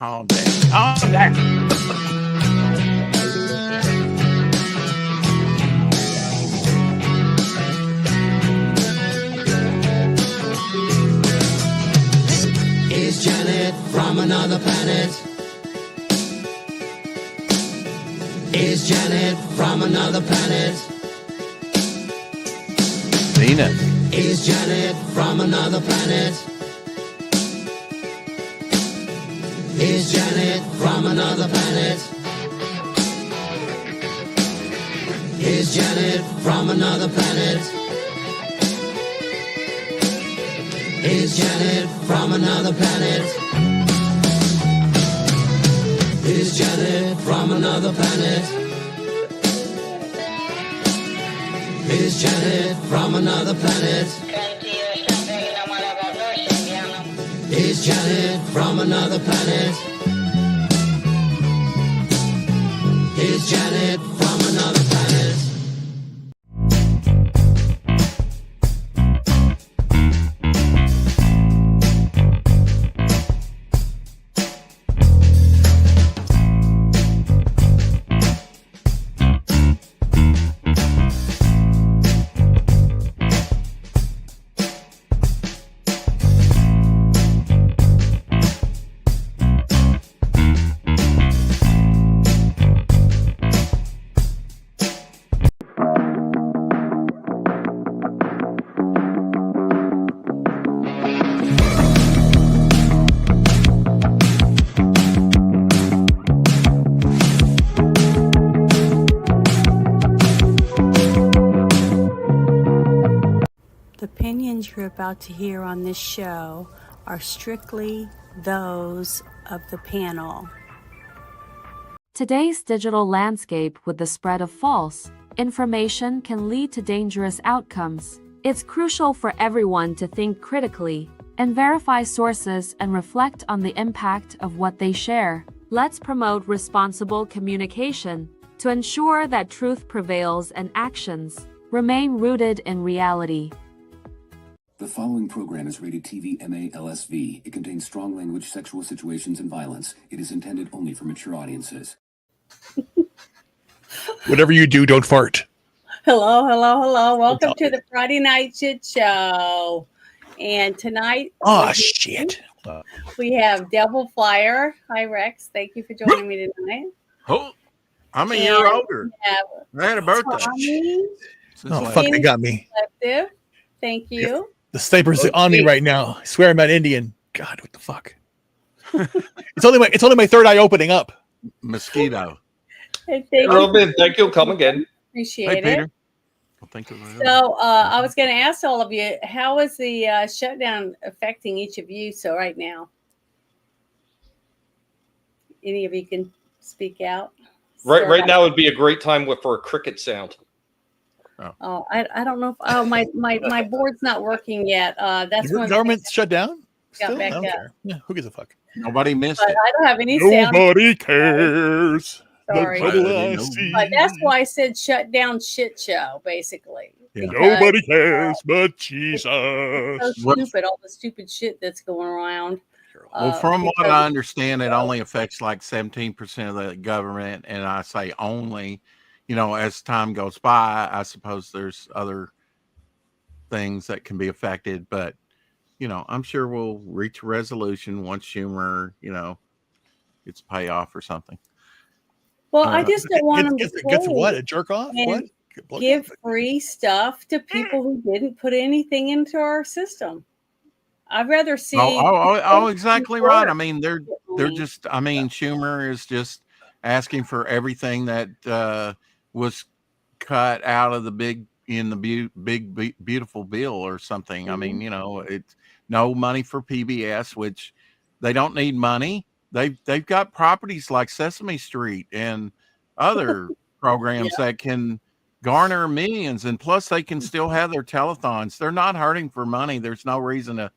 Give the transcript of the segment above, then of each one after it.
Calm down. Calm down. Is Janet from another planet? Is Janet from another planet? Venus. Is Janet from another planet? Is Janet from another planet? Is Janet from another planet? Is Janet from another planet? Is Janet from another planet? Is Janet from another planet? Is Janet from another planet? Is Janet from another planet? The opinions you're about to hear on this show are strictly those of the panel. Today's digital landscape with the spread of false information can lead to dangerous outcomes. It's crucial for everyone to think critically and verify sources and reflect on the impact of what they share. Let's promote responsible communication to ensure that truth prevails and actions remain rooted in reality. The following program is rated TV MA LSV. It contains strong language, sexual situations, and violence. It is intended only for mature audiences. Whatever you do, don't fart. Hello, hello, hello. Welcome to the Friday Night Shit Show. And tonight, Shit. we have Devil Flyer. Hi, Rex. Thank you for joining me tonight. Oh, I'm a year older. I had a birthday. Tommy, Fuck, they got me. Collective. Thank you. The sniper's on me right now. I swear I'm not Indian. God, what the fuck? It's only my third eye opening up. Mosquito. Hey, thank you. Robin, thank you. Come again. Appreciate it. Peter. Well, thank you. So I was going to ask all of you, how is the shutdown affecting each of you so right now? Any of you can speak out? Right now would be a great time for a cricket sound. Oh, I don't know if my board's not working yet. That's Your when government's shut down? got Still? back I don't up. care. Yeah, who gives a fuck? Nobody missed But it. I don't have any sound. Nobody cares. Sorry. The trouble I see. But that's why I said shut down shit show, basically. Yeah. Because Nobody cares but Jesus. it's so stupid, all the stupid shit that's going around. Well, from what because- I understand, it only affects like 17% of the government. And I say only, as time goes by, I suppose there's other things that can be affected. But, I'm sure we'll reach a resolution once Schumer, gets payoff or something. Well, I just don't want them to Gets pay what? A jerk off? and What? give free stuff to people who didn't put anything into our system. I'd rather see. Exactly right. I mean, they're just. I mean, Schumer is just asking for everything that was cut out of the big beautiful bill or something. Mm-hmm. I mean, it's no money for PBS, which they don't need money. They've got properties like Sesame Street and other programs that can garner millions, and plus they can still have their telethons. They're not hurting for money. There's no reason to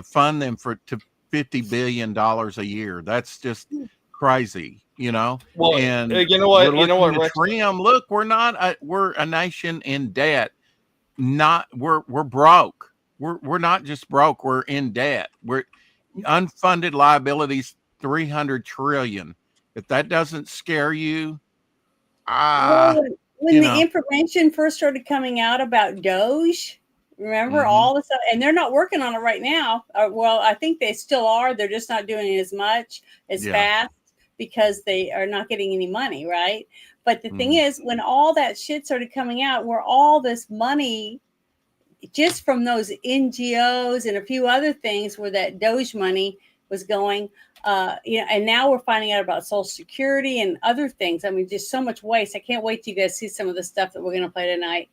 fund them to $50 billion a year. That's just crazy, Well, and you know what? Rex? Trim, look, we're a nation in debt. We're broke. We're not just broke. We're in debt. We're unfunded liabilities 300 trillion. If that doesn't scare you, Well, when you the know, information first started coming out about Doge, remember mhm, all the stuff, and they're not working on it right now. Well, I think they still are. They're just not doing it as much as yeah, fast because they are not getting any money, right? But the thing mhm, is, when all that shit started coming out, where all this money just from those NGOs and a few other things where that Doge money was going, and now we're finding out about Social Security and other things. I mean, just so much waste. I can't wait till you guys see some of the stuff that we're going to play tonight.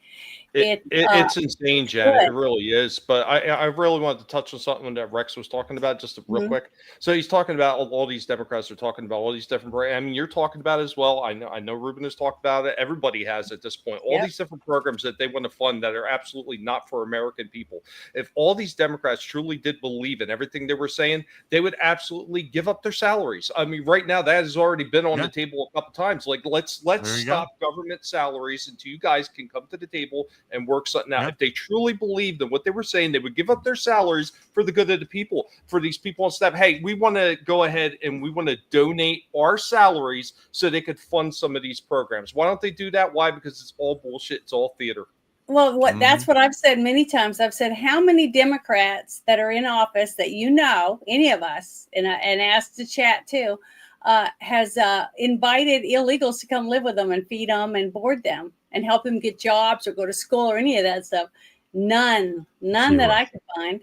It's insane, Janet. It really is. But I really wanted to touch on something that Rex was talking about just real quick. So he's talking about all these Democrats are talking about all these different. I mean, you're talking about it as well. I know Ruben has talked about it. Everybody has at this point. All these different programs that they want to fund that are absolutely not for American people. If all these Democrats truly did believe in everything they were saying, they would absolutely give up their salaries. I mean, right now that has already been on the table a couple times. Like let's stop government salaries until you guys can come to the table and work something out. If they truly believed in what they were saying, they would give up their salaries for the good of the people, for these people on staff. Hey, we want to go ahead and we want to donate our salaries so they could fund some of these programs. Why don't they do that? Why? Because it's all bullshit. It's all theater. Well, that's what I've said many times. I've said, how many Democrats that are in office that any of us, and asked to chat too, has invited illegals to come live with them and feed them and board them and help them get jobs or go to school or any of that stuff? None that I could find.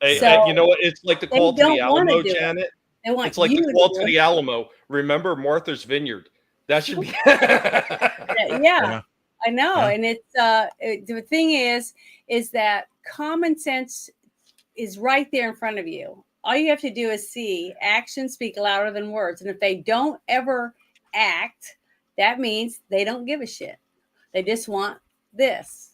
Hey, you know what? It's like the call to the Alamo, Janet. It's like the call to the Alamo. Remember Martha's Vineyard. That should be. Yeah. I know. And it's the thing is that common sense is right there in front of you. All you have to do is see actions speak louder than words. And if they don't ever act, that means they don't give a shit. They just want this.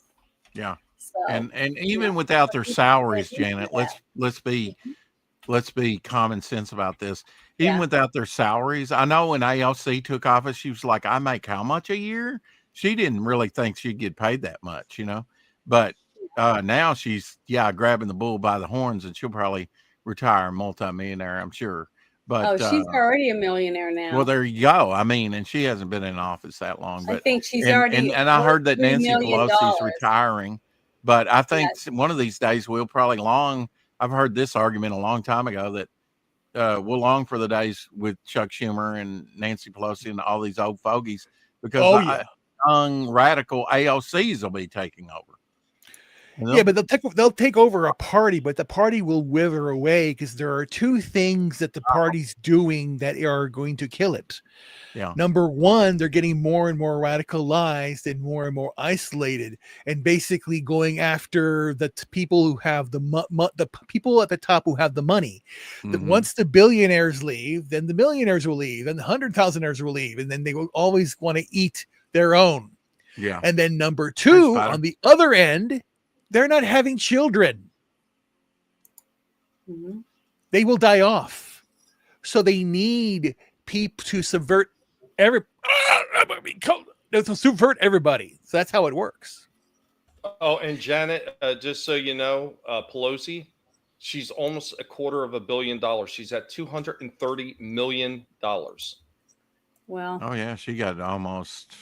yeah. So, And even without their salaries, Janet, let's be common sense about this. Even without their salaries, I know when AOC took office, she was like, I make how much a year? She didn't really think she'd get paid that much, but now she's grabbing the bull by the horns, and she'll probably retire a multimillionaire, I'm sure. But she's already a millionaire now. well, there you go. I mean, and she hasn't been in office that long, but I think she's and already I heard that Nancy $3 million. Pelosi's retiring, but I think one of these days we'll probably I've heard this argument a long time ago that we'll long for the days with Chuck Schumer and Nancy Pelosi and all these old fogies, because young radical AOCs will be taking over. Yeah, but they'll take over a party, but the party will wither away because there are two things that the party's doing that are going to kill it. Yeah. Number one, they're getting more and more radicalized and more isolated, and basically going after the people who have the people at the top who have the money. That once the billionaires leave, then the millionaires will leave, and the 100,000ers will leave, and then they will always want to eat their own. Yeah. And then number two, on the other end, they're not having children. They will die off. So they need people to subvert subvert everybody. So that's how it works. Oh, and Janet, just so you know, Pelosi, she's almost $250 million. She's at $230 million. Well. Oh yeah, she got almost.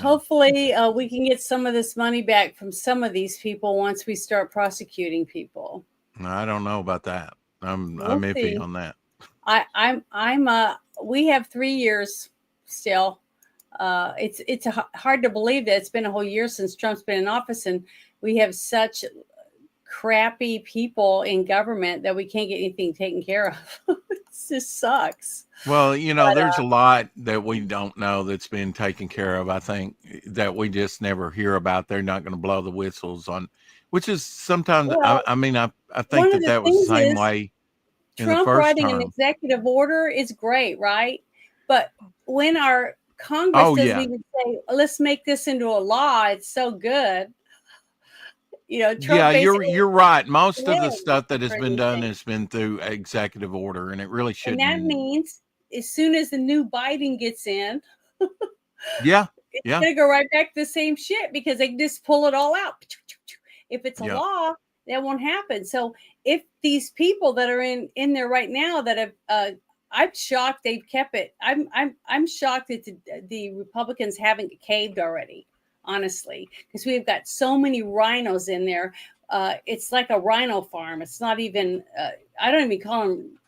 Hopefully, we can get some of this money back from some of these people once we start prosecuting people. I don't know about that. I'm iffy on that. We have 3 years still. It's hard to believe that it's been a whole year since Trump's been in office, and we have such crappy people in government that we can't get anything taken care of. It just sucks. Well, there's a lot that we don't know that's been taken care of. I think that we just never hear about. They're not going to blow the whistles on, which is sometimes. I think that was the same way in the Trump first writing term. an executive order is great, right? But when our Congress doesn't even say, let's make this into a law, it's so good. Trump you're right. Most of the stuff that has been done has been through executive order, and it really shouldn't. And that means as soon as the new Biden gets in, it's gonna go right back to the same shit, because they can just pull it all out. If it's a law, that won't happen. So if these people that are in there right now that have I'm shocked they've kept it. I'm shocked that the Republicans haven't caved already, honestly, because we've got so many rhinos in there. It's like a rhino farm. It's not even. I don't even call them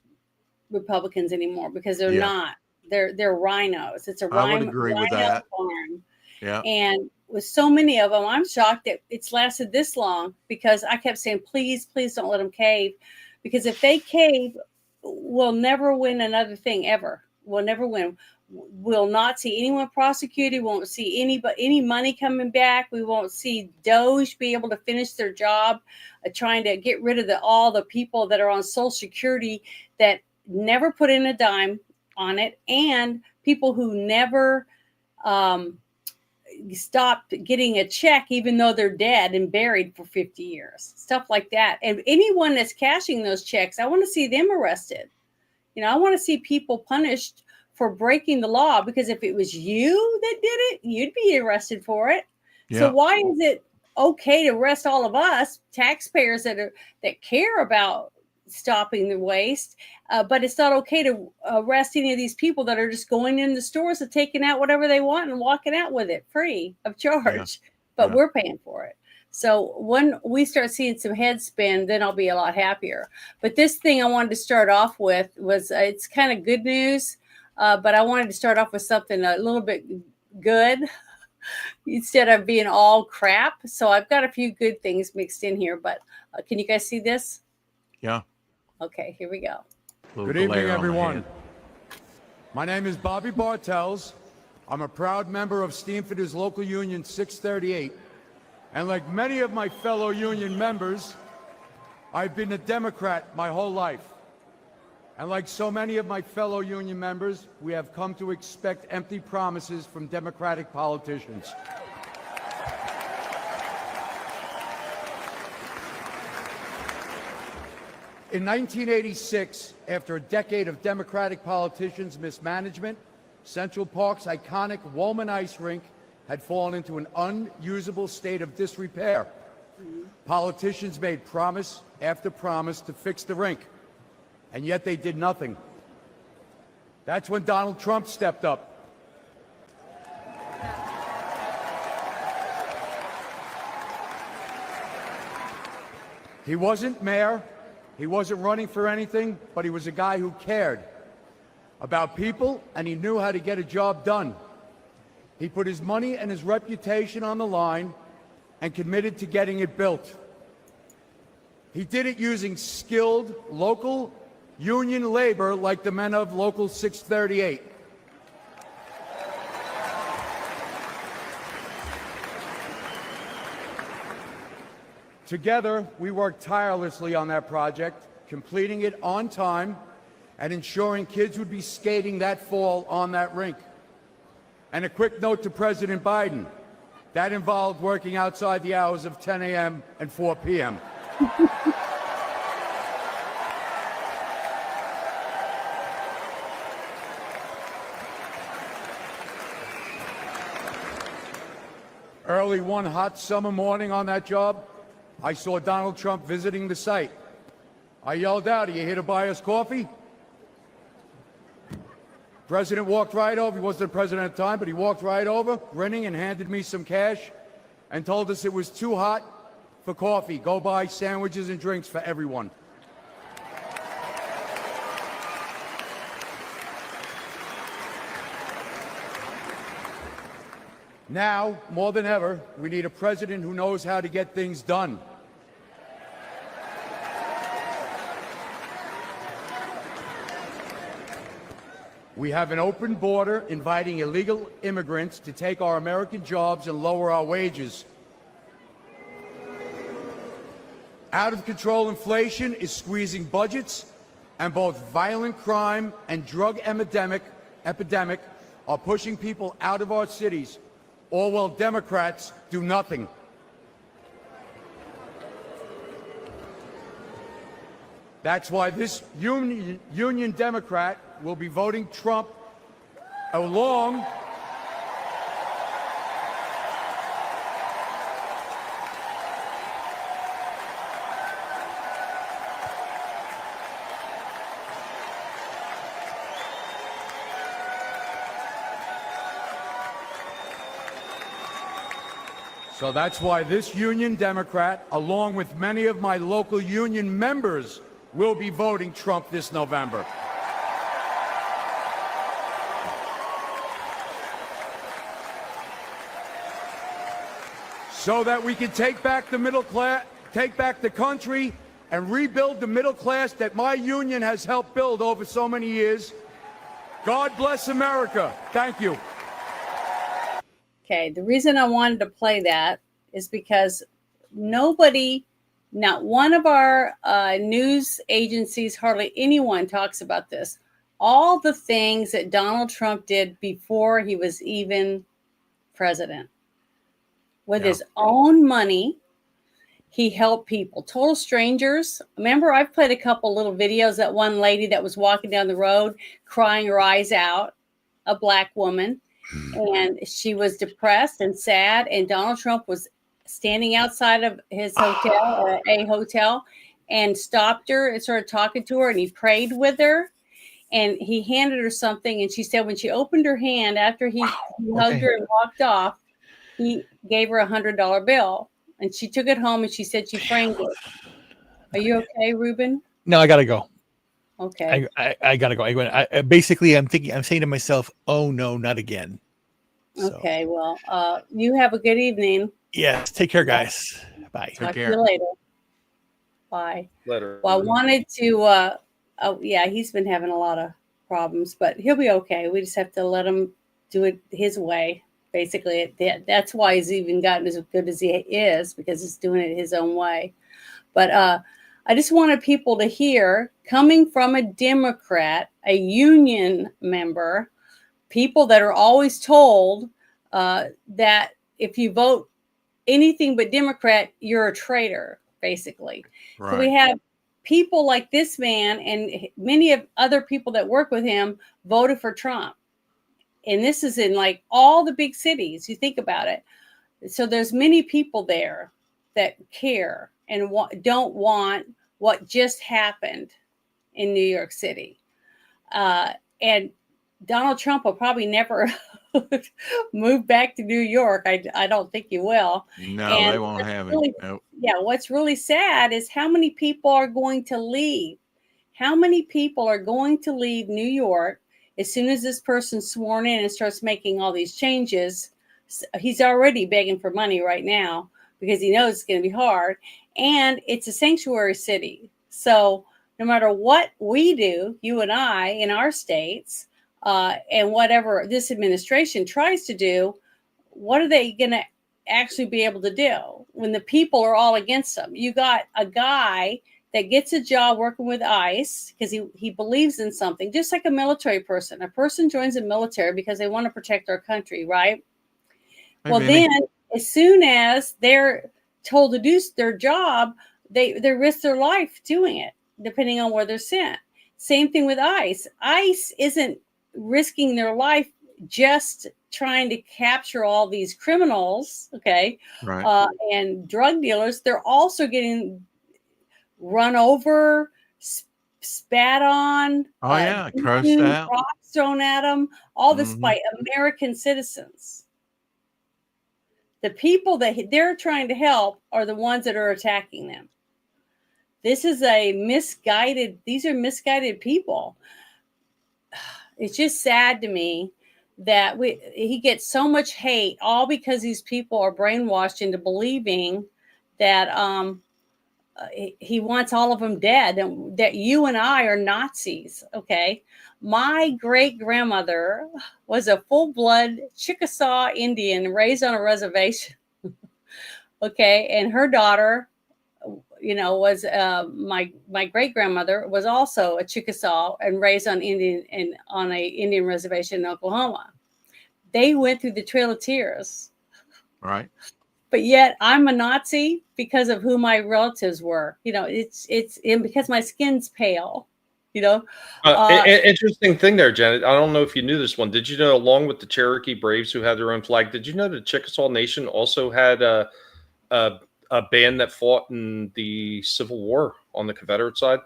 Republicans anymore because they're not. They're rhinos. It's a I would agree with rhino that. farm. Yeah. And with so many of them, I'm shocked that it's lasted this long because I kept saying, please, please don't let them cave. Because if they cave, we'll never win another thing ever. We'll never win. We'll not see anyone prosecuted. We won't see any money coming back. We won't see Doge be able to finish their job trying to get rid of all the people that are on Social Security that never put in a dime on it, and people who never stopped getting a check even though they're dead and buried for 50 years, stuff like that. And anyone that's cashing those checks, I want to see them arrested. I want to see people punished for breaking the law, because if it was you that did it, you'd be arrested for it. So why is it okay to arrest all of us taxpayers that care about stopping the waste, but it's not okay to arrest any of these people that are just going in the stores and taking out whatever they want and walking out with it free of charge, but we're paying for it. So when we start seeing some head spin, then I'll be a lot happier. But this thing I wanted to start off with was, it's kind of good news, but I wanted to start off with something a little bit good instead of being all crap. So I've got a few good things mixed in here, but can you guys see this? Yeah. Okay, here we go. Good evening, everyone. My name is Bobby Bartels. I'm a proud member of Steamfitter's Local Union 638. And like many of my fellow union members, I've been a Democrat my whole life. And like so many of my fellow union members, we have come to expect empty promises from Democratic politicians. In 1986, after a decade of Democratic politicians' mismanagement, Central Park's iconic Woolman ice rink had fallen into an unusable state of disrepair. Politicians made promise after promise to fix the rink, and yet they did nothing. That's when Donald Trump stepped up. He wasn't mayor, he wasn't running for anything, but he was a guy who cared about people, and he knew how to get a job done. He put his money and his reputation on the line and committed to getting it built. He did it using skilled local union labor like the men of Local 638. Together, we worked tirelessly on that project, completing it on time and ensuring kids would be skating that fall on that rink. And a quick note to President Biden, that involved working outside the hours of 10 a.m. and 4 p.m. Early one hot summer morning on that job, I saw Donald Trump visiting the site. I yelled out, "Are you here to buy us coffee?" President walked right over. He wasn't the president at the time, but he walked right over, grinning, and handed me some cash and told us it was too hot for coffee. Go buy sandwiches and drinks for everyone. Now, more than ever, we need a president who knows how to get things done. We have an open border inviting illegal immigrants to take our American jobs and lower our wages. Out of control inflation is squeezing budgets, and both violent crime and drug epidemic are pushing people out of our cities, all while Democrats do nothing. That's why this union Democrat will be voting Trump along So that's why this union Democrat, along with many of my local union members, will be voting Trump this November. So that we can take back the middle class, take back the country, and rebuild the middle class that my union has helped build over so many years. God bless America. Thank you. Okay, the reason I wanted to play that is because nobody, not one of our news agencies, hardly anyone talks about this. All the things that Donald Trump did before he was even president. With his own money, he helped people, total strangers. Remember, I've played a couple little videos. That one lady that was walking down the road crying her eyes out, a black woman. And she was depressed and sad. And Donald Trump was standing outside of his hotel or a hotel and stopped her and started talking to her. And he prayed with her and he handed her something. And she said, when she opened her hand after he hugged her and walked off, he gave her $100 bill. And she took it home and she said she framed it. Are you okay, Ruben? No, I gotta go. Okay. I gotta go. Basically, I'm saying to myself, oh no, not again. So, okay. Well, you have a good evening. yes. Take care, guys. Bye. Talk to you later. Bye. Later. Well, I wanted to, oh yeah, he's been having a lot of problems, but he'll be okay. We just have to let him do it his way. Basically, that's why he's even gotten as good as he is, because he's doing it his own way. But I just wanted people to hear, coming from a Democrat, a union member, people that are always told that if you vote anything but Democrat, you're a traitor, basically. Right. So we have people like this man and many of other people that work with him voted for Trump. And this is in like all the big cities. You think about it. So there's many people there that care and don't want what just happened in New York City. And Donald Trump will probably never move back to New York. I don't think he will. No, and they won't have really, it. Nope. Yeah, what's really sad is how many people are going to leave. How many people are going to leave New York as soon as this person's sworn in and starts making all these changes? He's already begging for money right now because he knows it's going to be hard. And it's a sanctuary city. So no matter what we do, you and I in our states, and whatever this administration tries to do, what are they going to actually be able to do when the people are all against them? You got a guy that gets a job working with ICE because he believes in something, just like a military person. A person joins the military because they want to protect our country, right? Hey, well, Vinny. Then as soon as they're told to do their job, they risk their life doing it, depending on where they're sent. Same thing with ICE. ICE isn't risking their life just trying to capture all these criminals, okay, right. And drug dealers. They're also getting run over, spat on, crushed out, rocks thrown at them, all this by American citizens. The people that they're trying to help are the ones that are attacking them. This is these are misguided people. It's just sad to me that he gets so much hate, all because these people are brainwashed into believing that he wants all of them dead, and that you and I are Nazis. Okay. My great grandmother was a full-blood Chickasaw Indian raised on a reservation. Okay. And her daughter, was my great grandmother was also a Chickasaw and raised on a Indian reservation in Oklahoma. They went through the Trail of Tears. Right. But yet I'm a Nazi because of who my relatives were. It's because my skin's pale. Interesting thing there, Janet. I don't know if you knew this one. Did you know, along with the Cherokee Braves who had their own flag, did you know the Chickasaw Nation also had a band that fought in the Civil War on the Confederate side?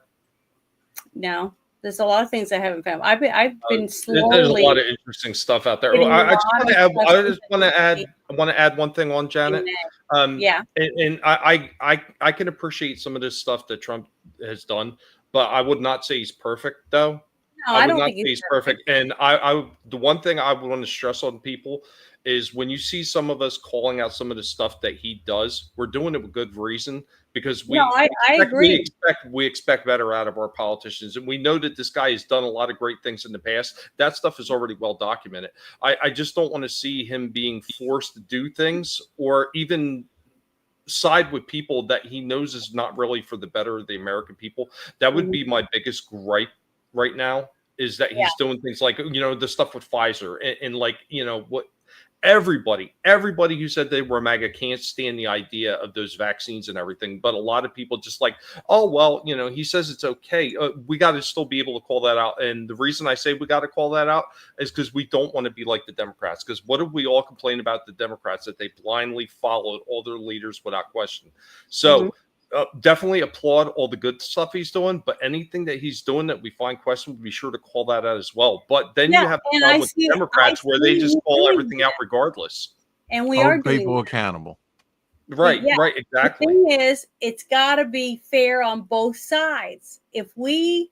No. There's a lot of things I haven't found. I've been There's a slowly lot of interesting stuff out there. getting a I just lot want of to add. stuff I into just want to add. I want to add one thing on Janet. Yeah. And I can appreciate some of this stuff that Trump has done, but I would not say he's perfect, though. No, I I would don't not think say he's perfect. And the one thing I would want to stress on people is when you see some of us calling out some of the stuff that he does, we're doing it with good reason because No, I agree. we expect better out of our politicians, and we know that this guy has done a lot of great things in the past. That stuff is already well documented. I just don't want to see him being forced to do things or even side with people that he knows is not really for the better of the American people. That would be my biggest gripe right now, is that he's doing things like, the stuff with Pfizer and like, what everybody who said they were MAGA can't stand the idea of those vaccines and everything. But a lot of people just like, oh, well, he says it's okay. We got to still be able to call that out. And the reason I say we got to call that out is because we don't want to be like the Democrats. Because what did we all complain about the Democrats? That they blindly followed all their leaders without question. So definitely applaud all the good stuff he's doing, but anything that he's doing that we find questionable, be sure to call that out as well. But then you have the problem with the Democrats where they just call everything out regardless. And we Hold are doing people that. accountable. Right, right, exactly. The thing is, it's got to be fair on both sides. If we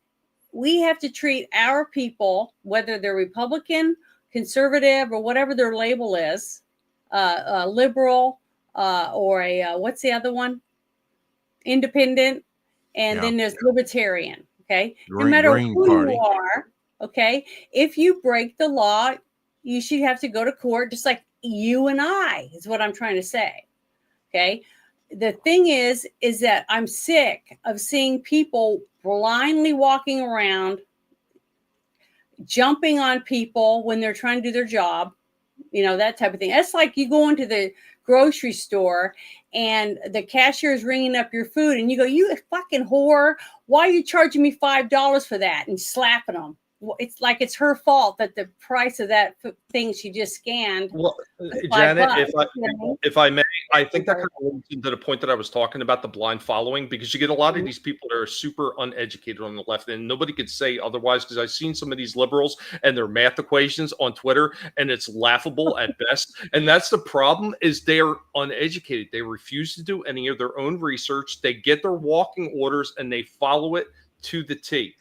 have to treat our people, whether they're Republican, conservative, or whatever their label is, liberal, or a what's the other one? Independent, and then there's libertarian. Okay, no matter who you are, okay, if you break the law, you should have to go to court, just like you and I, is what I'm trying to say. Okay, the thing is that I'm sick of seeing people blindly walking around, jumping on people when they're trying to do their job, that type of thing. That's like you go into the grocery store and the cashier is ringing up your food and you go, you fucking whore, why are you charging me $5 for that, and slapping them. It's like it's her fault that the price of that thing she just scanned. Well, Janet, if I may, I think that kind of leads into the point that I was talking about, the blind following, because you get a lot of these people that are super uneducated on the left, and nobody could say otherwise, because I've seen some of these liberals and their math equations on Twitter, and it's laughable at best. And that's the problem, is they're uneducated. They refuse to do any of their own research. They get their walking orders and they follow it to the T.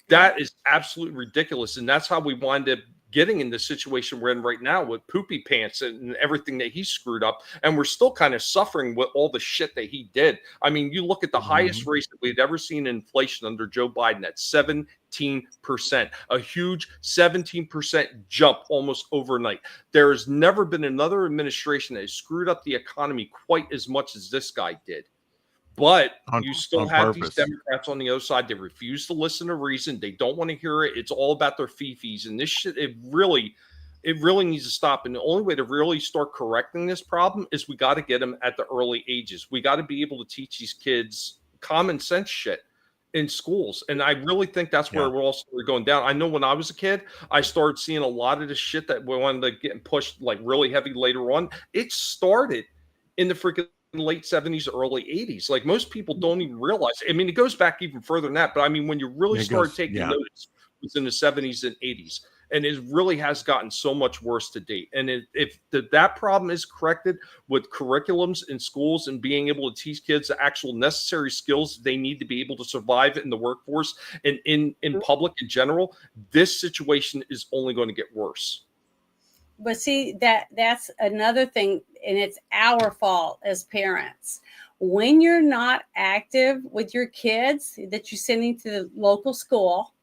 That is absolutely ridiculous. And that's how we wind up getting in the situation we're in right now with Poopy Pants and everything that he screwed up. And we're still kind of suffering with all the shit that he did. I mean, you look at the highest rate that we'd ever seen in inflation under Joe Biden at 17%, a huge 17% jump almost overnight. There has never been another administration that has screwed up the economy quite as much as this guy did. But you still have these Democrats on the other side. They refuse to listen to reason. They don't want to hear it. It's all about their fifis. And this shit, it really needs to stop. And the only way to really start correcting this problem is we got to get them at the early ages. We got to be able to teach these kids common sense shit in schools. And I really think that's where we're all going down. I know when I was a kid, I started seeing a lot of the shit that we wanted to get pushed like really heavy later on. It started in the freaking late 70s, early 80s. Like most people don't even realize. I mean, it goes back even further than that. But I mean, when you really started taking notice, it was in the 70s and 80s. And it really has gotten so much worse to date. And if that problem is corrected with curriculums in schools and being able to teach kids the actual necessary skills they need to be able to survive in the workforce and in public in general, this situation is only going to get worse. But see, that's another thing, and it's our fault as parents. When you're not active with your kids that you're sending to the local school,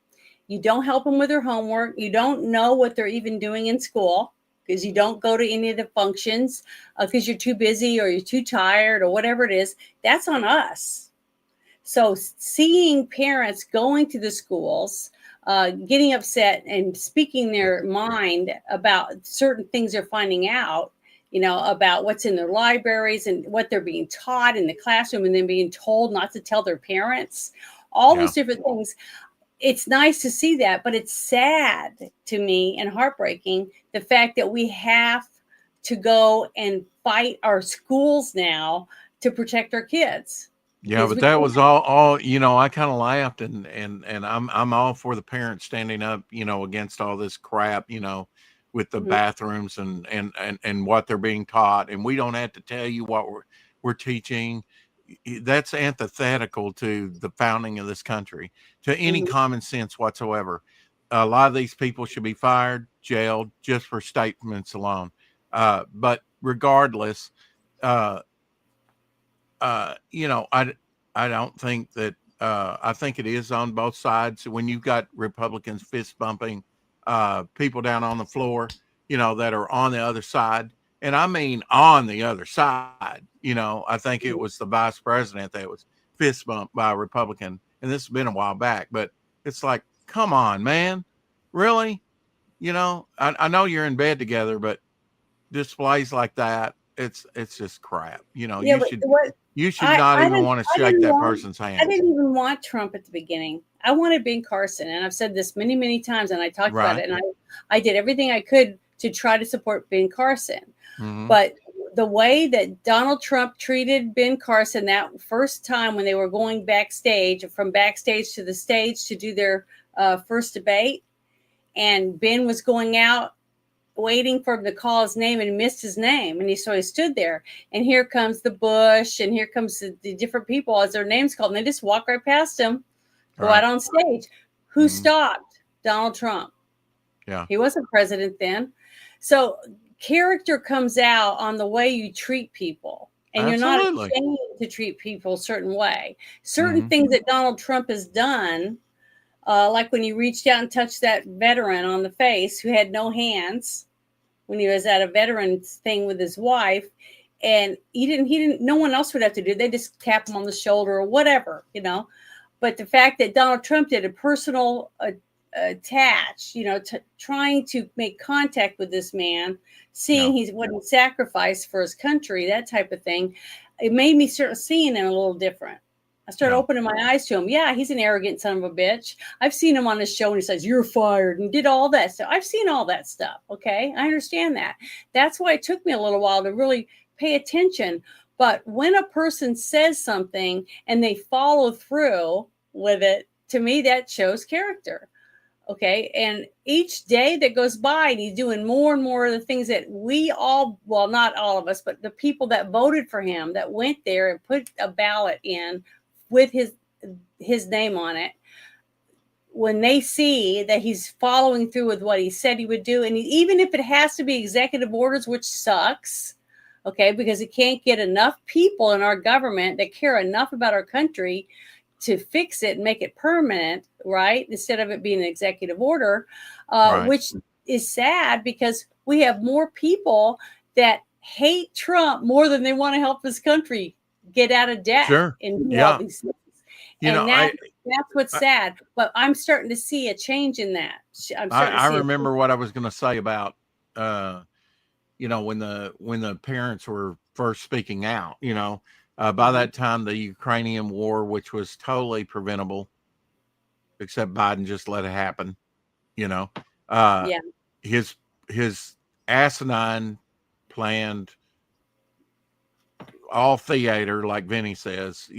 you don't help them with their homework, you don't know what they're even doing in school because you don't go to any of the functions because you're too busy or you're too tired or whatever it is, that's on us. So seeing parents going to the schools, getting upset and speaking their mind about certain things they're finding out, about what's in their libraries and what they're being taught in the classroom, and then being told not to tell their parents, all those different things. It's nice to see that, but it's sad to me and heartbreaking, the fact that we have to go and fight our schools now to protect our kids. Yeah, but that was all, I kind of laughed and I'm all for the parents standing up, against all this crap, with the bathrooms and what they're being taught. And we don't have to tell you what we're teaching. That's antithetical to the founding of this country, to any common sense whatsoever. A lot of these people should be fired, jailed just for statements alone. But regardless, uh, I don't think that I think it is on both sides. When you've got Republicans fist bumping people down on the floor, that are on the other side, and I mean on the other side, I think it was the vice president that was fist bumped by a Republican, and this has been a while back, but it's like, come on, man, really? I know you're in bed together, but displays like that, it's just crap. Yeah, You but should what you should not even want to shake that person's I hand. didn't even want Trump at the beginning. I wanted Ben Carson, and I've said this many, many times, and I talked about Right. it, and I did everything I could to try to support Ben Carson. Mhm. But the way that Donald Trump treated Ben Carson that first time when they were going backstage, from backstage to the stage to do their first debate, and Ben was going out waiting for him to call his name and missed his name. And he stood there, and here comes the Bush, and here comes the different people as their names called. And they just walk right past him, go Right. out on stage. Who Mhm. stopped? Donald Trump. Yeah. He wasn't president then. So character comes out on the way you treat people. And you're not Absolutely. ashamed to treat people a certain way. Certain Mhm. things that Donald Trump has done, like when he reached out and touched that veteran on the face who had no hands, when he was at a veterans thing with his wife, and he didn't, no one else would have to do it. They just tap him on the shoulder or whatever, But the fact that Donald Trump did a personal attach, trying to make contact with this man, seeing he's what he sacrificed for his country, that type of thing, it made me start seeing him a little different. I started opening my eyes to him. Yeah, he's an arrogant son of a bitch. I've seen him on this show and he says, "You're fired," and did all that stuff. I've seen all that stuff. Okay. I understand that. That's why it took me a little while to really pay attention. But when a person says something and they follow through with it, to me, that shows character. Okay. And each day that goes by, and he's doing more and more of the things that we all, well, not all of us, but the people that voted for him, that went there and put a ballot in with his name on it, when they see that he's following through with what he said he would do, and even if it has to be executive orders, which sucks, okay, because he can't get enough people in our government that care enough about our country to fix it and make it permanent, right? Instead of it being an executive order, Right. which is sad because we have more people that hate Trump more than they want to help this country get out of debt Sure. and do Yeah. all these things. You know, And that's what's sad. But I'm starting to see a change in that. I remember what I was going to say about, when the parents were first speaking out, by that time, the Ukrainian war, which was totally preventable, except Biden just let it happen, Yeah. his asinine planned all theater, like Vinny says,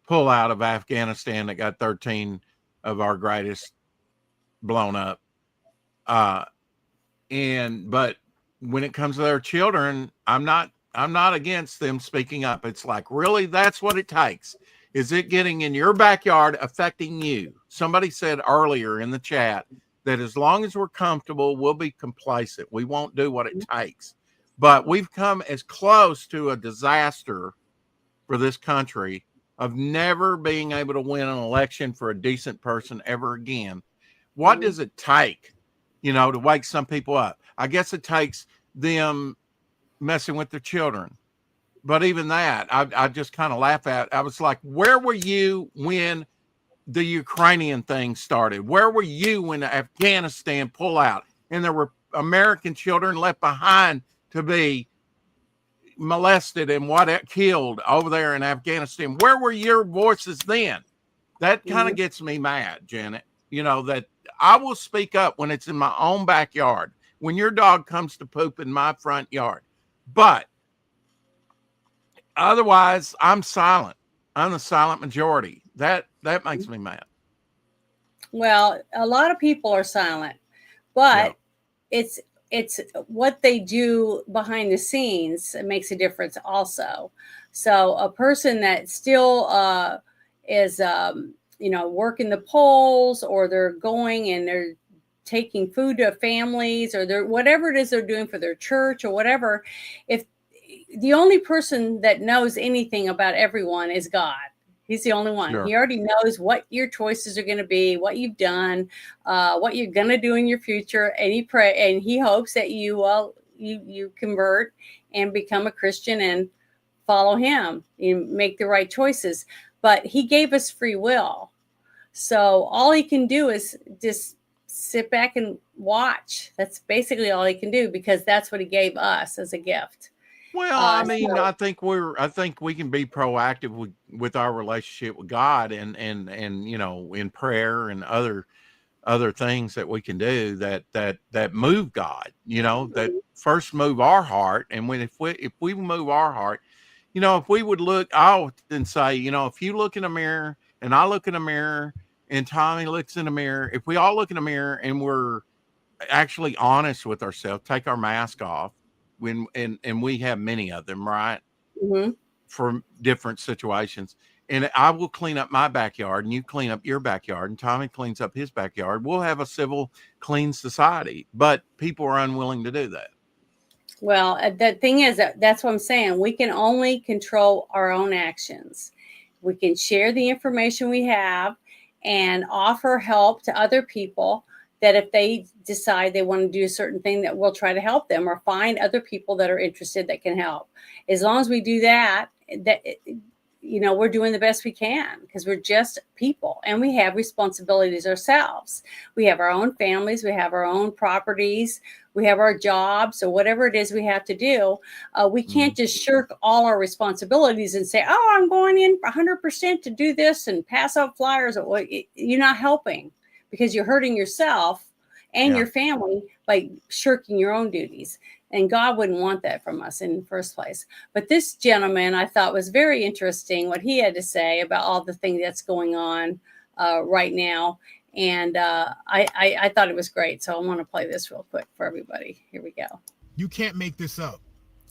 pull out of Afghanistan that got 13 of our greatest blown up. But when it comes to their children, I'm not against them speaking up. It's like, really, that's what it takes. Is it getting in your backyard affecting you? Somebody said earlier in the chat that as long as we're comfortable, we'll be complacent. We won't do what it takes. But we've come as close to a disaster for this country of never being able to win an election for a decent person ever again. What does it take, to wake some people up? I guess it takes them messing with their children. But even that, I just kind of laugh at. I was like, where were you when the Ukrainian thing started? Where were you when the Afghanistan pullout and there were American children left behind to be molested and killed over there in Afghanistan? Where were your voices then? That kind of gets me mad, Janet. That I will speak up when it's in my own backyard, when your dog comes to poop in my front yard. But otherwise, I'm silent. I'm the silent majority. That makes me mad. Well, a lot of people are silent, Yeah. but it's it's what they do behind the scenes that makes a difference also. So a person that still is working the polls, or they're going and they're taking food to families, or they're whatever it is they're doing for their church or whatever, if the only person that knows anything about everyone is God. He's the only one. Sure. He already knows what your choices are going to be, what you've done, what you're going to do in your future, and he hopes that you convert and become a Christian and follow him. You make the right choices. But he gave us free will, so all he can do is just sit back and watch. That's basically all he can do, because that's what he gave us as a gift. Well, I mean, So I think we can be proactive with our relationship with God, and in prayer and other things that we can do that move God, that first move our heart. And if we move our heart, if we would look out and say, if you look in a mirror and I look in a mirror and Tommy looks in a mirror, if we all look in a mirror and we're actually honest with ourselves, take our mask off and we have many of them, right? mhm. For different situations. And I will clean up my backyard and you clean up your backyard and Tommy cleans up his backyard. We'll have a civil, clean society, but people are unwilling to do that. Well, the thing is that's what I'm saying. We can only control our own actions. We can share the information we have and offer help to other people, that if they decide they want to do a certain thing, that we'll try to help them, or find other people that are interested that can help. As long as we do that, we're doing the best we can, because we're just people and we have responsibilities ourselves. We have our own families, we have our own properties, we have our jobs, or whatever it is we have to do. We can't just shirk all our responsibilities and say, oh, I'm going in 100% to do this and pass out flyers. You're not helping, because you're hurting yourself and your family by shirking your own duties. And God wouldn't want that from us in the first place. But this gentleman, I thought, was very interesting what he had to say about all the things that's going on right now. And I thought it was great. So I want to play this real quick for everybody. Here we go. You can't make this up.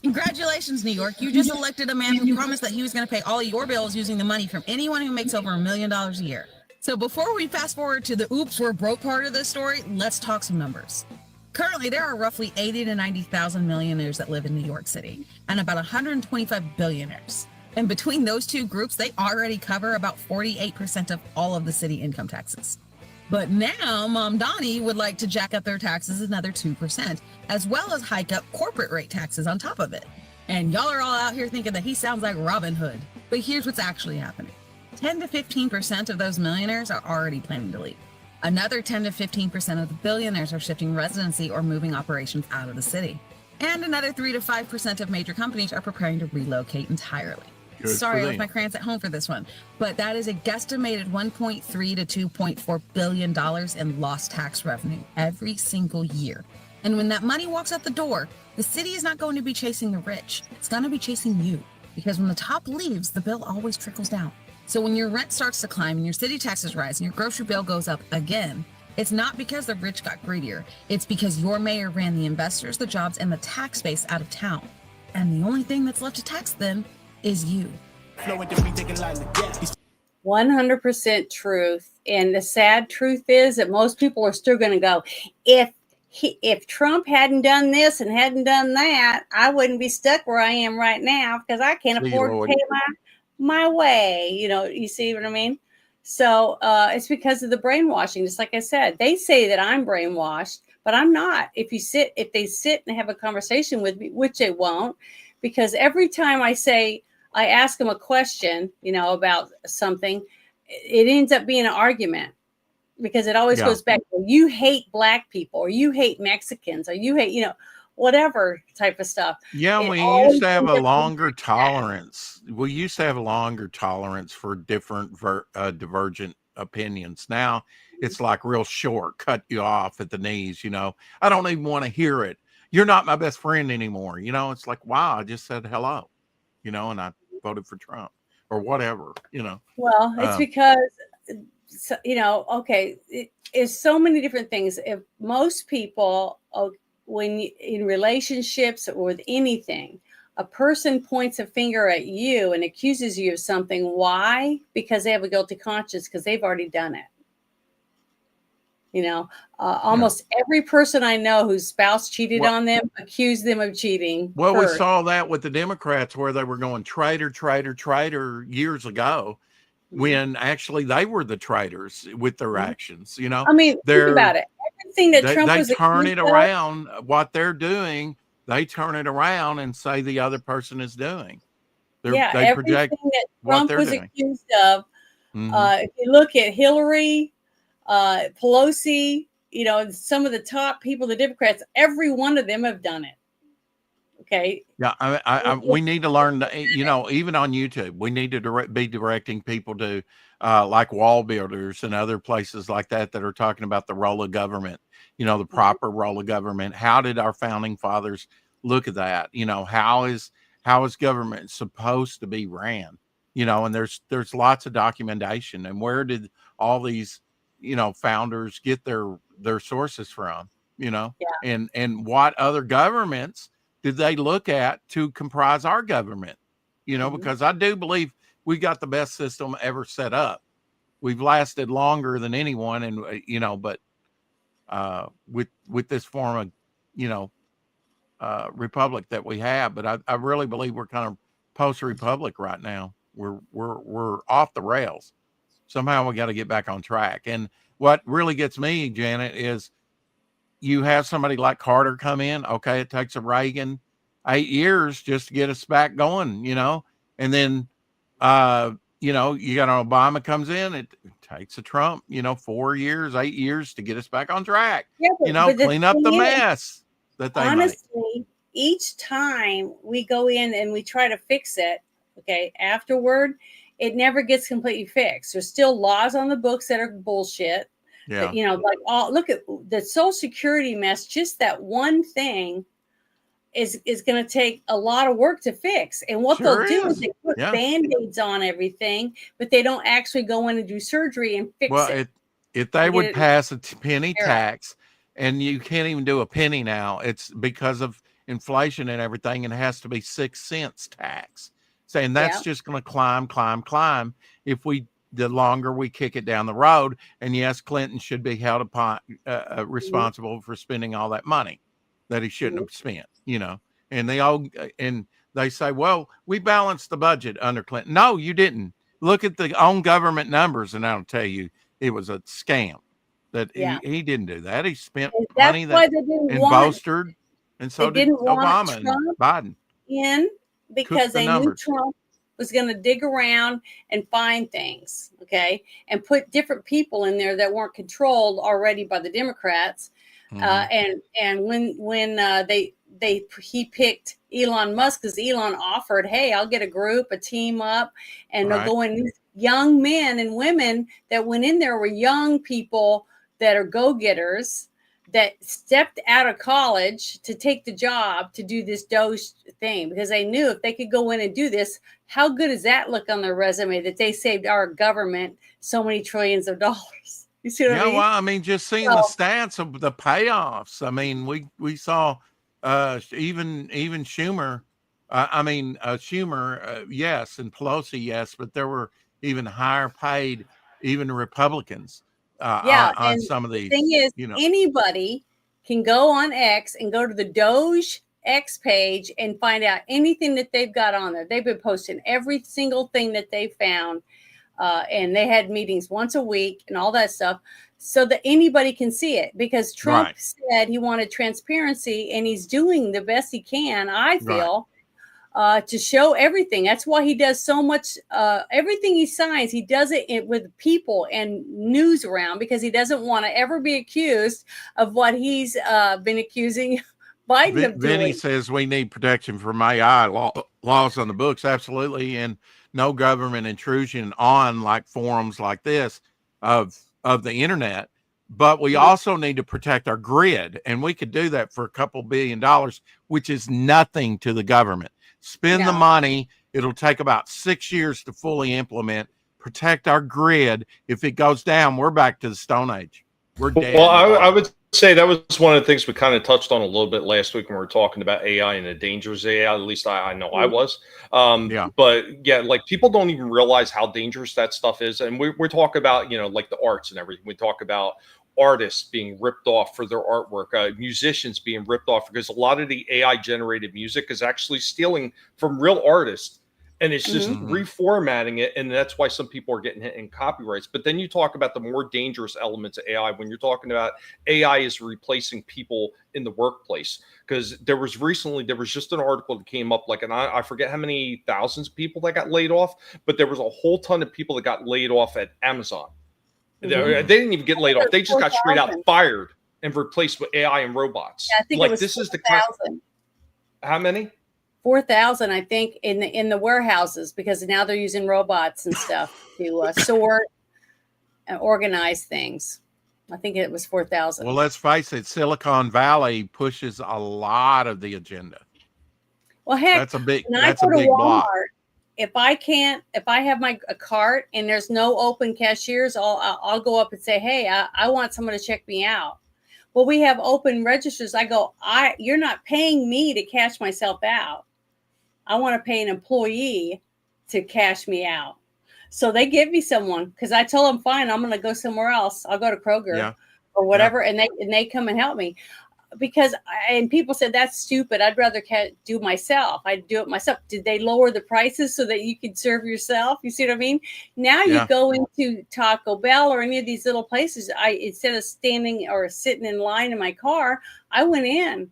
Congratulations, New York. You just elected a man who promised that he was going to pay all of your bills using the money from anyone who makes over $1 million a year. So before we fast forward to the oops, we're broke part of this story, let's talk some numbers. Currently, there are roughly 80 to 90,000 millionaires that live in New York City, and about 125 billionaires. And between those two groups, they already cover about 48% of all of the city income taxes. But now, Mom Donnie would like to jack up their taxes another 2%, as well as hike up corporate rate taxes on top of it. And y'all are all out here thinking that he sounds like Robin Hood. But here's what's actually happening. 10 to 15% of those millionaires are already planning to leave. Another 10 to 15% of the billionaires are shifting residency or moving operations out of the city. And another 3 to 5% of major companies are preparing to relocate entirely. Good Sorry, for I left them. my crayons at home for this one. But that is a guesstimated $1.3 to $2.4 billion in lost tax revenue every single year. And when that money walks out the door, the city is not going to be chasing the rich. It's going to be chasing you. Because when the top leaves, the bill always trickles down. So when your rent starts to climb and your city taxes rise and your grocery bill goes up again, it's not because the rich got greedier. It's because your mayor ran the investors, the jobs, and the tax base out of town. And the only thing that's left to tax then is you. 100% truth. And the sad truth is that most people are still going to go, if Trump hadn't done this and hadn't done that, I wouldn't be stuck where I am right now, because I can't afford to pay my way. You see what I mean? So it's because of the brainwashing. Just like I said, they say that I'm brainwashed, but I'm not. If they sit and have a conversation with me, which they won't, because every time I ask them a question, about something, it ends up being an argument, because it always goes back to, you hate Black people, or you hate Mexicans, or you hate, whatever type of stuff. Yeah, we used to have a longer tolerance. We used to have a longer tolerance for different divergent opinions. Now it's like real short, cut you off at the knees. I don't even want to hear it. You're not my best friend anymore. It's like, wow, I just said hello, and I voted for Trump. or whatever, Well, it's Um, because, okay, it is so many different things. If most people, in relationships or with anything, a person points a finger at you and accuses you of something. Why? Because they have a guilty conscience, because they've already done it. Almost every person I know whose spouse cheated Well- on them accused them of cheating. Well, we first. saw that with the Democrats where they were going traitor, traitor, traitor years ago, when actually they were the traitors with their actions. I mean, think about it. Everything that Trump They was turn accused it of, around. What they're doing, they turn it around and say the other person is doing. They project everything that what Trump they're was doing. accused of. Mhm. If you look at Hillary, Pelosi, some of the top people, the Democrats, every one of them have done it. Okay. Yeah, we need to learn, even on YouTube, we need to be directing people to like wall builders and other places like that are talking about the role of government, the proper role of government. How did our founding fathers look at that? How is government supposed to be ran? And there's lots of documentation. And where did all these, founders get their sources from? Yeah. And what other governments did they look at to comprise our government? Because I do believe we got the best system ever set up. We've lasted longer than anyone, and but with this form of republic that we have, but I really believe we're kind of post republic right now. We're off the rails. Somehow we got to get back on track. And what really gets me, Janet, is you have somebody like Carter come in. Okay, it takes a Reagan 8 years just to get us back going, and then you got an Obama comes in. It takes a Trump, 4 years, 8 years to get us back on track. Yeah, but Clean up the thing is, mess that they make. honestly, each time we go in and we try to fix it, okay, afterward, it never gets completely fixed. There's still laws on the books that are bullshit. Yeah. Look at the Social Security mess. Just that one thing is going to take a lot of work to fix. And what Sure they'll do is is. they put Yeah. Band-Aids on everything, but they don't actually go in and do surgery and fix Well, it. if they would it- pass a penny Era. tax, and you can't even do a penny now, it's because of inflation and everything, and it has to be 6 cents tax. Saying that's Yeah. just going to climb if the longer we kick it down the road. And yes, Clinton should be held upon responsible for spending all that money that he shouldn't have spent, and they say, well, we balanced the budget under Clinton. No, you didn't. Look at the own government numbers, and I'll tell you, it was a scam. That he didn't do that. He spent And that's money why that they didn't and want boasted, and so they did didn't want Obama and Trump Biden. in, because the they knew numbers. Trump was going to dig around and find things, okay, and put different people in there that weren't controlled already by the Democrats. And when he picked Elon Musk, because Elon offered, hey, I'll get a team up, and they'll go in. These young men and women that went in there were young people that are go-getters that stepped out of college to take the job to do this Doge thing, because they knew if they could go in and do this, how good does that look on their resume that they saved our government so many trillions of dollars? You see what I mean? Well, I mean, just seeing the stats of the payoffs. I mean, we saw even Schumer. Schumer, yes, and Pelosi, yes, but there were even higher paid, even Republicans. On some of these. The thing is, anybody can go on X and go to the Doge X page and find out anything that they've got on there. They've been posting every single thing that they found, and they had meetings once a week and all that stuff, so that anybody can see it. Because Trump said he wanted transparency, and he's doing the best he can, I feel. To show everything. That's why he does so much. Everything he signs, he does it with people and news around, because he doesn't want to ever be accused of what he's been accusing Biden of doing. Vinny says we need protection from AI laws on the books. Absolutely. And no government intrusion on like forums like this of the internet. But we also need to protect our grid. And we could do that for a couple $1 billion, which is nothing to the government. Spend the money. It'll take about 6 years to fully implement, protect our grid. If it goes down, we're back to the Stone Age. We're dead. Well, I would say that was one of the things we kind of touched on a little bit last week when we were talking about AI and the dangers of AI. At least I know I was. Yeah. But yeah, like people don't even realize how dangerous that stuff is. And we're talking about, you know, like the arts and everything. We talk about artists being ripped off for their artwork, musicians being ripped off because a lot of the AI generated music is actually stealing from real artists. And it's just reformatting it. And that's why some people are getting hit in copyrights. But then you talk about the more dangerous elements of AI when you're talking about AI is replacing people in the workplace. Because there was just an article that came up, like, and I forget how many thousands of people that got laid off, but there was a whole ton of people that got laid off at Amazon. They didn't even get laid off. They just got straight out fired and replaced with AI and robots. Yeah, I think like it was this is the 4,000. How many? 4,000, I think, in the warehouses, because now they're using robots and stuff to sort and organize things. I think it was 4,000. Well, let's face it, Silicon Valley pushes a lot of the agenda. Well, heck, that's a big Walmart, block. If I have a cart and there's no open cashiers, I'll go up and say, hey, I want someone to check me out. Well, we have open registers. I go, you're not paying me to cash myself out. I want to pay an employee to cash me out. So they give me someone, because I tell them, fine, I'm going to go somewhere else. I'll go to Kroger or whatever. Yeah. And they come and help me, because and people said that's stupid. I'd rather do myself. I'd do it myself. Did they lower the prices so that you could serve yourself? You see what I mean? Now you go into Taco Bell or any of these little places. Instead of standing or sitting in line in my car, I went in.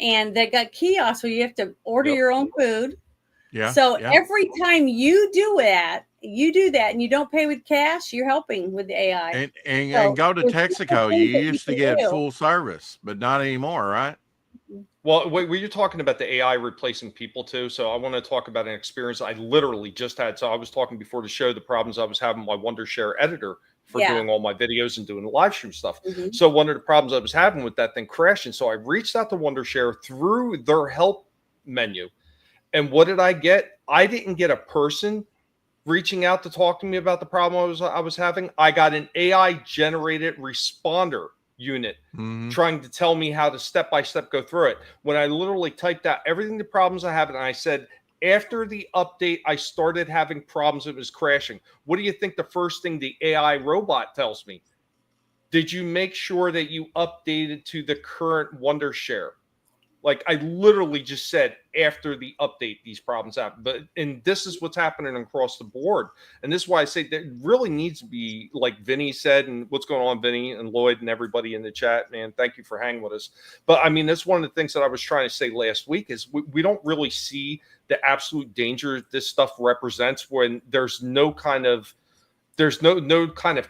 And they got kiosks where you have to order your own food. Yeah. So every time you do that, and you don't pay with cash, you're helping with the AI. And go to Texaco. You used to get full service, but not anymore, right? Well, wait, were you talking about the AI replacing people too? So I want to talk about an experience I literally just had. So I was talking before the show, the problems I was having with my Wondershare editor for doing all my videos and doing the live stream stuff. So one of the problems I was having with that thing crashing. So I reached out to Wondershare through their help menu. And what did I get? I didn't get a person reaching out to talk to me about the problem I was having. I got an AI generated responder unit trying to tell me how to step-by-step go through it. When I literally typed out everything, the problems I have, and I said, after the update, I started having problems. It was crashing. What do you think the first thing the AI robot tells me? Did you make sure that you updated to the current Wondershare? Like, I literally just said, after the update, these problems happen. And this is what's happening across the board. And this is why I say there really needs to be, like Vinny said, and what's going on, Vinny and Lloyd and everybody in the chat, man, thank you for hanging with us. But I mean, that's one of the things that I was trying to say last week is we don't really see the absolute danger this stuff represents when there's no kind of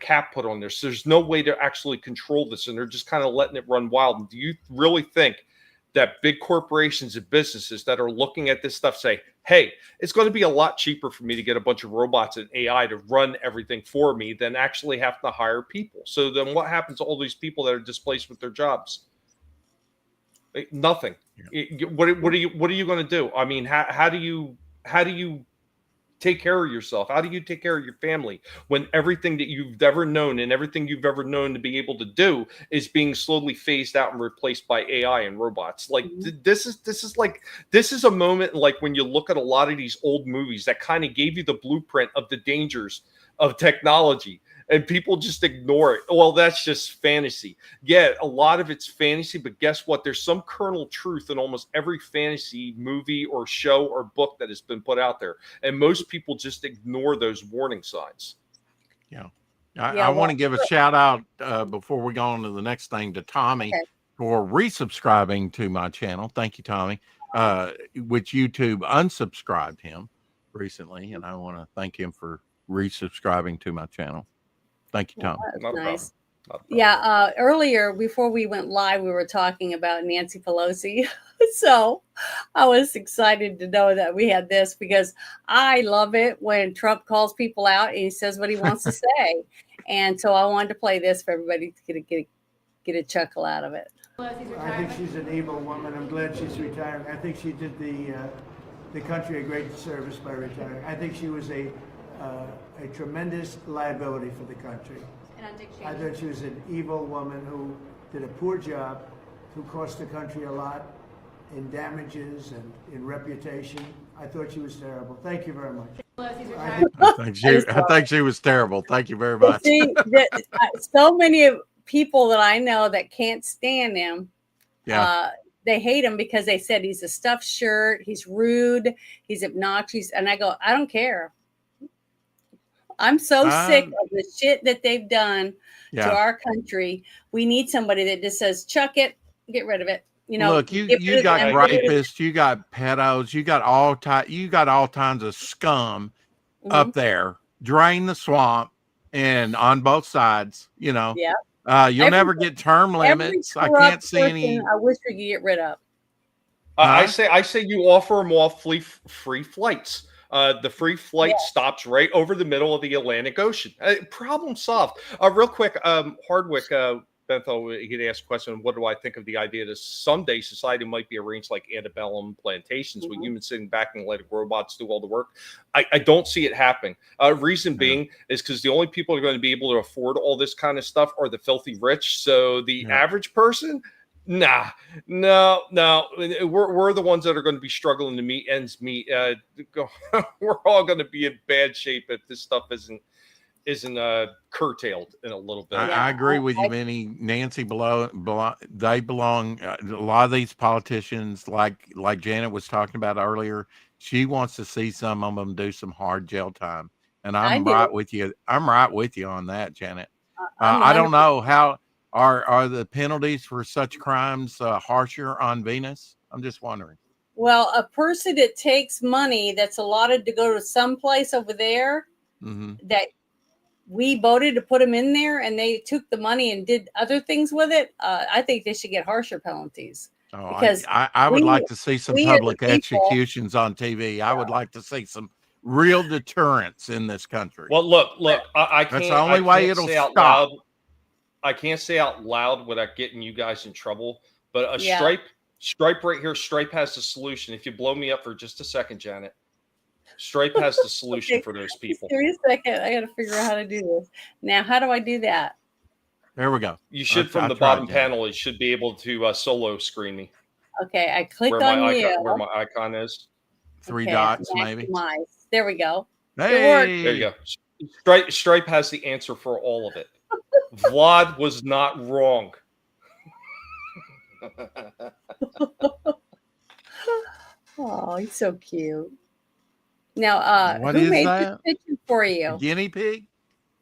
cap put on this. There's no way to actually control this, and they're just kind of letting it run wild. And do you really think that big corporations and businesses that are looking at this stuff say, hey, it's going to be a lot cheaper for me to get a bunch of robots and AI to run everything for me than actually have to hire people? So then what happens to all these people that are displaced with their jobs? Nothing. What are you going to do? I mean, how do you take care of yourself? How do you take care of your family when everything that you've ever known and everything you've ever known to be able to do is being slowly phased out and replaced by AI and robots? Like this is a moment like when you look at a lot of these old movies that kind of gave you the blueprint of the dangers of technology. And people just ignore it. Well, that's just fantasy. Yeah, a lot of it's fantasy, but guess what? There's some kernel truth in almost every fantasy movie or show or book that has been put out there. And most people just ignore those warning signs. Yeah. I want to give a shout out before we go on to the next thing to Tommy for resubscribing to my channel. Thank you, Tommy, which YouTube unsubscribed him recently. And I want to thank him for resubscribing to my channel. Thank you, Tom. Nice. Yeah. Earlier, before we went live, we were talking about Nancy Pelosi. So I was excited to know that we had this, because I love it when Trump calls people out and he says what he wants to say. And so I wanted to play this for everybody to get a chuckle out of it. I think she's an able woman. I'm glad she's retiring. I think she did the the country a great service by retiring. I think she was a tremendous liability for the country. I thought she was an evil woman who did a poor job, who cost the country a lot in damages and in reputation. I thought she was terrible. Thank you very much. I think she was terrible. Thank you very much. See, so many people that I know that can't stand him. Yeah. They hate him because they said he's a stuffed shirt, he's rude, he's obnoxious. And I go, I don't care. I'm so sick of the shit that they've done to our country. We need somebody that just says, chuck it, get rid of it. You know, look, you got rapists, you got pedos, you got all kinds of scum up there. Drain the swamp, and on both sides, you know. Yeah. You'll never get term limits. I can't see any. I wish we could get rid of. I say you offer them all free flights. The free flight stops right over the middle of the Atlantic Ocean. Problem solved. Real quick, Hardwick, Bentho, he'd asked a question, what do I think of the idea that someday society might be arranged like antebellum plantations with humans sitting back and letting robots do all the work? I don't see it happening. Reason being is because the only people who are going to be able to afford all this kind of stuff are the filthy rich. So the average person, no. We're the ones that are going to be struggling to meet ends meet. We're all going to be in bad shape if this stuff isn't curtailed in a little bit. I agree with you, Vinny. Nancy they belong. A lot of these politicians, like Janet was talking about earlier, she wants to see some of them do some hard jail time, and I'm right with you. I'm right with you on that, Janet. I don't know how are the penalties for such crimes harsher on Venus. I'm just wondering. Well, a person that takes money that's allotted to go to some place over there that we voted to put them in there and they took the money and did other things with it, I think they should get harsher penalties. Oh, because I would like to see some public executions on TV. I would like to see some real deterrence in this country. Well, look, I can't. That's the only way it'll stop. I can't say out loud without getting you guys in trouble, but Stripe right here, Stripe has the solution. If you blow me up for just a second, Janet, Stripe has the solution for those people. Give me a second. I got to figure out how to do this. Now, how do I do that? There we go. You should, from the bottom panel, you should be able to solo screen me. Okay, I click on you. Where my icon is. Three dots, maybe. There we go. Hey. There you go. Stripe has the answer for all of it. Vlad was not wrong. Oh, he's so cute. Now, who made this picture for you? Guinea pig?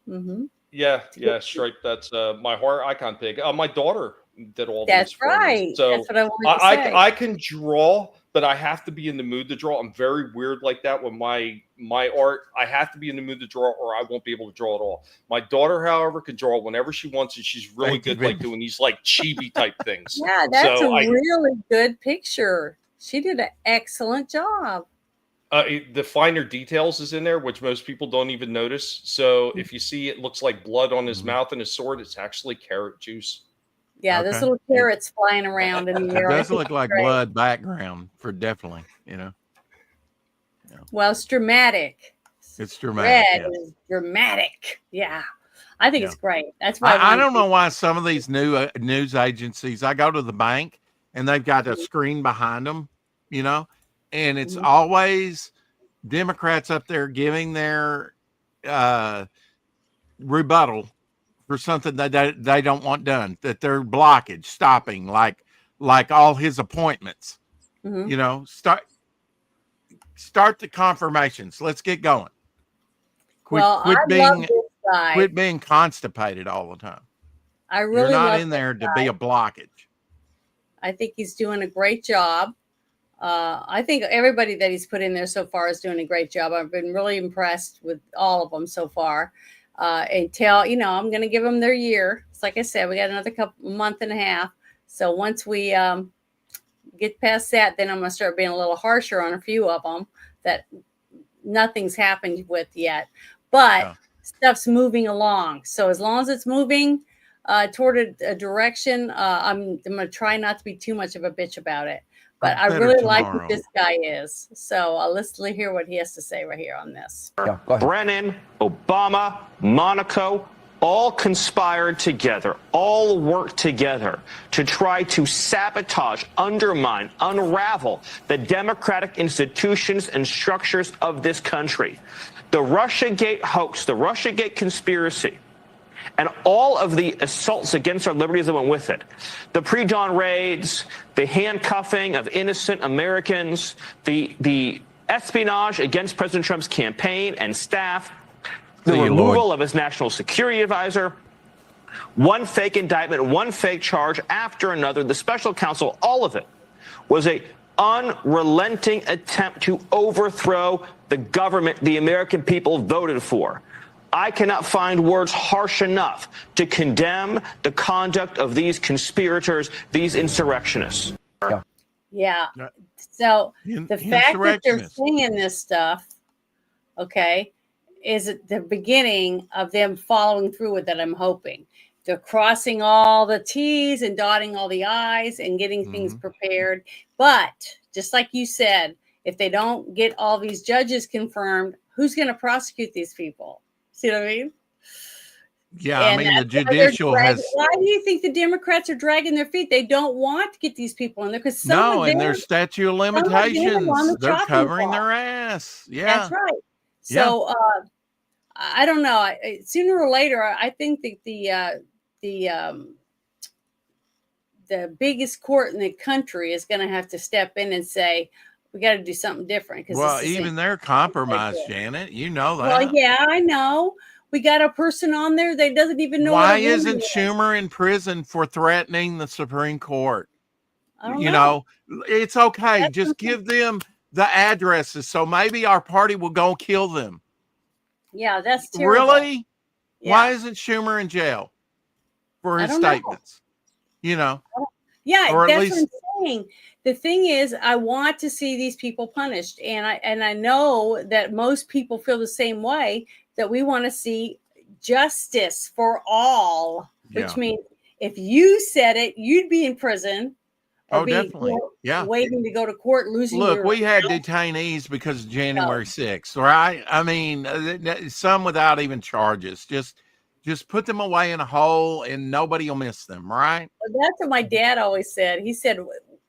Mm-hmm. Yeah, Stripe. That's my heart icon pig. My daughter did all That's these. Right. So that's what I wanted to say. I can draw, but I have to be in the mood to draw. I'm very weird like that with my art. I have to be in the mood to draw, or I won't be able to draw at all. My daughter, however, can draw whenever she wants, and she's really good like doing these like chibi type things. Yeah, that's really good picture. She did an excellent job. The finer details is in there, which most people don't even notice. So if you see it looks like blood on his mouth and his sword, it's actually carrot juice. Yeah, there's little carrots flying around in the air. It does look like blood background for definitely, Yeah. Well, it's dramatic. It's dramatic. Red is dramatic. Yeah. I think it's great. That's why I don't know why some of these new news agencies, I go to the bank and they've got a screen behind them, and it's always Democrats up there giving their rebuttal for something that they don't want done, that they're blockage, stopping, like all his appointments. Start the confirmations. Let's get going. Quit being constipated all the time. You're not in there to be a blockage. I think he's doing a great job. I think everybody that he's put in there so far is doing a great job. I've been really impressed with all of them so far. Until, I'm going to give them their year. It's like I said, we got another month and a half. So once we get past that, then I'm going to start being a little harsher on a few of them that nothing's happened with yet. But stuff's moving along. So as long as it's moving, toward a direction. I'm going to try not to be too much of a bitch about it, but I Better really like who tomorrow. this guy is. So let's hear what he has to say right here on this. Yeah, go ahead. Brennan, Obama, Monaco, all conspired together, all worked together to try to sabotage, undermine, unravel the democratic institutions and structures of this country. The Russiagate hoax, the Russiagate conspiracy, and all of the assaults against our liberties that went with it, the pre-dawn raids, the handcuffing of innocent Americans, the espionage against President Trump's campaign and staff, the removal of his national security advisor, one fake indictment, one fake charge after another, the special counsel, all of it was a unrelenting attempt to overthrow the government the American people voted for. I cannot find words harsh enough to condemn the conduct of these conspirators, these insurrectionists. Yeah. So the fact that they're saying this stuff, okay, is the beginning of them following through with it, I'm hoping. They're crossing all the T's and dotting all the I's and getting things prepared. But just like you said, if they don't get all these judges confirmed, who's going to prosecute these people? See what I mean? Yeah, and I mean, the judicial has... Why do you think the Democrats are dragging their feet? They don't want to get these people in there because and their statute of limitations, they're covering their ass. Yeah. That's right. So, I don't know. Sooner or later, I think that the biggest court in the country is going to have to step in and say, we got to do something different. Well, even they're compromised, Janet. You know that. Well, yeah, I know. We got a person on there that doesn't even know. Why isn't Schumer in prison for threatening the Supreme Court? I don't know. It's okay. Just give them the addresses. So maybe our party will go kill them. Yeah, that's terrible. Really? Yeah. Why isn't Schumer in jail for his statements? Yeah, or that's what I'm saying. The thing is, I want to see these people punished, and I know that most people feel the same way. That we want to see justice for all, which means if you said it, you'd be in prison. Or definitely. Waiting to go to court, losing. Look, we had detainees because of January 6th, right? I mean, some without even charges. Just put them away in a hole and nobody will miss them, right? Well, that's what my dad always said. He said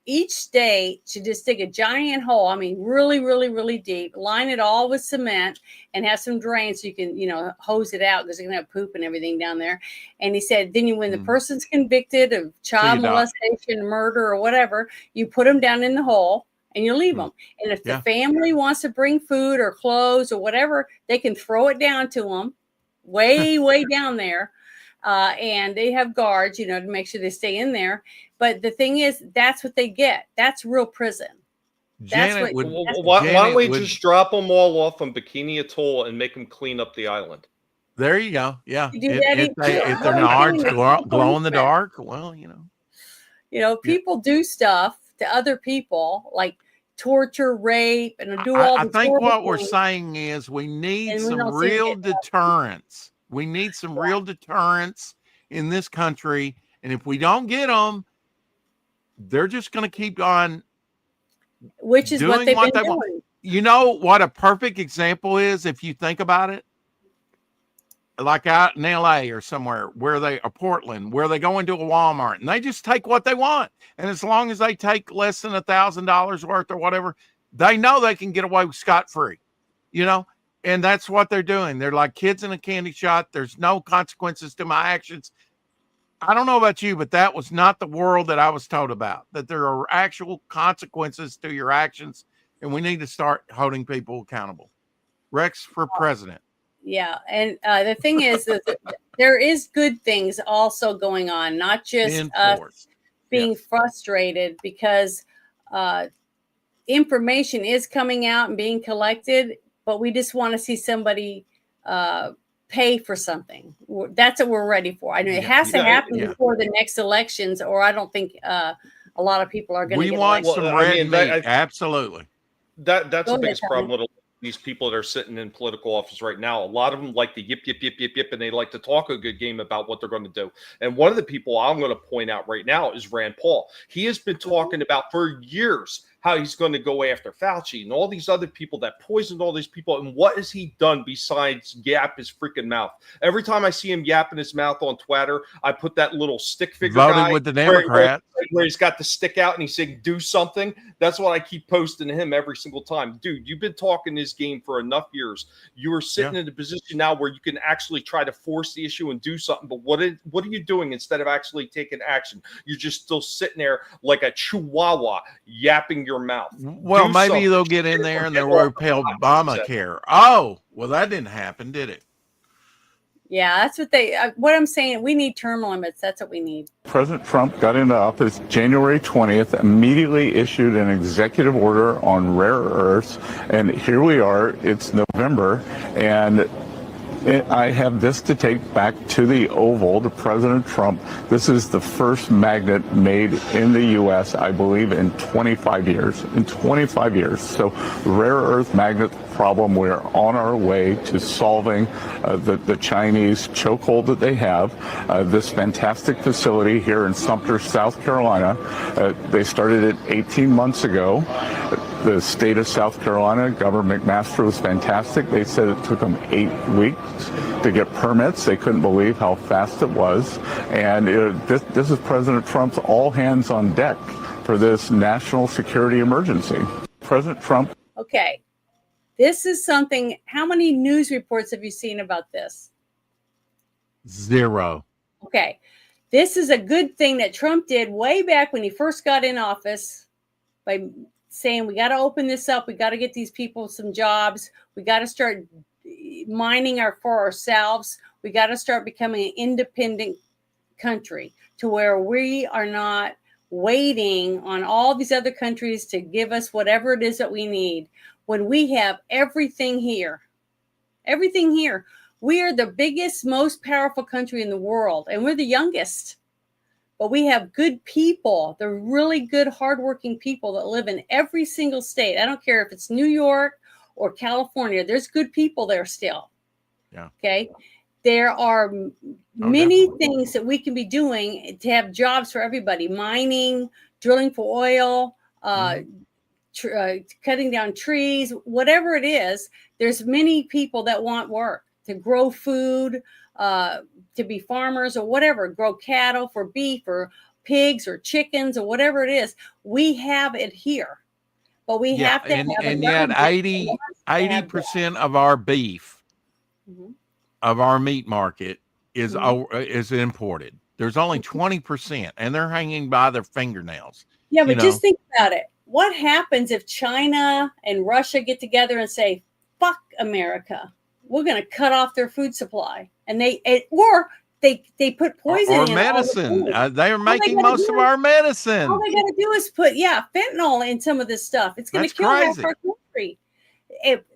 each state should just dig a giant hole. I mean, really, really, really deep. Line it all with cement and have some drains so you can, hose it out because they're going to have poop and everything down there. And he said, then when the person's convicted of child molestation, murder, or whatever, you put them down in the hole and you leave them. And if the family wants to bring food or clothes or whatever, they can throw it down to them way, way down there. And they have guards, to make sure they stay in there. But the thing is, that's what they get. That's real prison. Why don't we just drop them all off on Bikini Atoll and make them clean up the island? There you go. Yeah. If they're large, glow in the dark, well, people do stuff to other people like torture, rape, and do all. I think what we're saying is we need some real deterrence. We need some real deterrence in this country, and if we don't get them, they're just going to keep on. Which is what they've been doing. Want. You know what a perfect example is, if you think about it, like out in LA or somewhere or Portland, where they go into a Walmart and they just take what they want, and as long as they take less than $1,000 worth or whatever, they know they can get away with scot-free. And that's what they're doing. They're like kids in a candy shop. There's no consequences to my actions. I don't know about you, but that was not the world that I was told about, that there are actual consequences to your actions, and we need to start holding people accountable. Rex for president. Yeah. And the thing is that there is good things also going on, not just us being frustrated, because information is coming out and being collected, but we just want to see somebody pay for something. That's what we're ready for. I know it has to happen before the next elections, or I don't think a lot of people are going to get elected. We want some red meat. Absolutely. That's the biggest problem with these people that are sitting in political office right now, a lot of them like to yip, and they like to talk a good game about what they're going to do. And one of the people I'm going to point out right now is Rand Paul. He has been talking about for years how he's going to go after Fauci and all these other people that poisoned all these people. And what has he done besides yap his freaking mouth? Every time I see him yapping his mouth on Twitter, I put that little stick figure Voted guy with the Democrats. where he's got the stick out and he's saying, do something. That's what I keep posting to him every single time. Dude, you've been talking this game for enough years. You are sitting in a position now where you can actually try to force the issue and do something. But what are you doing instead of actually taking action? You're just still sitting there like a chihuahua yapping your mouth. Well, maybe they'll get in there and they'll repeal Obamacare. Oh, well, that didn't happen, did it? Yeah, that's what I'm saying. We need term limits. That's what we need. President Trump got into office January 20th, immediately issued an executive order on rare earths. And here we are, it's November, and I have this to take back to the Oval, to President Trump. This is the first magnet made in the U.S., I believe, in 25 years. So rare earth magnet problem, we're on our way to solving the Chinese chokehold that they have. This fantastic facility here in Sumter, South Carolina, they started it 18 months ago. The state of South Carolina, Governor McMaster, was fantastic. They said it took them 8 weeks to get permits. They couldn't believe how fast it was. And this is President Trump's all hands on deck for this national security emergency. President Trump. Okay. This is something, how many news reports have you seen about this? 0. Okay. This is a good thing that Trump did way back when he first got in office by saying, we got to open this up. We got to get these people some jobs. We got to start mining for ourselves. We got to start becoming an independent country to where we are not waiting on all these other countries to give us whatever it is that we need. When we have everything here, we are the biggest, most powerful country in the world, and we're the youngest. But we have good people. They're really good, hardworking people that live in every single state. I don't care if it's New York or California. There's good people there still. Yeah. Okay. There are many things that we can be doing to have jobs for everybody. Mining, drilling for oil, cutting down trees, whatever it is. There's many people that want work to grow food, to be farmers or whatever, grow cattle for beef or pigs or chickens or whatever it is. We have it here, but we have to have and yet 80% of our beef, of our meat market is imported. There's only 20%, and they're hanging by their fingernails. Yeah, but just think about it. What happens if China and Russia get together and say, fuck America? We're going to cut off their food supply. And they put poison or in medicine. They are making most of our medicine. All they got to do is put fentanyl in some of this stuff. It's going to kill half our country.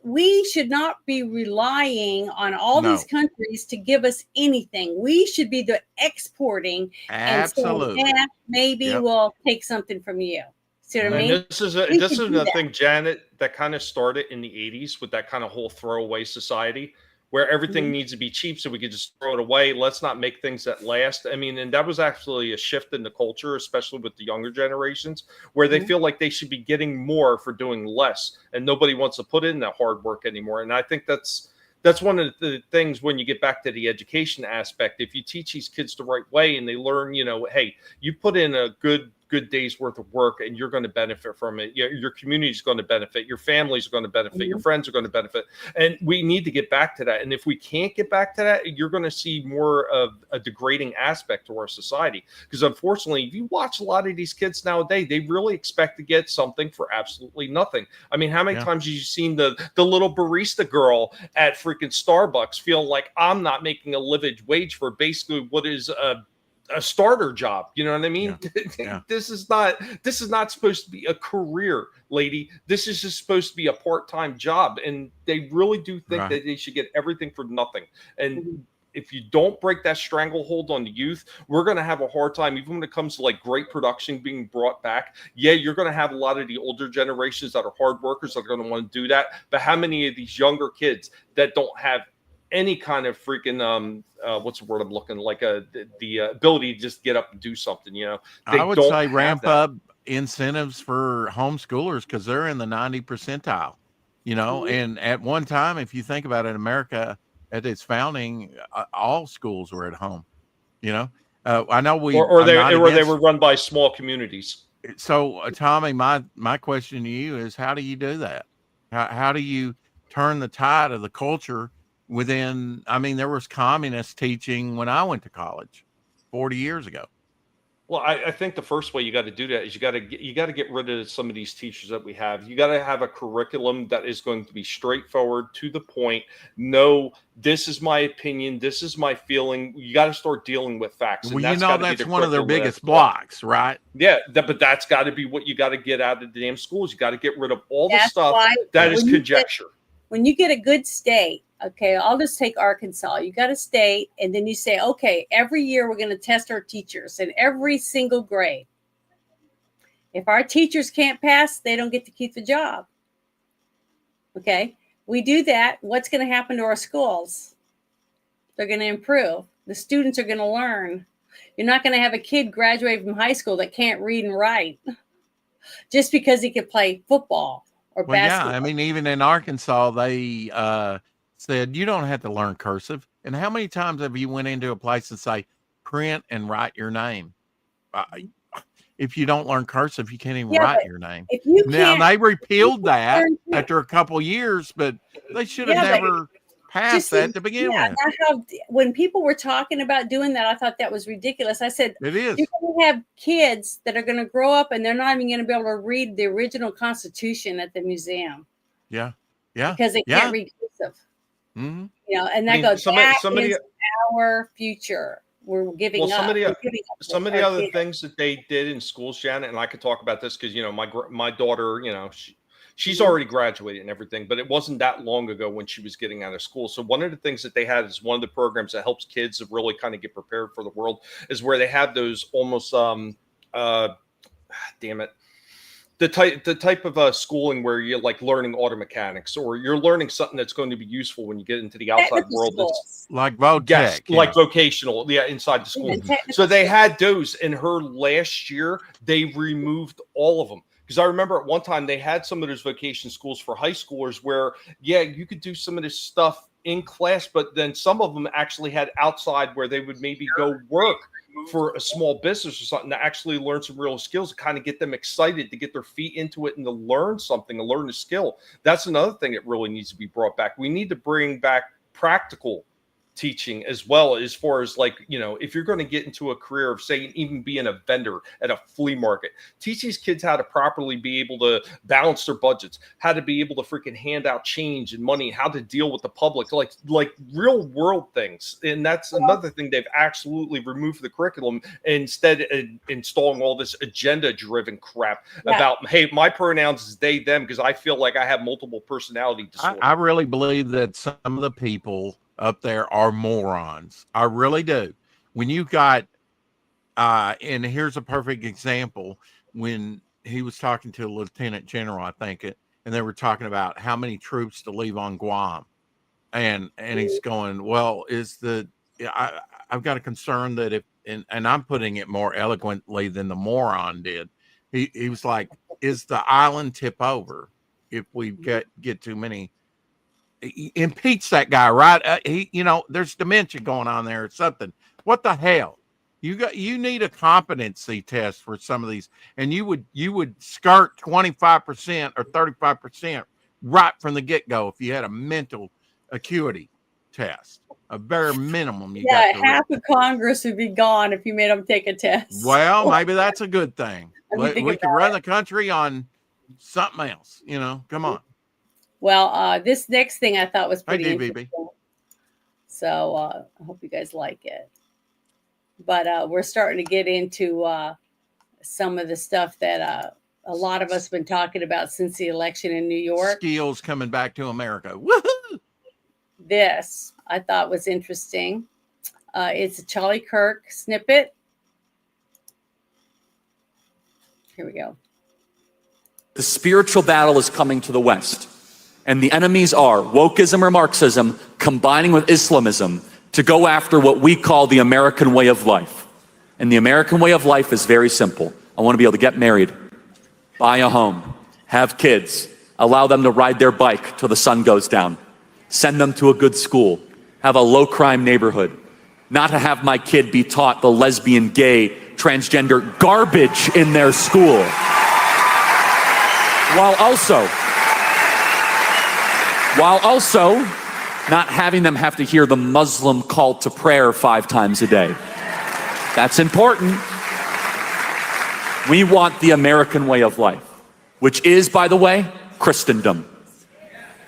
We should not be relying on all these countries to give us anything. We should be the exporting. Absolutely. And so maybe we'll take something from you. See what I mean? This is another thing, Janet, that kind of started in the 80s with that kind of whole throwaway society where everything needs to be cheap so we could just throw it away. Let's not make things that last. I mean, and that was actually a shift in the culture, especially with the younger generations, where they feel like they should be getting more for doing less, and nobody wants to put in that hard work anymore. And I think that's one of the things when you get back to the education aspect. If you teach these kids the right way and they learn, hey, you put in a good day's worth of work and you're going to benefit from it. Your community is going to benefit. Your families are going to benefit. Your friends are going to benefit. And we need to get back to that. And if we can't get back to that, you're going to see more of a degrading aspect to our society. Because unfortunately, if you watch a lot of these kids nowadays, they really expect to get something for absolutely nothing. I mean, how many times have you seen the little barista girl at freaking Starbucks feel like I'm not making a living wage for basically what is a starter job? You know what I mean? Yeah. This is not supposed to be a career, lady. This is just supposed to be a part-time job. And they really do think that they should get everything for nothing. And if you don't break that stranglehold on the youth, we're going to have a hard time, even when it comes to like great production being brought back. Yeah, you're going to have a lot of the older generations that are hard workers that are going to want to do that. But how many of these younger kids that don't have any kind of freaking what's the word I'm looking like the ability to just get up and do something, you know? They I would don't say have ramp that. up incentives for homeschoolers because they're in the 90 percentile, you know. And at one time, if you think about it, America at its founding, all schools were at home, you know. I know Or I'm not they against. were run by small communities. So, Tommy, my question to you is, how do you do that? How do you turn the tide of the culture within? I mean, there was communist teaching when I went to college 40 years ago. Well, I think the first way you got to do that is you got to get rid of some of these teachers that we have. You got to have a curriculum that is going to be straightforward, to the point. No, this is my opinion. This is my feeling. You got to start dealing with facts, Well, and you that's know, got to be that's the one of their curriculum biggest that's taught. blocks, right? Yeah, but that's got to be what you got to get out of the damn schools. You got to get rid of all the That's stuff why that is when you conjecture. when you get a good state, okay, I'll just take Arkansas. You got a state, and then you say, okay, every year we're going to test our teachers in every single grade. If our teachers can't pass, they don't get to keep the job. Okay, we do that. What's going to happen to our schools? They're going to improve. The students are going to learn. You're not going to have a kid graduate from high school that can't read and write just because he could play football or Well, yeah. basketball. I mean, even in Arkansas, they said you don't have to learn cursive. And how many times have you went into a place and say, print and write your name? If you don't learn cursive, you can't even Yeah, write but your name. if you Now can't, they repealed that learn print. after a couple years, but they should have Yeah, but never passed that to begin with. that's how, when people were talking about doing that, I thought that was ridiculous. I said, It is. you're going to have kids that are going to grow up and they're not even going to be able to read the original Constitution at the museum. Yeah. Yeah. Because they can't read cursive. Mm-hmm. You know, and I that mean, goes, somebody, is our future. We're giving well, up. some of the We're giving up some of our the other kids. things that they did in schools, Janet, and I could talk about this because, you know, my daughter, you know, she's already graduated and everything, but it wasn't that long ago when she was getting out of school. So one of the things that they had is one of the programs that helps kids to really kind of get prepared for the world is where they have those almost damn it, the type of schooling where you're like learning auto mechanics, or you're learning something that's going to be useful when you get into the outside world. That's like Votech, yes, yeah. like vocational, yeah, inside the school. So they had those in her last year. They removed all of them. Because I remember at one time they had some of those vocation schools for high schoolers where, yeah, you could do some of this stuff in class, but then some of them actually had outside where they would maybe go work for a small business or something to actually learn some real skills, to kind of get them excited to get their feet into it and to learn something, to learn a skill. That's another thing that really needs to be brought back. We need to bring back practical teaching as well, as far as, like, you know, if you're going to get into a career of, say, even being a vendor at a flea market, teach these kids how to properly be able to balance their budgets, how to be able to freaking hand out change and money, how to deal with the public, like real world things. And that's another thing they've absolutely removed the curriculum, instead installing all this agenda driven crap about, hey, my pronouns is they, them, because I feel like I have multiple personality disorder. I really believe that some of the people up there are morons. I really do. When you got, and here's a perfect example, when he was talking to a lieutenant general, I think it, and they were talking about how many troops to leave on Guam. And he's going, well, I've got a concern that if, and I'm putting it more eloquently than the moron did. He was like, is the island tip over if we get too many? Impeach that guy, right? You know, there's dementia going on there or something. What the hell? You need a competency test for some of these, and you would skirt 25% or 35% right from the get-go if you had a mental acuity test, a bare minimum. Half of Congress would be gone if you made them take a test. Well, maybe that's a good thing. We think can run the country on something else. You know, come on. Well, this next thing I thought was pretty Hey, interesting. So I hope you guys like it. But we're starting to get into some of the stuff that a lot of us have been talking about since the election in New York. Skills coming back to America. Woohoo! This I thought was interesting. It's a Charlie Kirk snippet. Here we go. The spiritual battle is coming to the West, and the enemies are wokeism or Marxism combining with Islamism to go after what we call the American way of life. And the American way of life is very simple. I want to be able to get married, buy a home, have kids, allow them to ride their bike till the sun goes down, send them to a good school, have a low crime neighborhood, not to have my kid be taught the lesbian, gay, transgender garbage in their school, while also not having them have to hear the Muslim call to prayer 5 times a day. That's important. We want the American way of life, which is, by the way, Christendom.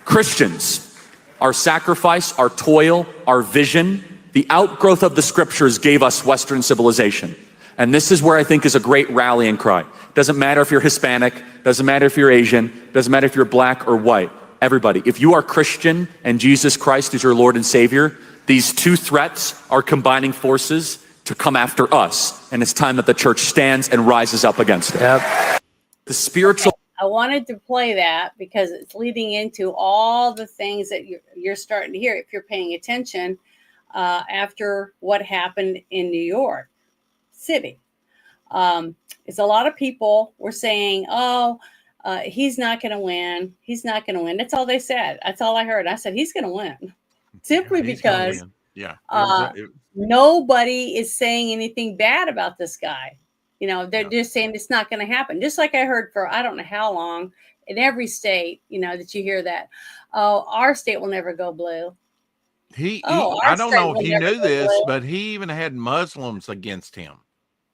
Christians, our sacrifice, our toil, our vision, the outgrowth of the scriptures gave us Western civilization. And this is where I think is a great rallying cry. Doesn't matter if you're Hispanic, doesn't matter if you're Asian, doesn't matter if you're black or white. Everybody, if you are Christian and Jesus Christ is your Lord and Savior, these two threats are combining forces to come after us. And it's time that the church stands and rises up against it. Yep. The spiritual... I wanted to play that because it's leading into all the things that you're starting to hear if you're paying attention after what happened in New York City. It's a lot of people were saying, he's not going to win. He's not going to win. That's all they said. That's all I heard. I said, he's going to win. Simply because nobody is saying anything bad about this guy. You know, they're just saying it's not going to happen. Just like I heard for, I don't know how long in every state, you know, that you hear that, oh, our state will never go blue. I don't know if you knew this, but he even had Muslims against him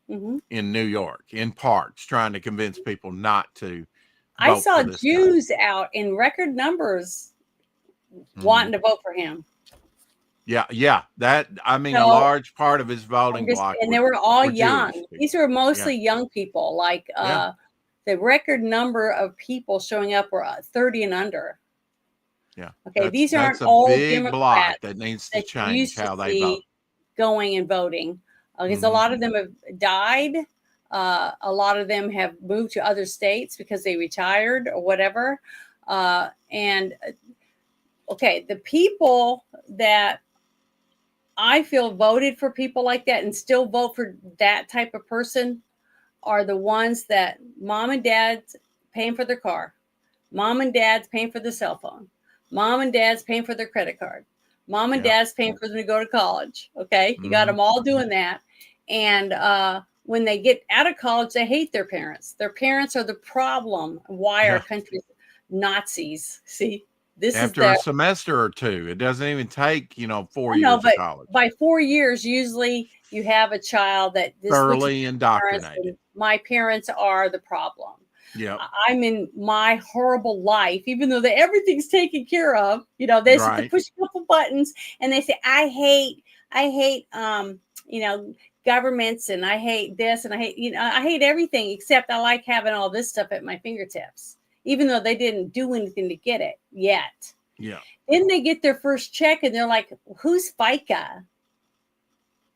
in New York, in parks, trying to convince people not to. I saw Jews out in record numbers wanting to vote for him. Yeah. That, I mean, a large part of his voting block. And they were all young. These were mostly young people. Like the record number of people showing up were 30 and under. Yeah. Okay. These aren't all big block Democrats that needs to change how they vote. Going and voting. Because a lot of them have died. A lot of them have moved to other states because they retired or whatever. The people that I feel voted for people like that and still vote for that type of person are the ones that mom and dad's paying for their car. Mom and dad's paying for the cell phone. Mom and dad's paying for their credit card. Mom and dad's paying for them to go to college. Okay. You got them all doing that. And when they get out of college, they hate their parents. Their parents are the problem. Why our country's Nazis. See, this after is a semester or two. It doesn't even take, 4 years of college. By 4 years, usually you have a child that thoroughly indoctrinated. My parents are the problem. Yeah, I'm in my horrible life, even though everything's taken care of. You know, they just push a couple buttons and they say, I hate, governments, and I hate this, and I hate everything except I like having all this stuff at my fingertips, even though they didn't do anything to get it yet. Yeah. Then they get their first check and they're like, who's FICA?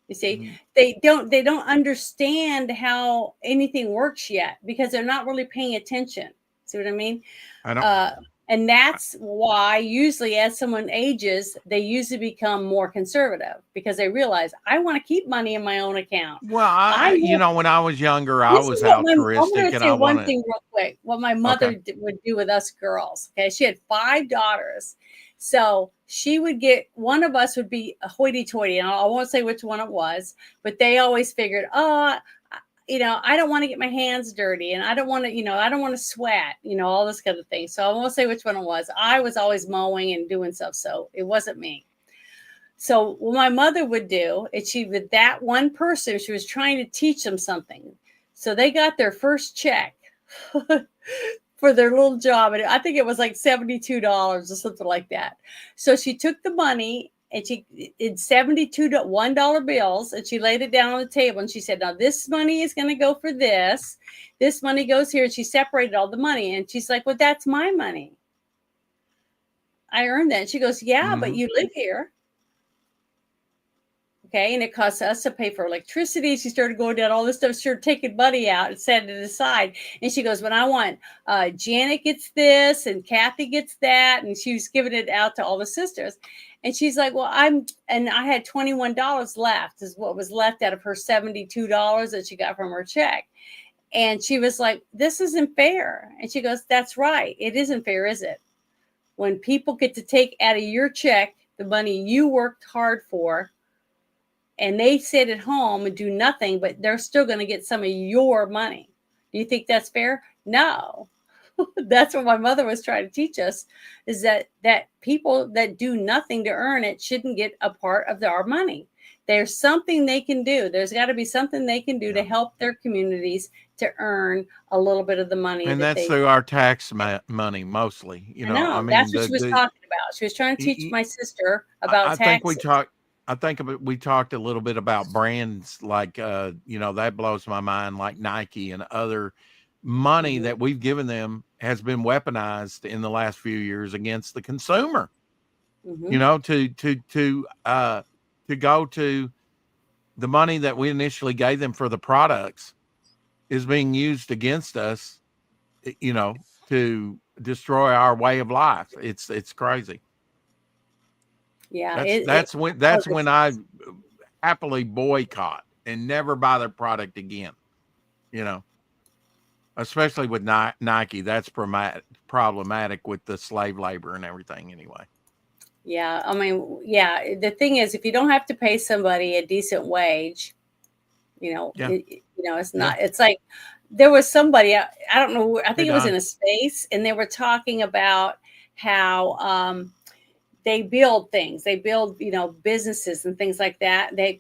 You see, they don't understand how anything works yet because they're not really paying attention. See what I mean? I know. And that's why usually as someone ages, they usually become more conservative because they realize I want to keep money in my own account. Well, when I was younger, I was altruistic. And I want to say one thing real quick. What my mother would do with us girls. Okay, she had 5 daughters, so she would get one of us would be a hoity-toity, and I won't say which one it was, but they always figured, I don't want to get my hands dirty and I don't want to, I don't want to sweat, all this kind of thing. So I won't say which one it was. I was always mowing and doing stuff. So it wasn't me. So what my mother would do is that one person, she was trying to teach them something. So they got their first check for their little job. And I think it was like $72 or something like that. So she took the money and she did 72 $1 bills, and she laid it down on the table. And she said, now this money is going to go for this. This money goes here. And she separated all the money. And she's like, well, that's my money. I earned that. And she goes, yeah, but you live here. Okay, and it costs us to pay for electricity. She started going down all this stuff. She started taking money out and setting it aside. And she goes, when I want, Janet gets this and Kathy gets that. And she was giving it out to all the sisters. And she's like, well, and I had $21 left, is what was left out of her $72 that she got from her check. And she was like, this isn't fair. And she goes, that's right. It isn't fair, is it? When people get to take out of your check the money you worked hard for, and they sit at home and do nothing, but they're still going to get some of your money. Do you think that's fair? No. That's what my mother was trying to teach us, is that people that do nothing to earn it shouldn't get a part of our money. There's something they can do. There's got to be something they can do to help their communities to earn a little bit of the money. And that's through our tax money mostly. You know, I mean, that's what she was talking about. She was trying to teach my sister about taxes. I think we talked a little bit about brands like, that blows my mind, like Nike and other money that we've given them has been weaponized in the last few years against the consumer, to go to the money that we initially gave them for the products is being used against us, to destroy our way of life. It's crazy. Yeah, that's when I happily boycott and never buy their product again. Especially with Nike, that's problematic with the slave labor and everything. Anyway. Yeah, I mean, the thing is, if you don't have to pay somebody a decent wage, it's not. It's like there was somebody, I don't know. I think it was in a space, and they were talking about how they build things. They build, businesses and things like that. They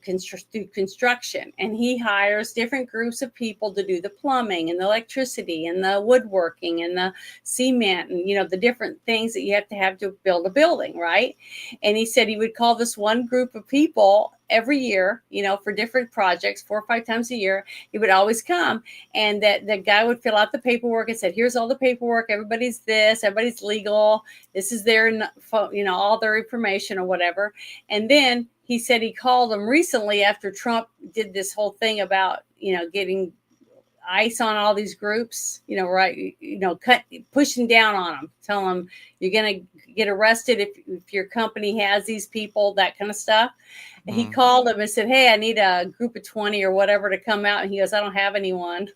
do construction, and he hires different groups of people to do the plumbing and the electricity and the woodworking and the cement and, the different things that you have to build a building, right? And he said he would call this one group of people every year, for different projects, 4 or 5 times a year. He would always come, and that the guy would fill out the paperwork and said, here's all the paperwork. Everybody's legal. This is their, all their information or whatever. And then he said he called them recently after Trump did this whole thing about, getting ice on all these groups, pushing down on them, telling them you're going to get arrested if your company has these people, that kind of stuff. Mm-hmm. He called them and said, hey, I need a group of 20 or whatever to come out. And he goes, I don't have anyone.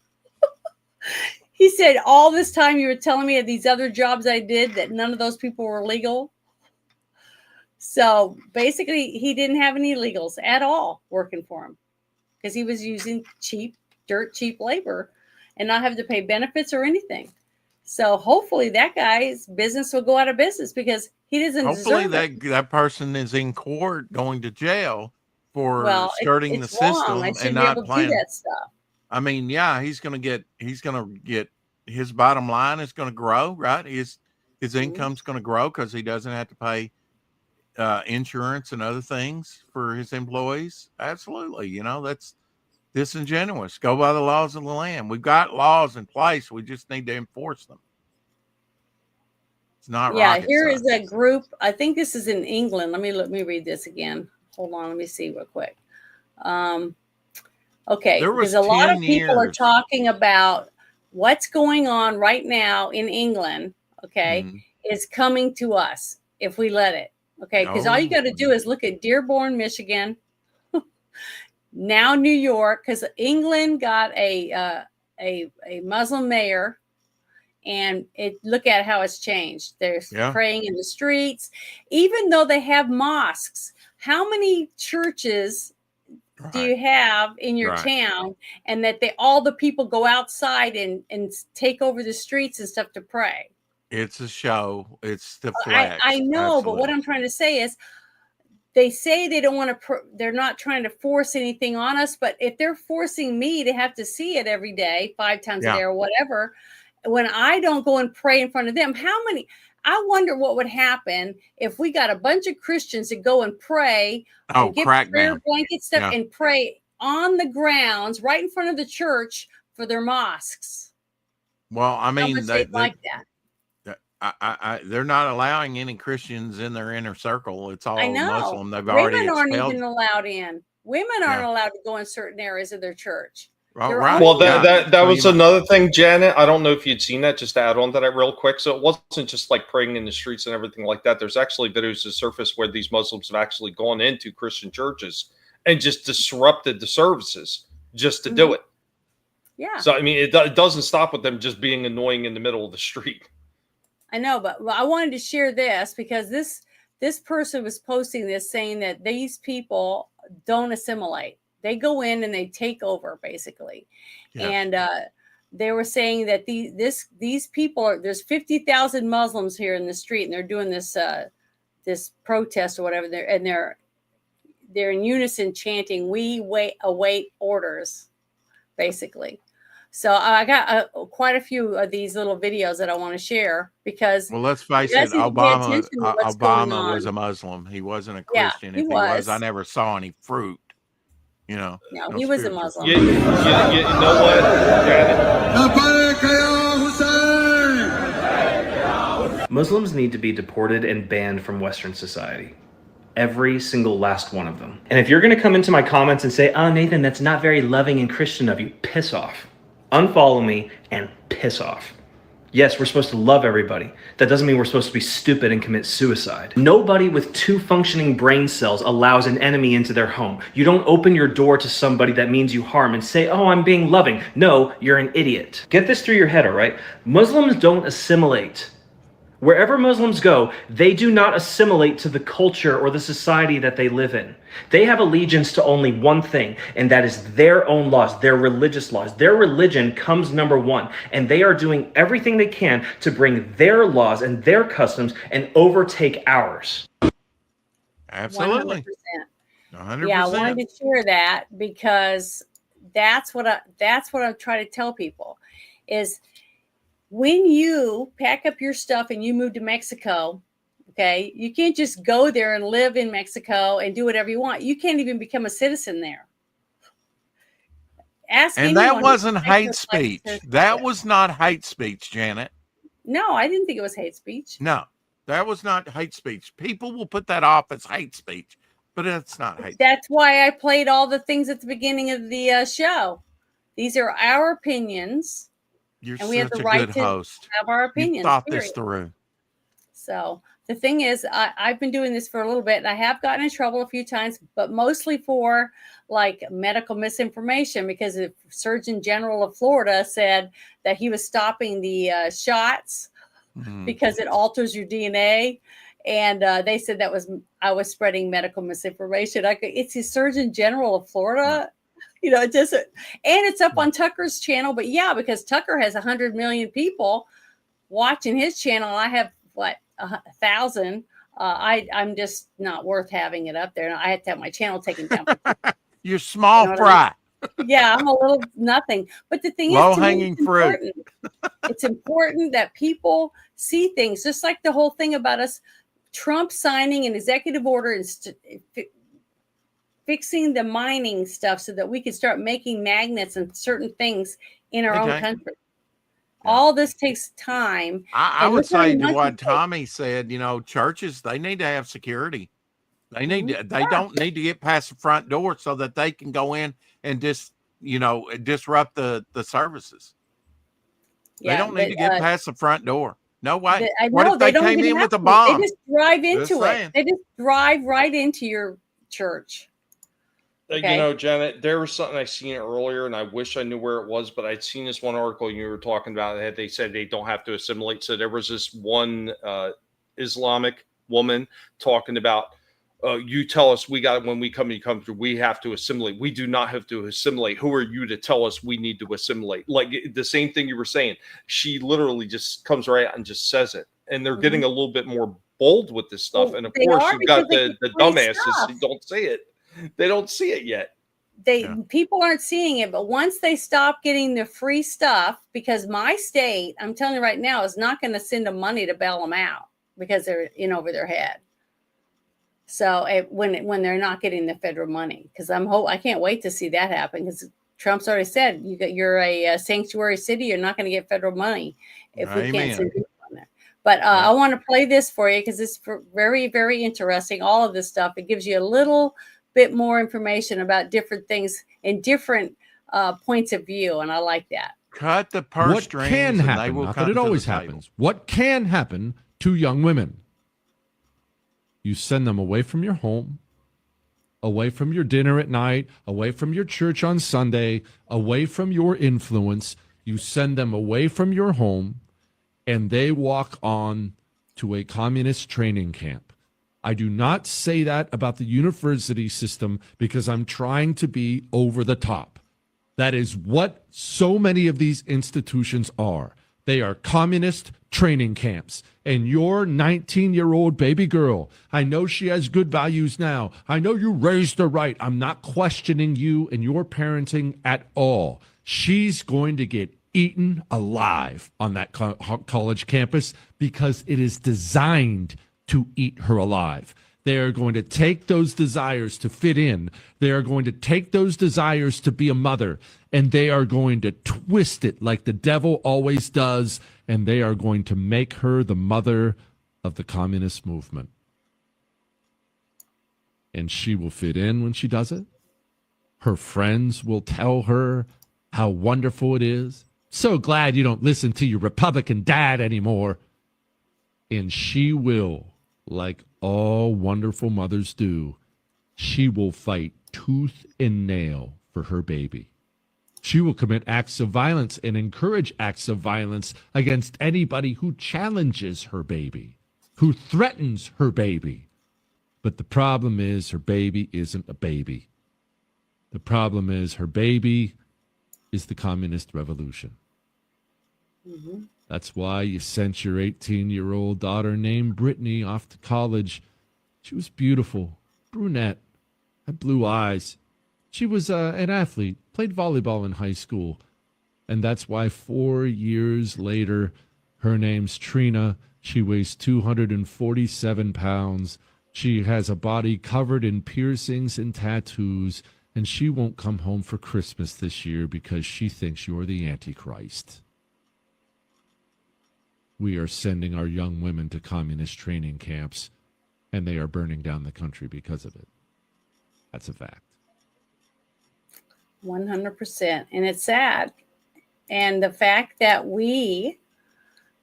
He said, all this time you were telling me of these other jobs I did that none of those people were legal. So basically he didn't have any legals at all working for him because he was using dirt cheap labor and not having to pay benefits or anything. So hopefully that guy's business will go out of business because he doesn't hopefully deserve it. that person is in court going to jail for skirting the system and not playing that stuff. I mean, yeah, he's gonna get his bottom line is gonna grow, right? His income's gonna grow because he doesn't have to pay insurance and other things for his employees. Absolutely. That's disingenuous. Go by the laws of the land. We've got laws in place. We just need to enforce them. It's not rocket here science. Is a group. I think this is in England. Let me read this again. Hold on. Let me see real quick. Okay. Because a lot of people are talking about what's going on right now in England. Okay. Is coming to us if we let it. Okay. Because all you got to do is look at Dearborn, Michigan. Now New York, because England got a Muslim mayor, and look at how it's changed. They're praying in the streets, even though they have mosques. How many churches do you have in your town, and that all the people go outside and take over the streets and stuff to pray? It's a show. It's the flex. I know, but what I'm trying to say is, they say they don't want to, they're not trying to force anything on us, but if they're forcing me to have to see it every day, 5 times a day or whatever, when I don't go and pray in front of them, I wonder what would happen if we got a bunch of Christians to go and pray, and get prayer blanket stuff and pray on the grounds right in front of the church for their mosques. Well, I mean, they like that. They're not allowing any Christians in their inner circle. It's all Muslim. They've Women already aren't expelled. even allowed in. Women aren't allowed to go in certain areas of their church. Right. Well, that was another thing, Janet. I don't know if you'd seen that. Just to add on to that real quick. So it wasn't just like praying in the streets and everything like that. There's actually videos that surface where these Muslims have actually gone into Christian churches and just disrupted the services just to do it. Yeah. So, I mean, it doesn't stop with them just being annoying in the middle of the street. I know, but I wanted to share this because this person was posting this saying that these people don't assimilate. They go in and they take over basically. Yes. And they were saying that these people are, there's 50,000 Muslims here in the street and they're doing this this protest or whatever. They're in unison chanting, "We await orders," basically. So I got quite a few of these little videos that I want to share because. Well, let's face it, Obama was a Muslim. He wasn't a Christian. Yeah, if he was, I never saw any fruit. You know. No, he was a Muslim. You know what? Muslims need to be deported and banned from Western society. Every single last one of them. And if you're going to come into my comments and say, "Oh, Nathan, that's not very loving and Christian of you," piss off. Unfollow me and piss off. Yes, we're supposed to love everybody. That doesn't mean we're supposed to be stupid and commit suicide. Nobody with 2 functioning brain cells allows an enemy into their home. You don't open your door to somebody that means you harm and say, "Oh, I'm being loving." No, you're an idiot. Get this through your head, all right? Muslims don't assimilate. Wherever Muslims go, they do not assimilate to the culture or the society that they live in. They have allegiance to only one thing, and that is their own laws, their religious laws. Their religion comes number one, and they are doing everything they can to bring their laws and their customs and overtake ours. Absolutely. 100%. Yeah, I wanted to share that because that's what I'm trying to tell people is when you pack up your stuff and you move to Mexico, okay, you can't just go there and live in Mexico and do whatever you want. You can't even become a citizen there. And that wasn't hate speech. That was not hate speech, Janet. No, I didn't think it was hate speech. No, that was not hate speech. People will put that off as hate speech, but it's not hate. That's why I played all the things at the beginning of the show. These are our opinions. You're and we have such the a right good to host. have our opinions. You thought period. this through. So the thing is, I've been doing this for a little bit, and I have gotten in trouble a few times, but mostly for like medical misinformation because the Surgeon General of Florida said that he was stopping the shots because it alters your DNA. And they said I was spreading medical misinformation. It's the Surgeon General of Florida. You know, it doesn't, and it's up on Tucker's channel. But yeah, because Tucker has 100 million people watching his channel. I have 1,000. I'm just not worth having it up there. I have to have my channel taken down. You're small fry. I mean? Yeah, I'm a little nothing. But the thing low is, hanging fruit. It's important that people see things, just like the whole thing about us, Trump signing an executive order and fixing the mining stuff so that we can start making magnets and certain things in our own country. Yeah. All this takes time. I would say to what Tommy said, you know, churches, they need to have security. They need to, they don't need to get past the front door so that they can go in and disrupt the services. Yeah, they don't need to get past the front door. No way. What if they came in with a bomb? They just drive into it. They just drive right into your church. Okay. You know, Janet, there was something I seen earlier, and I wish I knew where it was, but I'd seen this one article you were talking about that they said they don't have to assimilate. So there was this one Islamic woman talking about, you tell us when we come to your country, we have to assimilate. We do not have to assimilate. Who are you to tell us we need to assimilate? Like the same thing you were saying. She literally just comes right out and just says it. And they're getting a little bit more bold with this stuff. Well, and of course, you've got the dumbasses who don't say it. They don't see it yet. People aren't seeing it, but once they stop getting the free stuff, because my state, I'm telling you right now, is not going to send them money to bail them out because they're in over their head. So when they're not getting the federal money, because I can't wait to see that happen because Trump's already said you're a sanctuary city, you're not going to get federal money if we can't send people on there. But I want to play this for you because it's very, very interesting. All of this stuff, it gives you a little bit more information about different things and different points of view, and I like that. Cut the purse What strings can and they happen, will not come that it to the always table. happens, what can happen to young women? You send them away from your home, away from your dinner at night, away from your church on Sunday, away from your influence. You send them away from your home, and they walk on to a communist training camp. I do not say that about the university system because I'm trying to be over the top. That is what so many of these institutions are. They are communist training camps. And your 19-year-old baby girl, I know she has good values now. I know you raised her right. I'm not questioning you and your parenting at all. She's going to get eaten alive on that college campus because it is designed to eat her alive. They are going to take those desires to fit in. They are going to take those desires to be a mother, and they are going to twist it like the devil always does, and they are going to make her the mother of the communist movement. And she will fit in when she does it. Her friends will tell her how wonderful it is. So glad you don't listen to your Republican dad anymore. And she will, like all wonderful mothers do, she will fight tooth and nail for her baby. She will commit acts of violence and encourage acts of violence against anybody who challenges her baby, who threatens her baby. But the problem is her baby isn't a baby. The problem is her baby is the communist revolution. Mm-hmm. That's why you sent your 18-year-old daughter named Brittany off to college. She was beautiful, brunette, had blue eyes. She was an athlete, played volleyball in high school. And that's why 4 years later, her name's Trina. She weighs 247 pounds. She has a body covered in piercings and tattoos. And she won't come home for Christmas this year because she thinks you're the Antichrist. We are sending our young women to communist training camps, and they are burning down the country because of it. That's a fact. 100%. And it's sad. And the fact that we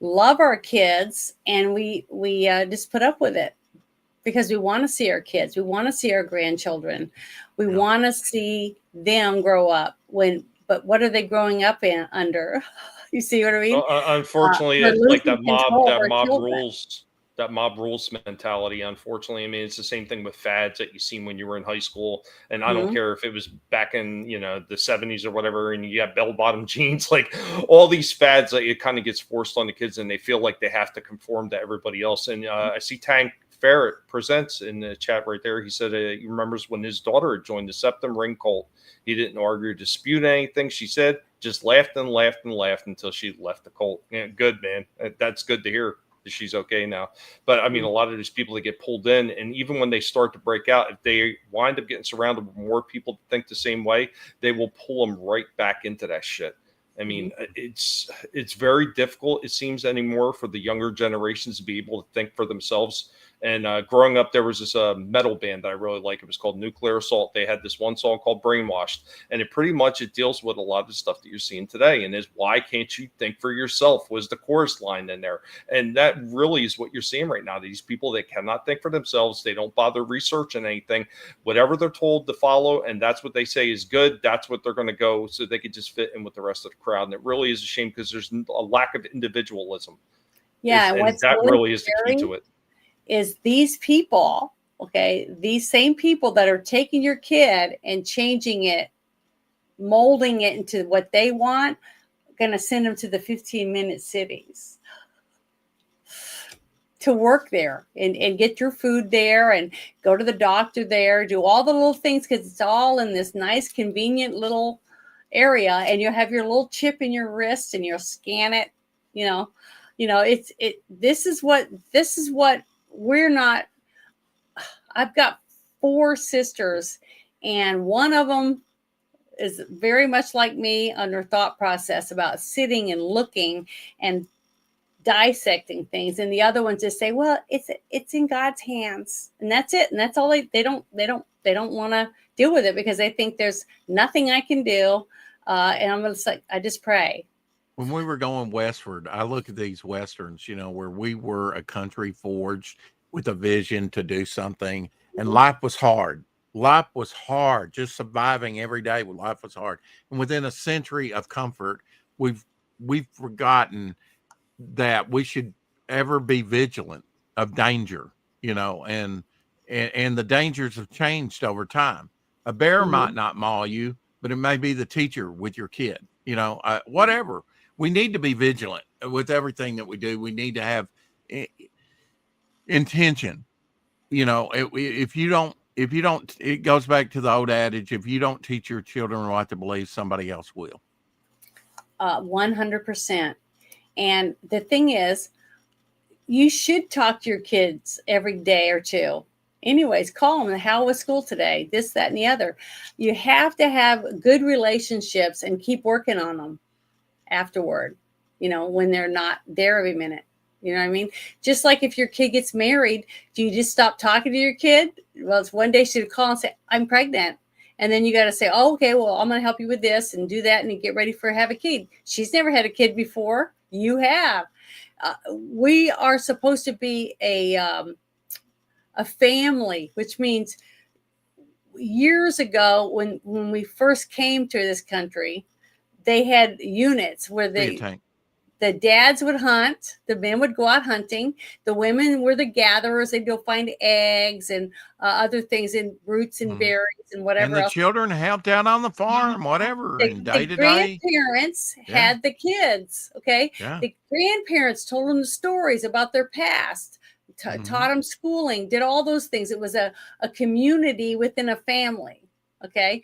love our kids and we just put up with it because we want to see our kids. We want to see our grandchildren. We want to see them grow up. But what are they growing up under? You see what I mean? Unfortunately, it's like that mob rules mentality. Unfortunately, I mean, it's the same thing with fads that you seen when you were in high school. And I don't care if it was back in, the 70s or whatever, and you got bell-bottom jeans, like all these fads that it kind of gets forced on the kids and they feel like they have to conform to everybody else. And I see Tank Ferret presents in the chat right there. He said he remembers when his daughter had joined the Septum Ring cult. He didn't argue or dispute anything she said, just laughed and laughed and laughed until she left the cult. Yeah, good, man. That's good to hear that she's okay now. But I mean, a lot of these people that get pulled in, and even when they start to break out, if they wind up getting surrounded with more people that think the same way, they will pull them right back into that shit. I mean, it's very difficult, it seems, anymore for the younger generations to be able to think for themselves. And growing up, there was this metal band that I really like. It was called Nuclear Assault. They had this one song called Brainwashed. And it deals with a lot of the stuff that you're seeing today. And is why can't you think for yourself was the chorus line in there. And that really is what you're seeing right now. These people that cannot think for themselves. They don't bother researching anything. Whatever they're told to follow, and that's what they say is good, that's what they're going to go so they could just fit in with the rest of the crowd. And it really is a shame because there's a lack of individualism. Yeah. And that really is the key to it. Is these people, these same people that are taking your kid and changing it, molding it into what they want, going to send them to the 15-minute cities to work there and get your food there and go to the doctor there, do all the little things because it's all in this nice, convenient little area, and you have your little chip in your wrist and you'll scan it. This is what we're not. I've got 4 sisters, and one of them is very much like me on her thought process about sitting and looking and dissecting things, and the other ones just say, well, it's in God's hands, and that's it, and that's all. They don't They don't want to deal with it because they think there's nothing I can do. And I'm just like, I just pray. When we were going westward, I look at these westerns, where we were a country forged with a vision to do something, and life was hard. Life was hard. Just surviving every day. Life was hard. And within a century of comfort, we've forgotten that we should ever be vigilant of danger, and the dangers have changed over time. A bear might not maul you, but it may be the teacher with your kid, whatever. We need to be vigilant with everything that we do. We need to have intention. If you don't, it goes back to the old adage: if you don't teach your children what to believe, somebody else will. 100%. And the thing is, you should talk to your kids every day or two. Anyways, call them. How was school today? This, that, and the other. You have to have good relationships and keep working on them afterward, when they're not there every minute. You know what I mean? Just like if your kid gets married, do you just stop talking to your kid? Well, it's one day she'd call and say, I'm pregnant. And then you got to say, oh, okay, well, I'm going to help you with this and do that and get ready for have a kid. She's never had a kid before. You have. We are supposed to be a family, which means years ago when we first came to this country, they had units where the dads would hunt, the men would go out hunting, the women were the gatherers. They'd go find eggs and other things and roots and berries and whatever and the else. children helped out on the farm, whatever, and day to day. Grandparents had the kids, okay? Yeah. The grandparents told them the stories about their past, taught them schooling, did all those things. It was a community within a family, okay?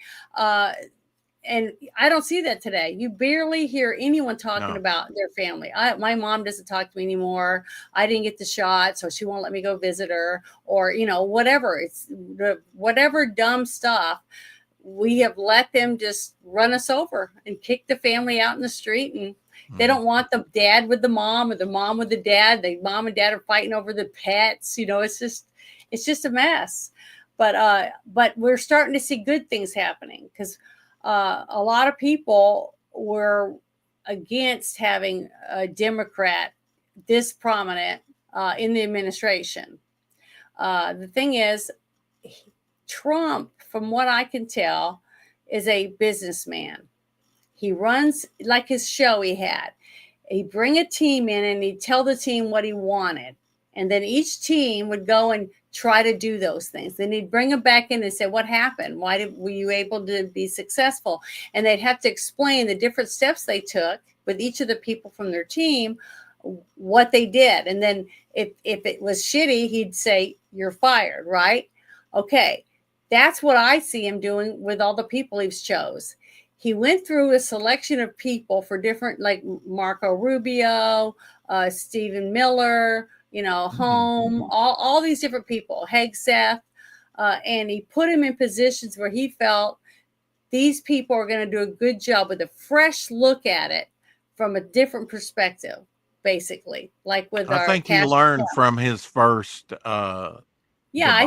And I don't see that today. You barely hear anyone talking about their family. My mom doesn't talk to me anymore. I didn't get the shot, so she won't let me go visit her, or whatever. It's whatever dumb stuff. We have let them just run us over and kick the family out in the street, and they don't want the dad with the mom or the mom with the dad. The mom and dad are fighting over the pets. It's just a mess. But we're starting to see good things happening because a lot of people were against having a Democrat this prominent in the administration. The thing is, Trump, from what I can tell, is a businessman. He runs like his show he had. He'd bring a team in and he'd tell the team what he wanted. And then each team would go and try to do those things. Then he'd bring them back in and say, what happened? Were you able to be successful? And they'd have to explain the different steps they took with each of the people from their team, what they did. And then if it was shitty, he'd say, you're fired, right? Okay. That's what I see him doing with all the people he's chose. He went through a selection of people for different, like Marco Rubio, Stephen Miller, Home, all these different people, Hegseth, and he put him in positions where he felt these people are going to do a good job with a fresh look at it from a different perspective, basically. Like with I think he learned from his first I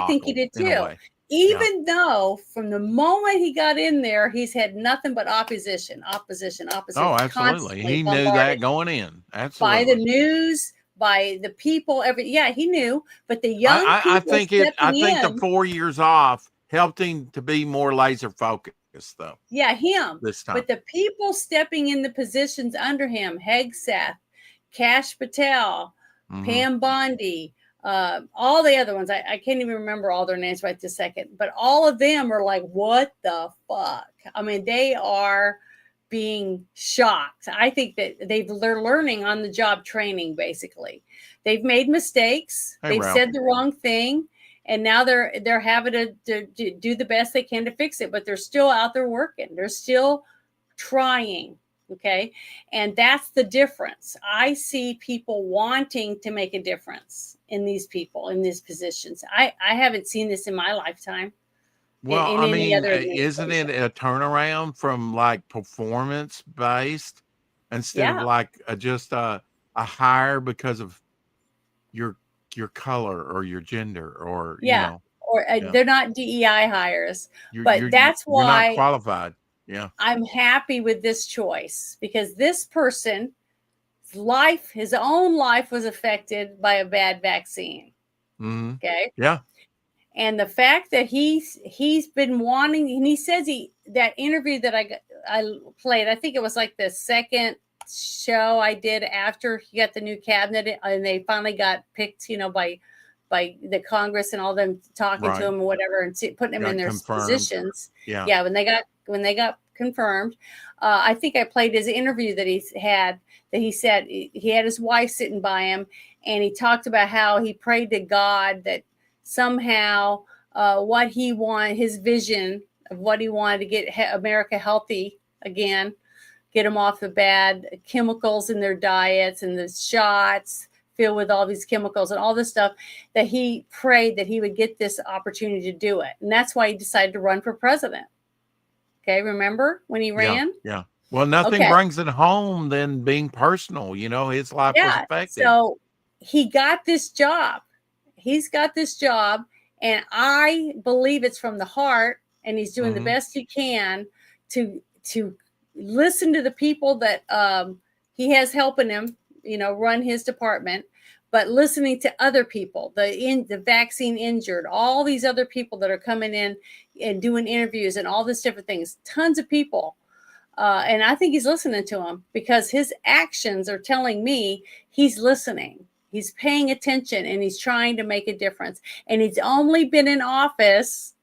think he did too. Even though from the moment he got in there, he's had nothing but opposition. Oh, absolutely. He knew that going in. Absolutely. By the news, by the people, he knew. But the young people I think the 4 years off helped him to be more laser focused, though. Yeah, him. This time. But the people stepping in the positions under him, Hegseth, Kash Patel, Pam Bondi, all the other ones, I can't even remember all their names right this second, but all of them are like, what the fuck? I mean, they are being shocked. I think that they're learning on the job training, basically. They've made mistakes. They've said the wrong thing. And now they're having to do the best they can to fix it, but they're still out there working. They're still trying. Okay. And that's the difference. I see people wanting to make a difference in these people, in these positions. I haven't seen this in my lifetime. Well, I mean, isn't it a turnaround from like performance based instead of like just a hire because of your color or your gender or you know, or Yeah. they're not DEI hires. But You're that's you're not why qualified. Yeah. I'm happy with this choice, because this person life, his own life, was affected by a bad vaccine. Mm-hmm. Okay. Yeah. And the fact that he's been wanting, and he says that interview that I played, I think it was like the second show I did after he got the new cabinet and they finally got picked, by the Congress and all them talking to him or whatever, and putting him Got in their confirmed. positions. Yeah. When they got confirmed, I think I played his interview that he said he had his wife sitting by him, and he talked about how he prayed to God that somehow what he wanted, his vision of what he wanted to get America healthy again, get them off the bad chemicals in their diets and the shots filled with all these chemicals and all this stuff, that he prayed that he would get this opportunity to do it. And that's why he decided to run for president. Okay, remember when he ran? Yeah. Well, nothing brings it home than being personal. His life was affected. So he got this job. He's got this job, and I believe it's from the heart, and he's doing the best he can to listen to the people that he has helping him, run his department, but listening to other people, the vaccine injured, all these other people that are coming in and doing interviews and all this different things, tons of people. And I think he's listening to them, because his actions are telling me he's listening. He's paying attention, and he's trying to make a difference. And he's only been in office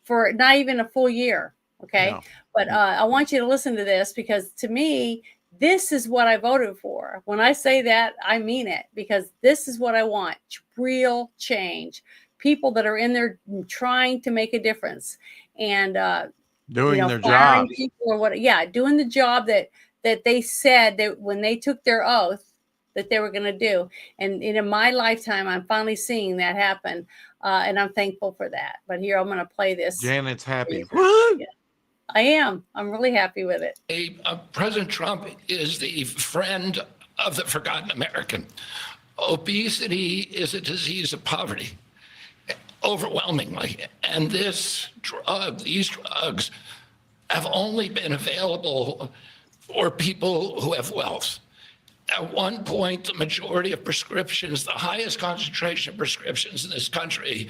for not even a full year. Okay. No. But I want you to listen to this, because to me, this is what I voted for. When I say that, I mean it, because this is what I want. Real change. People that are in there trying to make a difference and doing their job. People or doing the job that they said that when they took their oath that they were going to do. And in my lifetime, I'm finally seeing that happen. And I'm thankful for that. But here, I'm going to play this. Janet's happy. Yeah, I am. I'm really happy with it. President Trump is the friend of the forgotten American. Obesity is a disease of poverty, overwhelmingly. And these drugs have only been available for people who have wealth. At one point, the majority of prescriptions, the highest concentration of prescriptions in this country,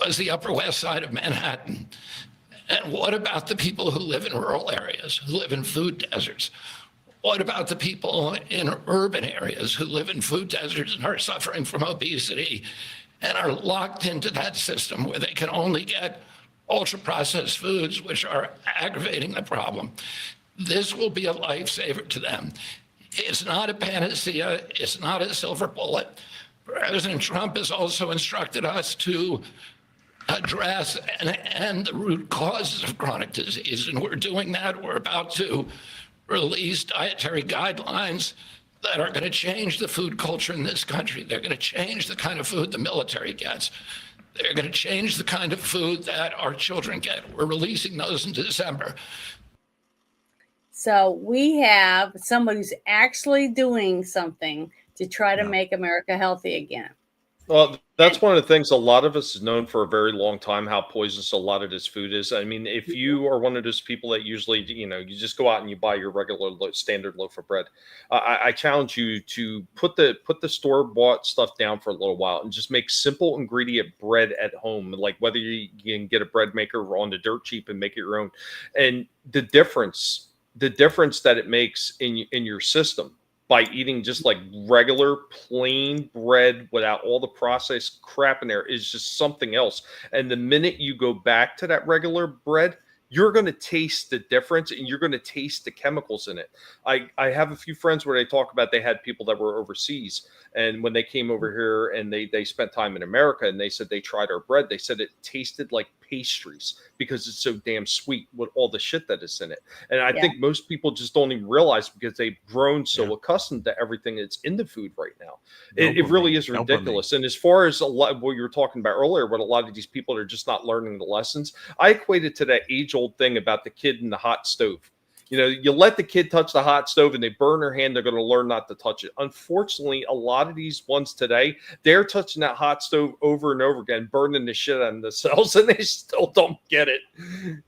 was the Upper West Side of Manhattan. And what about the people who live in rural areas, who live in food deserts? What about the people in urban areas who live in food deserts and are suffering from obesity and are locked into that system where they can only get ultra-processed foods, which are aggravating the problem? This will be a lifesaver to them. It's not a panacea. It's not a silver bullet. President Trump has also instructed us to address and end the root causes of chronic disease, and we're doing that. We're about to release dietary guidelines that are going to change the food culture in this country. They're going to change the kind of food the military gets. They're going to change the kind of food that our children get. We're releasing those in December. So we have somebody who's actually doing something to try to make America healthy again. Well, that's one of the things a lot of us have known for a very long time, how poisonous a lot of this food is. I mean, if you are one of those people that usually, you just go out and you buy your regular standard loaf of bread, I challenge you to put the store-bought stuff down for a little while and just make simple ingredient bread at home. Like whether you can get a bread maker on the dirt cheap and make it your own. And the difference that it makes in your system by eating just like regular plain bread without all the processed crap in there is just something else. And the minute you go back to that regular bread, you're going to taste the difference and you're going to taste the chemicals in it. I have a few friends where they talk about they had people that were overseas, and when they came over here and they spent time in America and they said they tried our bread, they said it tasted like pastries because it's so damn sweet with all the shit that is in it. And I think most people just don't even realize because they've grown so accustomed to everything that's in the food right now. It really is ridiculous. And as far as a lot what you were talking about earlier, what a lot of these people are just not learning the lessons, I equate it to that age-old thing about the kid in the hot stove. You know, you let the kid touch the hot stove and they burn their hand, they're going to learn not to touch it. Unfortunately, a lot of these ones today, they're touching that hot stove over and over again, burning the shit out of themselves, and they still don't get it.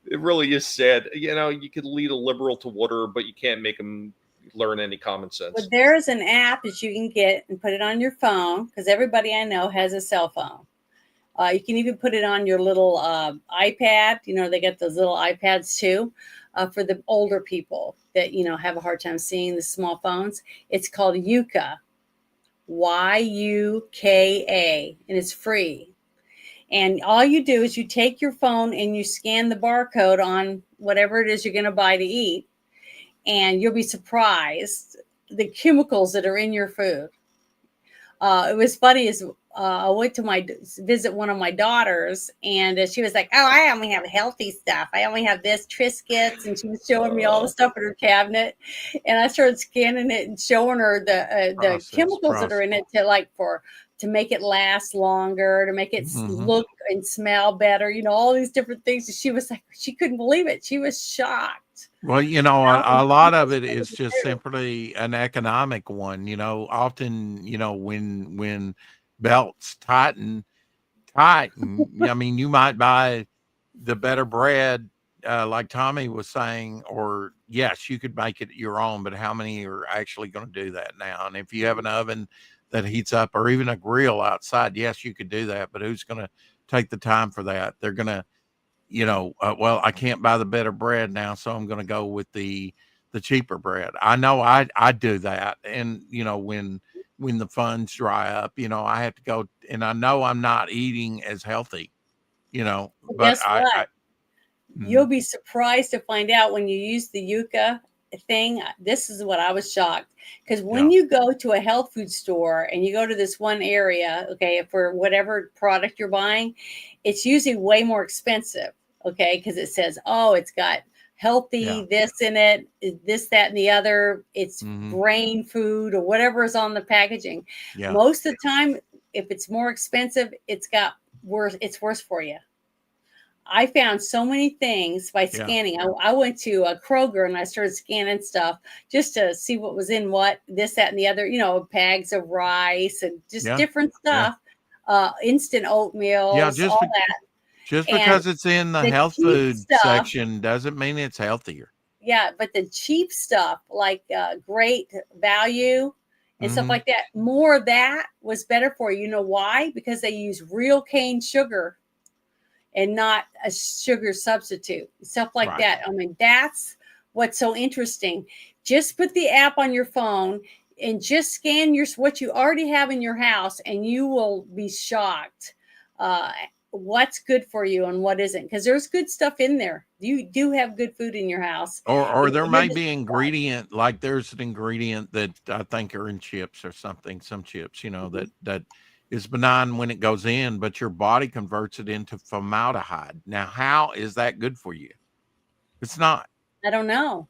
It really is sad. You know, you could lead a liberal to water, but you can't make them learn any common sense. But there's an app that you can get and put it on your phone, because everybody I know has a cell phone. You can even put it on your little iPad. You know, they get those little iPads too, for the older people that, you know, have a hard time seeing the small phones. It's called Yuka, Yuka, and it's free. And all you do is you take your phone and you scan the barcode on whatever it is you're going to buy to eat, and you'll be surprised the chemicals that are in your food. It was funny is I went to visit one of my daughters, and she was like, "Oh, I only have healthy stuff. I only have this Triscuits," and she was showing me all the stuff in her cabinet, and I started scanning it and showing her the chemicals that are in it to make it last longer, to make it look and smell better. You know, all these different things. And she was like, she couldn't believe it. She was shocked. Well, you know, a lot of it is just simply an economic one. You know, often, you know, when belts tighten, I mean, you might buy the better bread, like Tommy was saying, or yes, you could make it your own, but how many are actually going to do that now? And if you have an oven that heats up, or even a grill outside, yes, you could do that, but who's going to take the time for that? They're going to, you know, well, I can't buy the better bread now, so I'm going to go with the cheaper bread. I know I do that, and you know, when the funds dry up, you know, I have to go, and I know I'm not eating as healthy, you know, Well, but guess what? You'll be surprised to find out when you use the Yuka thing. This is what I was shocked, because when you go to a health food store and you go to this one area, okay, for whatever product you're buying, it's usually way more expensive, okay, because it says, oh, it's got healthy this in it, this, that, and the other. It's grain food or whatever is on the packaging. Most of the time, if it's more expensive, it's worse for you. I found so many things by scanning. I went to a Kroger and I started scanning stuff just to see what was in what, this, that, and the other, you know, bags of rice and just different stuff, instant oatmeal, all that. Just because it's in the health food section doesn't mean it's healthier. Yeah, but the cheap stuff, like Great Value and stuff like that, more of that was better for you. You know why? Because they use real cane sugar and not a sugar substitute, stuff like that. I mean, that's what's so interesting. Just put the app on your phone and just scan what you already have in your house, and you will be shocked what's good for you and what isn't, because there's good stuff in there. You do have good food in your house. Or there may be ingredient, like there's an ingredient that I think are in chips or something, some chips, you know, that is benign when it goes in, but your body converts it into formaldehyde. Now, how is that good for you? It's not. I don't know.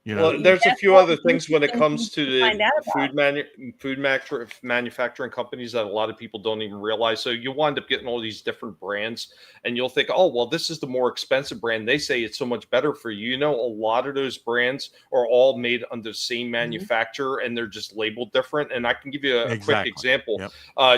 You know, well, there's a few other things when it comes to the food manufacturing companies that a lot of people don't even realize. So you wind up getting all these different brands, and you'll think, oh, well, this is the more expensive brand. They say it's so much better for you. You know, a lot of those brands are all made under the same manufacturer, and they're just labeled different. And I can give you a quick example.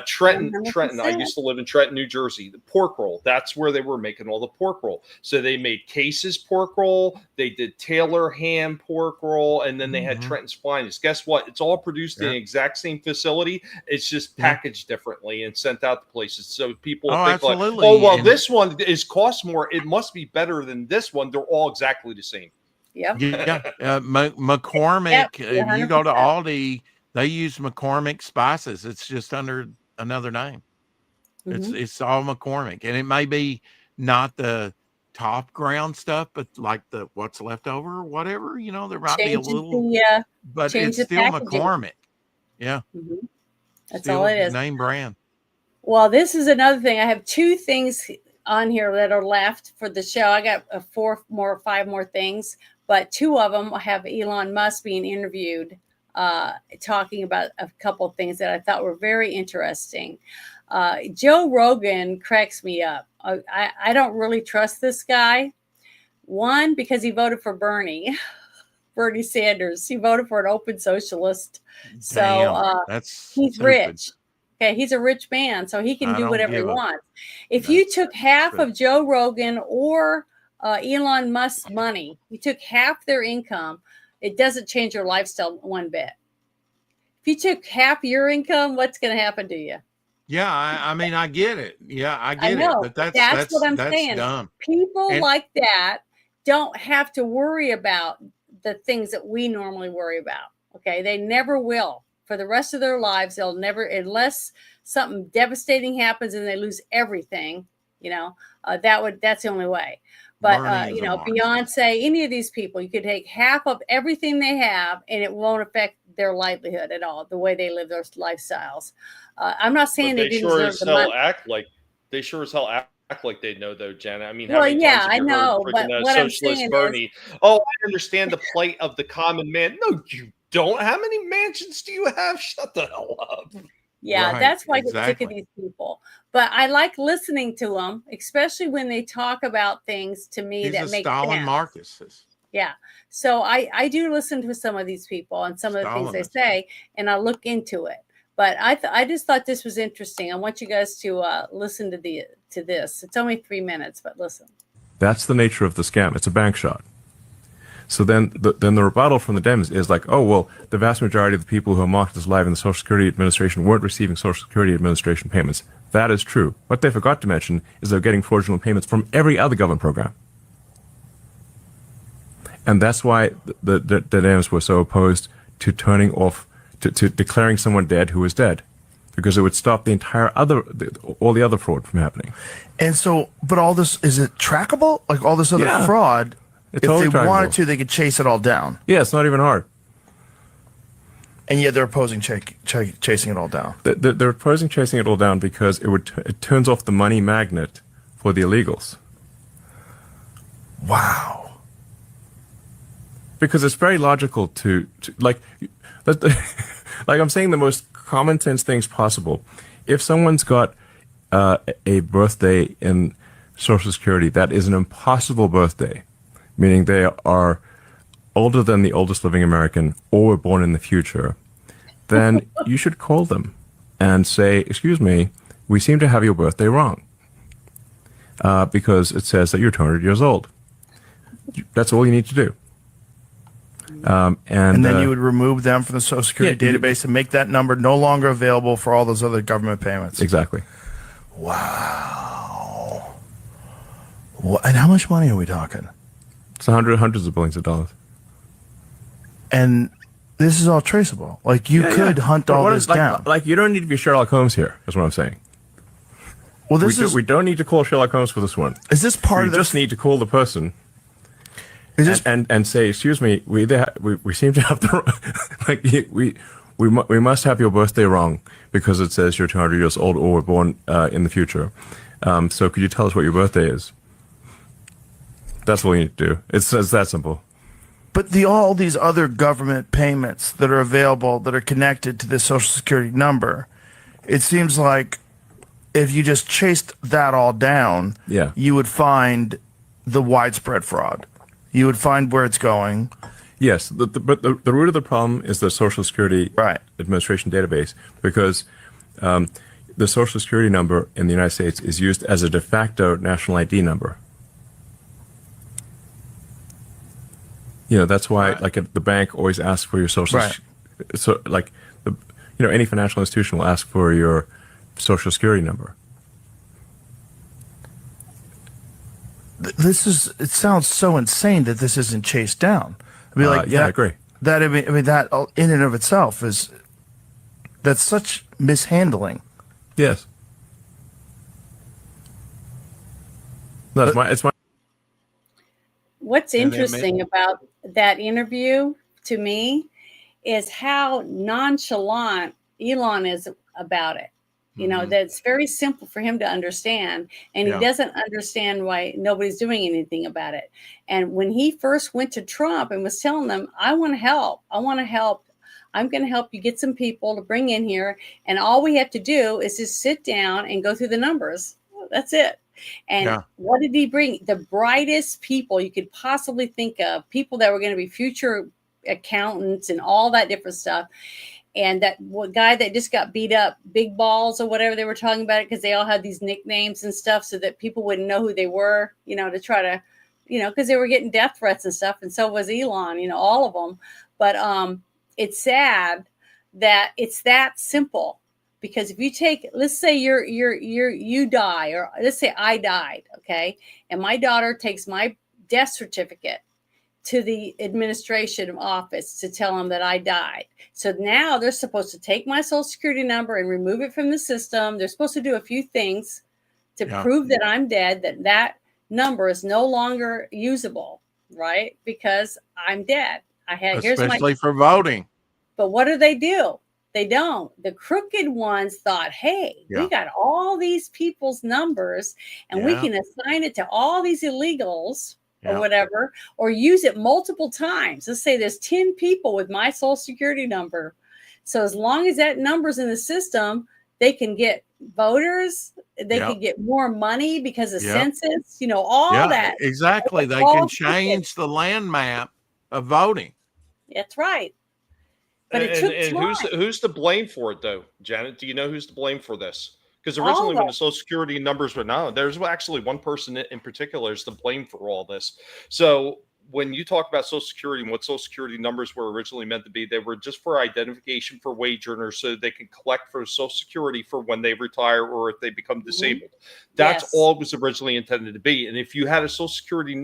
Trenton. I used to live in Trenton, New Jersey. The pork roll. That's where they were making all the pork roll. So they made Case's pork roll. They did Taylor ham pork roll, and then they had Trenton's finest. Guess what? It's all produced in the exact same facility. It's just packaged differently and sent out to places. So people think like, oh, well, this one costs more. It must be better than this one. They're all exactly the same. McCormick, if you go to Aldi, they use McCormick spices. It's just under another name. It's all McCormick, and it may be not the top ground stuff, but like what's left over or whatever, you know, there might be a little, but it's still McCormick. That's still all it is. Name brand. Well, this is another thing. I have two things on here that are left for the show. I got five more things, but two of them have Elon Musk being interviewed, talking about a couple of things that I thought were very interesting. Joe Rogan cracks me up. I don't really trust this guy. One, because he voted for Bernie. Bernie Sanders. He voted for an open socialist. So Damn, that's he's stupid. rich. Okay, he's a rich man, so he can I do don't whatever he give a- wants. If you took half stupid. of Joe Rogan or Elon Musk's money, you took half their income, it doesn't change your lifestyle one bit. If you took half your income, what's going to happen to you? Yeah, I mean, I get it. Yeah, I I get know, it, but that's what I'm that's saying. dumb. People And- like that don't have to worry about the things that we normally worry about. Okay, they never will. For the rest of their lives, they'll never, unless something devastating happens and they lose everything. You know, that's the only way. But Bernie is you a know, Marxist. Beyonce, any of these people, you could take half of everything they have, and it won't affect their livelihood at all, the way they live their lifestyles. I'm not saying But they didn't sure deserve as the hell money. act like they know, though, Jenna. I mean, how Well, many yeah, times have I you heard know, but freaking what I'm socialist saying is, Bernie? Oh, I understand the plight of the common man. No, you don't. How many mansions do you have? Shut the hell up. yeah, Right, that's why I get sick of exactly. these people. But I like listening to them, especially when they talk about things to me He's that a make Stalin sense. Marxist. Yeah. So I do listen to some of these people and some of the things they Stalinist. say, and I look into it. But I just thought this was interesting. I want you guys to listen to this. It's only 3 minutes, but listen. That's the nature of the scam. It's a bank shot. So then the rebuttal from the Dems is like, oh, well, the vast majority of the people who are marked as live in the Social Security Administration weren't receiving Social Security Administration payments. That is true. What they forgot to mention is they're getting fraudulent payments from every other government program. And that's why the Dems were so opposed to turning off, to declaring someone dead who was dead, because it would stop the entire all the other fraud from happening. And so, but all this, is it trackable? Like all this other Yeah. fraud, It's if totally they wanted trackable. to, they could chase it all down. Yeah, it's not even hard. And yet they're opposing chasing it all down. They're opposing chasing it all down because it turns off the money magnet for the illegals. Wow. Because it's very logical to like I'm saying the most common sense things possible. If someone's got a birthday in Social Security that is an impossible birthday, meaning they are older than the oldest living American or were born in the future, then you should call them and say, excuse me, we seem to have your birthday wrong, because it says that you're 200 years old. That's all you need to do. And then you would remove them from the Social Security database and make that number no longer available for all those other government payments. Exactly. Wow. And how much money are we talking? It's hundreds of billions of dollars. And this is all traceable. Like you could hunt all this down. Like you don't need to be Sherlock Holmes here, is what I'm saying. Well, we don't need to call Sherlock Holmes for this one. Is this part of the? We just need to call the person. And say, excuse me, we seem to have the we must have your birthday wrong because it says you're 200 years old or were born in the future. So could you tell us what your birthday is? That's all you need to do. It's that simple. But all these other government payments that are available that are connected to this Social Security number, it seems like if you just chased that all down, you would find the widespread fraud. You would find where it's going. Yes, but the root of the problem is the Social Security Administration database, because the Social Security number in the United States is used as a de facto national ID number. You know, that's why, like, the bank always asks for your social. So, like, any financial institution will ask for your Social Security number. It sounds so insane that this isn't chased down. I mean, I agree. That in and of itself that's such mishandling. Yes. No, it's my. What's interesting about that interview to me is how nonchalant Elon is about it. You know, that's very simple for him to understand. And he doesn't understand why nobody's doing anything about it. And when he first went to Trump and was telling them, I want to help. I'm going to help you get some people to bring in here. And all we have to do is just sit down and go through the numbers. That's it. And what did he bring? The brightest people you could possibly think of, people that were going to be future accountants and all that different stuff. And that guy that just got beat up, Big Balls or whatever they were talking about it, because they all had these nicknames and stuff so that people wouldn't know who they were, to try to, because they were getting death threats and stuff. And so was Elon, all of them. But it's sad that it's that simple, because if you take, let's say you die, or let's say I died, okay, and my daughter takes my death certificate to the administration office to tell them that I died. So now they're supposed to take my social security number and remove it from the system. They're supposed to do a few things to prove that I'm dead, that number is no longer usable, right? Because I'm dead. Especially for voting. But what do? They don't. The crooked ones thought, hey, we got all these people's numbers and we can assign it to all these illegals or whatever, or use it multiple times. Let's say there's 10 people with my social security number. So as long as that number's in the system, they can get voters, they can get more money because of census, all that. Exactly. They can change the land map of voting. That's right. But it took time. Who's to blame for it, though, Janet? Do you know who's to blame for this? Because originally, when the Social Security numbers were known, there's actually one person in particular is to blame for all this. So when you talk about Social Security and what Social Security numbers were originally meant to be, they were just for identification for wage earners so they can collect for Social Security for when they retire or if they become disabled. That's all it was originally intended to be. And if you had a Social Security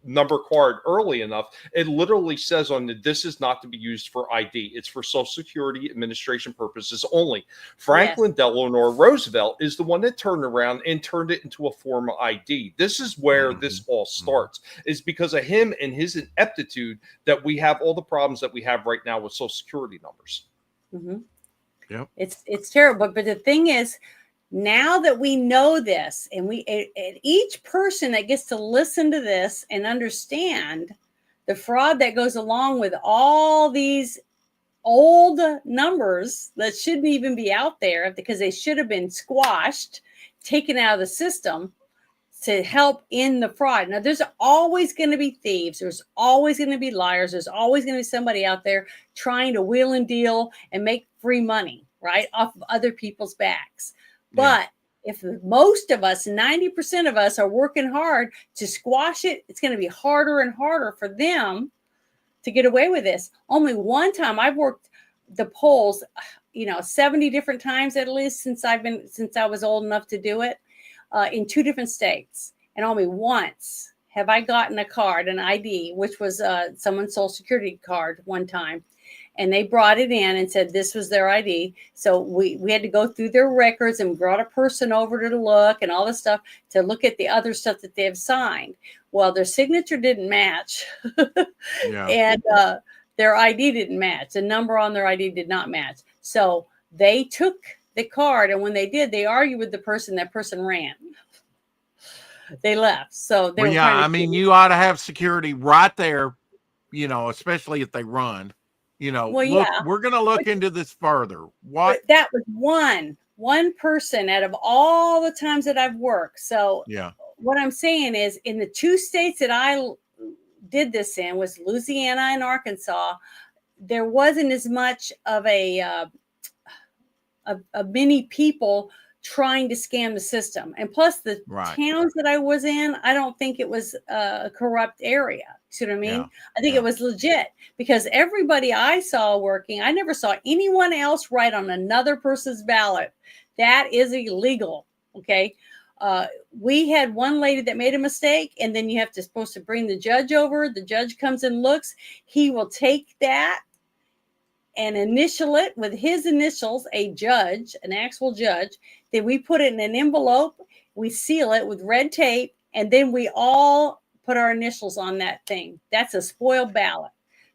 number card early enough, it literally says on it, this is not to be used for ID. It's for Social Security Administration purposes only. Franklin Delano Roosevelt is the one that turned around and turned it into a form of ID. This is where this all starts. It's because of him and his ineptitude that we have all the problems that we have right now with Social Security numbers. It's terrible. But the thing is, now that we know this, and each person that gets to listen to this and understand the fraud that goes along with all these old numbers that shouldn't even be out there because they should have been squashed, taken out of the system to help in the fraud. Now, there's always going to be thieves. There's always going to be liars. There's always going to be somebody out there trying to wheel and deal and make free money, right, off of other people's backs. But if most of us, 90% of us, are working hard to squash it, it's going to be harder and harder for them to get away with this. Only one time I've worked the polls, 70 different times at least since I was old enough to do it, in 2 different states, and only once have I gotten a card, an ID, which was someone's social security card one time. And they brought it in and said this was their ID. So we had to go through their records and brought a person over to look and all this stuff to look at the other stuff that they have signed. Well, their signature didn't match. And their ID didn't match. The number on their ID did not match. So they took the card, and when they did, they argued with the person. That person ran. They left. So they you ought to have security right there, especially if they run. We're going to look into this further. What? That was one person out of all the times that I've worked. So what I'm saying is, in the 2 states that I did this in was Louisiana and Arkansas, there wasn't as much of many people trying to scam the system. And plus the towns that I was in, I don't think it was a corrupt area. See what I mean? I think it was legit, because everybody I saw working, I never saw anyone else write on another person's ballot. That is illegal. Okay. We had one lady that made a mistake, and then you have to supposed to bring the judge over. The judge comes and looks. He will take that and initial it with his initials, a judge, an actual judge. Then we put it in an envelope, we seal it with red tape, and then we all put our initials on that thing. That's a spoiled ballot.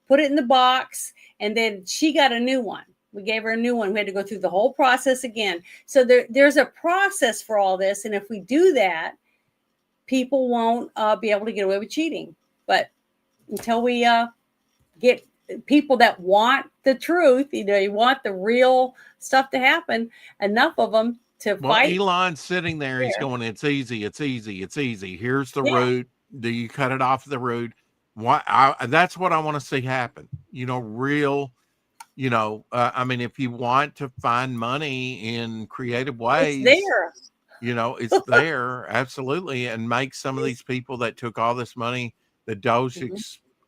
Put it in the box, and then she got a new one. We gave her a new one. We had to go through the whole process again. So there's a process for all this, and if we do that, people won't be able to get away with cheating. But until we get people that want the truth, you want the real stuff to happen, enough of them to fight. Elon's sitting there, he's going, it's easy. Here's the route. Do you cut it off the route? That's what I want to see happen. Real. I mean, if you want to find money in creative ways, It's there. It's there, absolutely, and make some of these people that took all this money, the Doge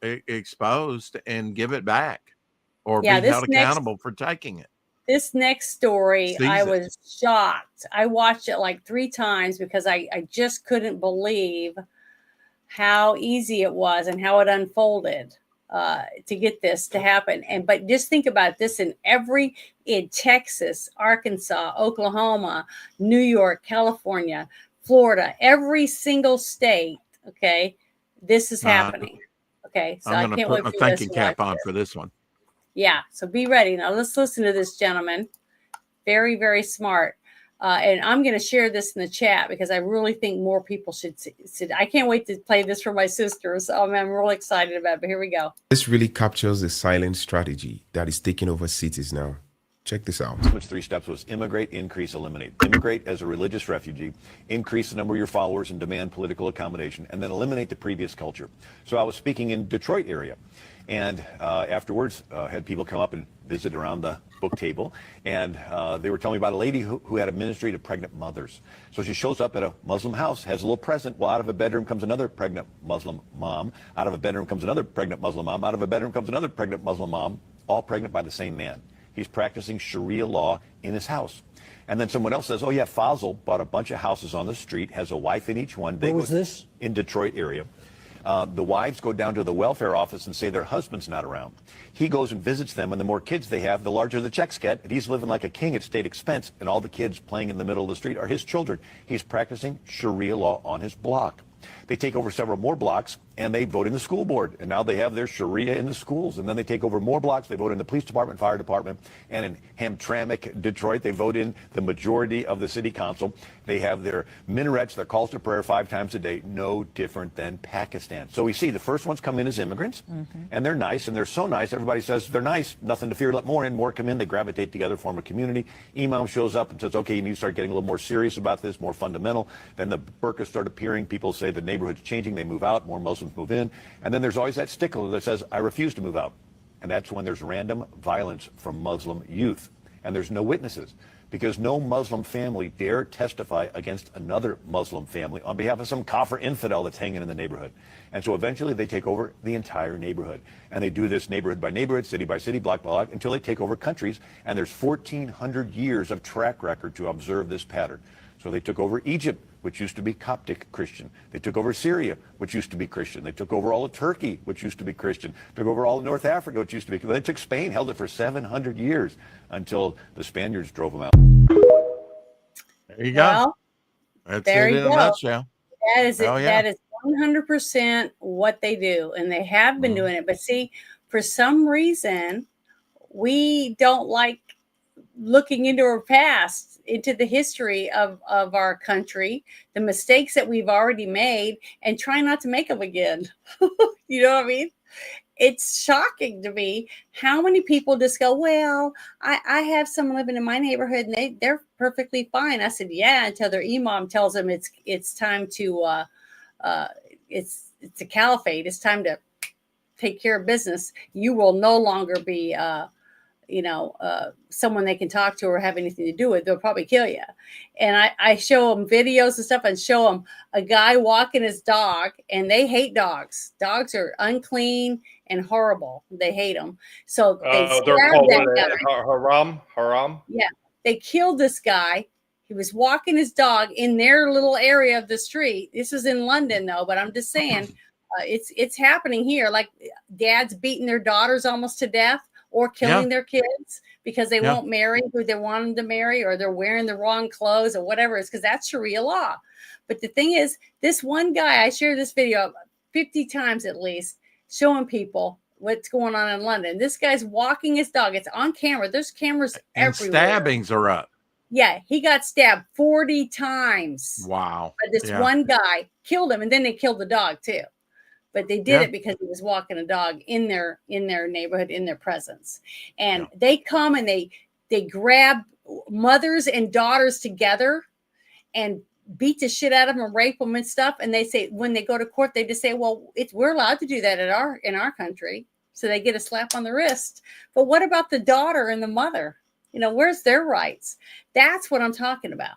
exposed, and give it back, or be held accountable for taking it. This next story, I Seize it. was shocked. I watched it like 3 times because I just couldn't believe how easy it was and how it unfolded to get this to happen. But just think about this: in Texas, Arkansas, Oklahoma, New York, California, Florida, every single state. Okay, this is happening. Okay, so I'm going to put my thinking cap on for this one. Yeah, so be ready. Now let's listen to this gentleman. Very, very smart. And I'm going to share this in the chat because I really think more people should see. I can't wait to play this for my sisters. I'm really excited about it, but here we go. This really captures the silent strategy that is taking over cities now. Check this out. Which 3 steps was immigrate, increase, eliminate. Immigrate as a religious refugee, increase the number of your followers and demand political accommodation, and then eliminate the previous culture. So I was speaking in Detroit area, and afterwards had people come up and visit around the book table, and they were telling me about a lady who had a ministry to pregnant mothers. So she shows up at a Muslim house, has a little present. Well, out of a bedroom comes another pregnant Muslim mom. Out of a bedroom comes another pregnant Muslim mom. Out of a bedroom comes another pregnant Muslim mom, all pregnant by the same man. He's practicing Sharia law in his house. And then someone else says, oh yeah, Faisal bought a bunch of houses on the street, has a wife in each one. Where was this? In Detroit area. The wives go down to the welfare office and say their husband's not around. He goes and visits them, and the more kids they have, the larger the checks get. And he's living like a king at state expense, and all the kids playing in the middle of the street are his children. He's practicing Sharia law on his block. They take over several more blocks, and they vote in the school board. And now they have their Sharia in the schools. And then they take over more blocks. They vote in the police department, fire department. And in Hamtramck, Detroit, they vote in the majority of the city council. They have their minarets, their calls to prayer 5 times a day, no different than Pakistan. So we see the first ones come in as immigrants, and they're nice, and they're so nice. Everybody says they're nice, nothing to fear, let more in, more come in. They gravitate together, form a community. Imam shows up and says, okay, you need to start getting a little more serious about this, more fundamental. Then the burqas start appearing. People say the neighborhood's changing. They move out. More Muslims move in. And then there's always that stickler that says, I refuse to move out. And that's when there's random violence from Muslim youth. And there's no witnesses, because no Muslim family dare testify against another Muslim family on behalf of some kafir infidel that's hanging in the neighborhood. And so eventually they take over the entire neighborhood. And they do this neighborhood by neighborhood, city by city, block by block, until they take over countries. And there's 1,400 years of track record to observe this pattern. So they took over Egypt, which used to be Coptic Christian. They took over Syria, which used to be Christian. They took over all of Turkey, which used to be Christian. Took over all of North Africa, which used to be. They took Spain, held it for 700 years until the Spaniards drove them out. There you go. Well, That's there it you in a go. nutshell. That is it. Oh, yeah. That is 100% what they do, and they have been doing it. But see, for some reason, we don't like looking into our past, into the history of our country, the mistakes that we've already made, and try not to make them again. You know what I mean? It's shocking to me how many people just go, well, I have someone living in my neighborhood and they're perfectly fine. I said, yeah, until their imam tells them it's time to it's a caliphate. It's time to take care of business. You will no longer be someone they can talk to or have anything to do with. They'll probably kill you. And I show them videos and stuff and show them a guy walking his dog, and they hate dogs. Dogs are unclean and horrible. They hate them. So they they're called that guy. haram. Yeah. They killed this guy. He was walking his dog in their little area of the street. This is in London though, but I'm just saying it's happening here. Like dads beating their daughters almost to death, or killing their kids because they won't marry who they want them to marry, or they're wearing the wrong clothes or whatever it is, because that's Sharia law. But the thing is, this one guy, I shared this video 50 times at least, showing people what's going on in London. This guy's walking his dog. It's on camera. There's cameras everywhere. Stabbings are up. Yeah, he got stabbed 40 times. Wow. But this one guy killed him, and then they killed the dog too. But they did it because he was walking a dog in their neighborhood, in their presence. And they come and they grab mothers and daughters together and beat the shit out of them and rape them and stuff. And they say, when they go to court, they just say, well, we're allowed to do that in our country. So they get a slap on the wrist. But what about the daughter and the mother? Where's their rights? That's what I'm talking about.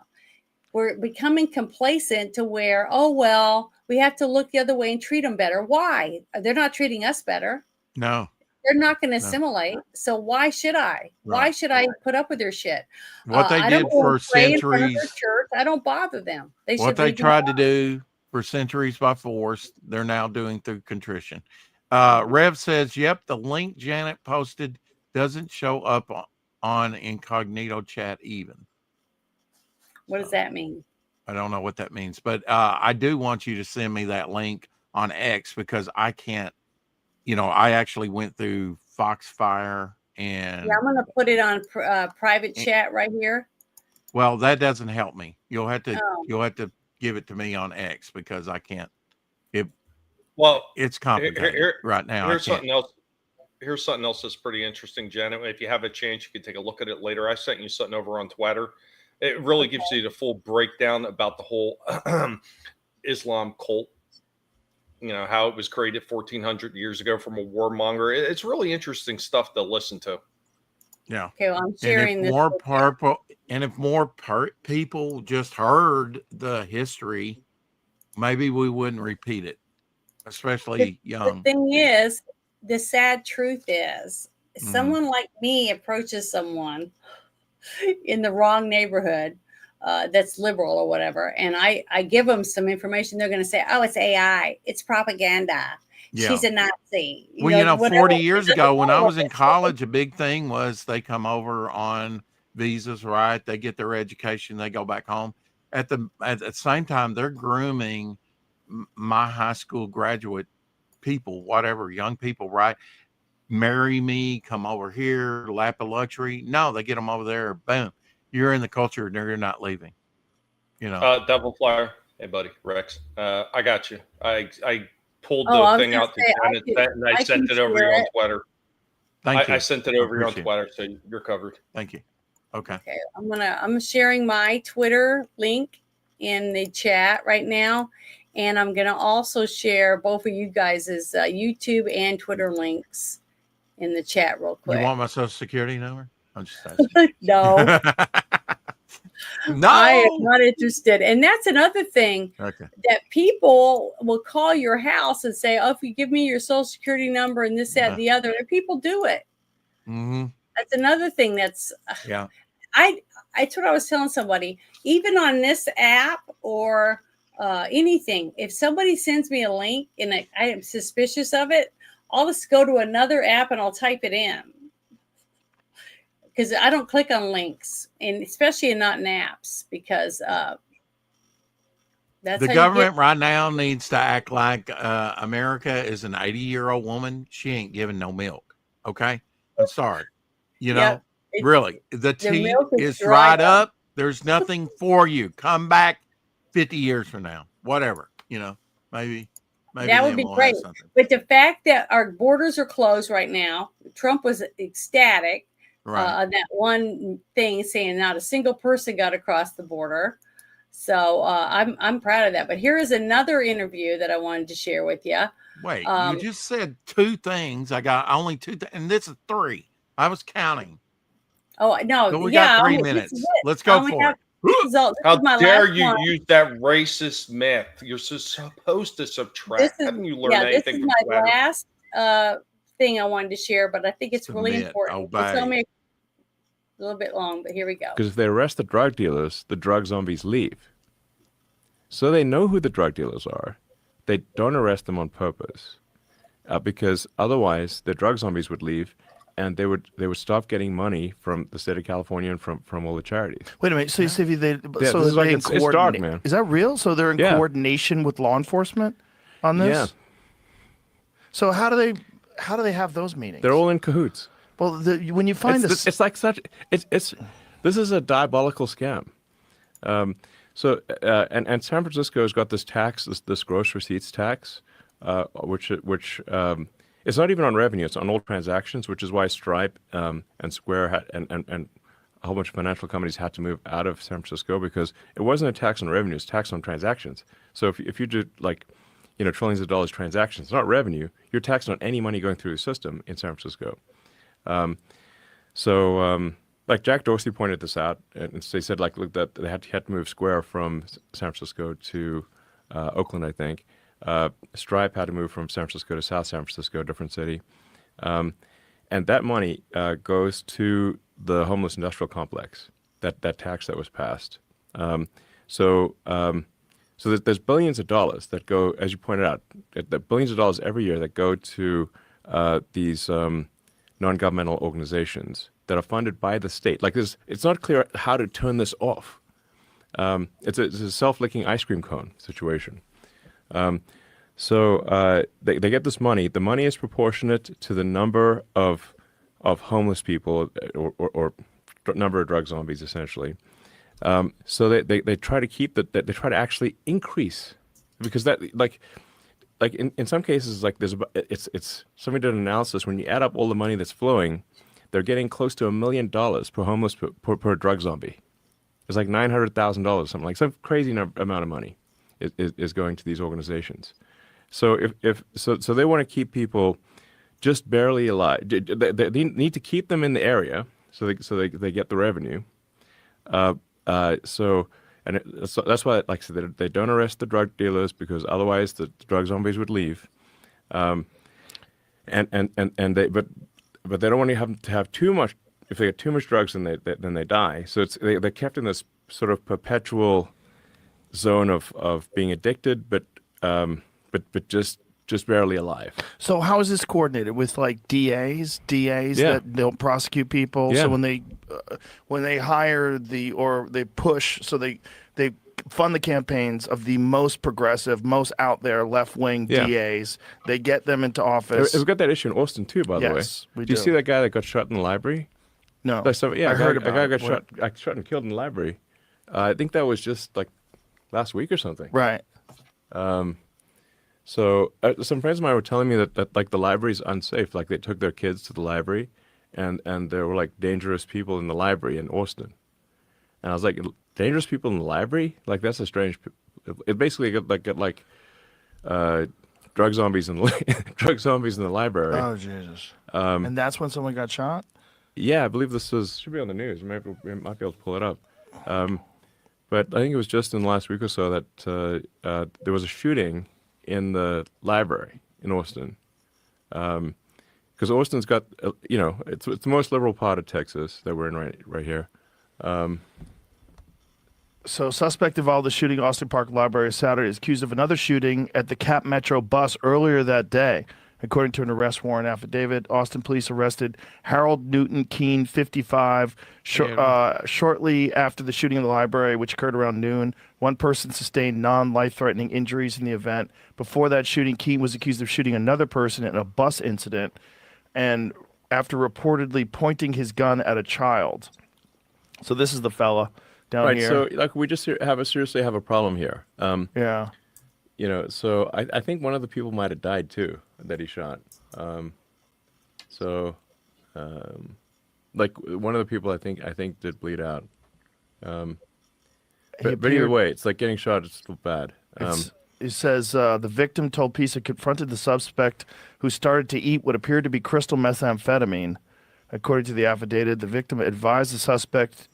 We're becoming complacent to where, oh, well, we have to look the other way and treat them better. Why? They're not treating us better. No. They're not going to assimilate. So why should I? Right. Why should I put up with their shit? What they did for centuries. Church, I don't bother them. What they tried to do for centuries by force, they're now doing through contrition. Rev says, yep, the link Janet posted doesn't show up on incognito chat even. What does that mean? I don't know what that means, but I do want you to send me that link on X because I can't, I actually went through Foxfire and. Yeah, I'm going to put it on private chat right here. Well, that doesn't help me. You'll have to give it to me on X because I can't. It's complicated right now. Here's something else. Here's something else that's pretty interesting, Janet. If you have a chance, you can take a look at it later. I sent you something over on Twitter. It really gives you the full breakdown about the whole Islam cult. How it was created 1,400 years ago from a warmonger. It's really interesting stuff to listen to. Yeah. Okay, well, I'm sharing this. If more people just heard the history, maybe we wouldn't repeat it, especially young. The thing is, the sad truth is, someone like me approaches someone in the wrong neighborhood that's liberal or whatever, and I give them some information. They're going to say, oh, it's AI, it's propaganda. Yeah. She's a Nazi. 40 years ago when I was in college, a big thing was they come over on visas, right? They get their education, they go back home. At the same time, they're grooming my high school graduate people, whatever, young people, right? Marry me, come over here, lap of luxury. No, they get them over there. Boom, you're in the culture, and you're not leaving. Devil Flyer. Hey, buddy, Rex. I got you. I pulled the thing out to Janet and I sent it over here on Twitter. Thank you. I sent it over here on Twitter, so you're covered. Thank you. Okay. I'm sharing my Twitter link in the chat right now, and I'm gonna also share both of you guys' YouTube and Twitter links in the chat real quick. You want my social security number? I'm just asking. No. No, I am not interested. And that's another thing that people will call your house and say, oh, if you give me your social security number and this, that, and the other, and people do it. Mm-hmm. That's another thing that's, that's what I was telling somebody, even on this app or anything, if somebody sends me a link and I am suspicious of it, I'll just go to another app and I'll type it in. Because I don't click on links, and especially not in apps, because that's the government right now needs to act like America is an 80-year-old woman. She ain't giving no milk. Okay, I'm sorry. Really, the tea is dried up. There's nothing for you. Come back 50 years from now, whatever. Maybe that would be great. But the fact that our borders are closed right now, Trump was ecstatic. Right. That one thing saying not a single person got across the border. So I'm proud of that. But here is another interview that I wanted to share with you. Wait, you just said two things. I got only two, and this is three. I was counting. Oh, no. So we got 3 minutes. Let's go for it. How dare you use that racist myth? You're supposed to subtract. Haven't you learned anything? This is my last thing I wanted to share, but I think it's really important. It's only a little bit long, but here we go. Because if they arrest the drug dealers, the drug zombies leave. So they know who the drug dealers are. They don't arrest them on purpose, because otherwise the drug zombies would leave, and they would stop getting money from the state of California and from all the charities. Wait a minute. So you say it's dark, man. Is that real? So they're in coordination with law enforcement on this? Yeah. So how do they have those meetings? They're all in cahoots. Well, when you find this, it's like such. This is a diabolical scam. And San Francisco has got this tax, this gross receipts tax, which it's not even on revenue; it's on all transactions, which is why Stripe and Square and a whole bunch of financial companies had to move out of San Francisco because it wasn't a tax on revenue, it's a tax on transactions. So if you do like, trillions of dollars transactions, not revenue, you're taxed on any money going through the system in San Francisco. Like Jack Dorsey pointed this out, and they said like, look, that they had to move Square from San Francisco to Oakland, I think. Stripe had to move from San Francisco to South San Francisco, a different city. And that money goes to the homeless industrial complex, that tax that was passed. So there's billions of dollars that go, as you pointed out, billions of dollars every year that go to these non-governmental organizations that are funded by the state. Like it's not clear how to turn this off. It's a self-licking ice cream cone situation. So they get this money. The money is proportionate to the number of homeless people or number of drug zombies, essentially. So they try to keep that. They try to actually increase, because that like in some cases, like it's somebody did an analysis. When you add up all the money that's flowing, they're getting close to $1 million per homeless per drug zombie. It's like $900,000, something like some crazy amount of money is going to these organizations. So so they want to keep people just barely alive. They need to keep them in the area so they get the revenue. So that's why, like I said, they don't arrest the drug dealers, because otherwise the drug zombies would leave. But they don't want to have too much. If they get too much drugs, then they die. So they're kept in this sort of perpetual zone of being addicted, but just barely alive. So how is this coordinated with like DAs Yeah. that don't prosecute people? Yeah. So when they hire or they push, so they fund the campaigns of the most progressive, most out there left-wing Yeah. DAs. They get them into office. We've got that issue in Austin too, by the way. Yes, we Do you do. see that guy that got shot in the library? No. I heard a about guy it. got shot and killed in the library. I think that was just like last week or something. Right. So some friends of mine were telling me that like the library's unsafe. Like they took their kids to the library, and there were like dangerous people in the library in Austin. And I was like, dangerous people in the library? Like that's a strange. It basically got like drug zombies in the library. Oh Jesus! And that's when someone got shot. Yeah, I believe should be on the news. We might be able to pull it up. But I think it was just in the last week or so that there was a shooting in the library in Austin. Because Austin's got, it's the most liberal part of Texas that we're in right here. So, suspect involved in the shooting at Austin Park Library Saturday is accused of another shooting at the Cap Metro bus earlier that day. According to an arrest warrant affidavit, Austin police arrested Harold Newton Keene, 55, shortly after the shooting in the library, which occurred around noon. One person sustained non-life-threatening injuries in the event. Before that shooting, Keene was accused of shooting another person in a bus incident, and after reportedly pointing his gun at a child. So this is the fella down here. So like we just seriously have a problem here. Yeah. So I think one of the people might have died too that he shot. Like one of the people I think did bleed out. But either way, it's like getting shot is still bad. It says the victim told police it confronted the suspect who started to eat what appeared to be crystal methamphetamine. According to the affidavit, the victim advised the suspect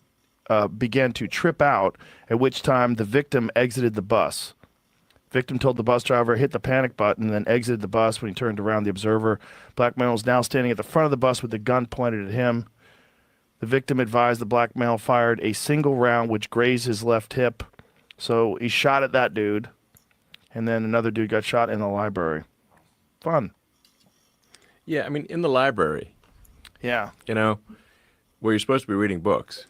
began to trip out, at which time the victim exited the bus. Victim told the bus driver hit the panic button, then exited the bus. When he turned around, the observer, black male, was now standing at the front of the bus with the gun pointed at him. The victim advised the black male fired a single round which grazed his left hip. So he shot at that dude, and then another dude got shot in the library. Fun. Yeah, I mean, in the library. Yeah. Where you're supposed to be reading books.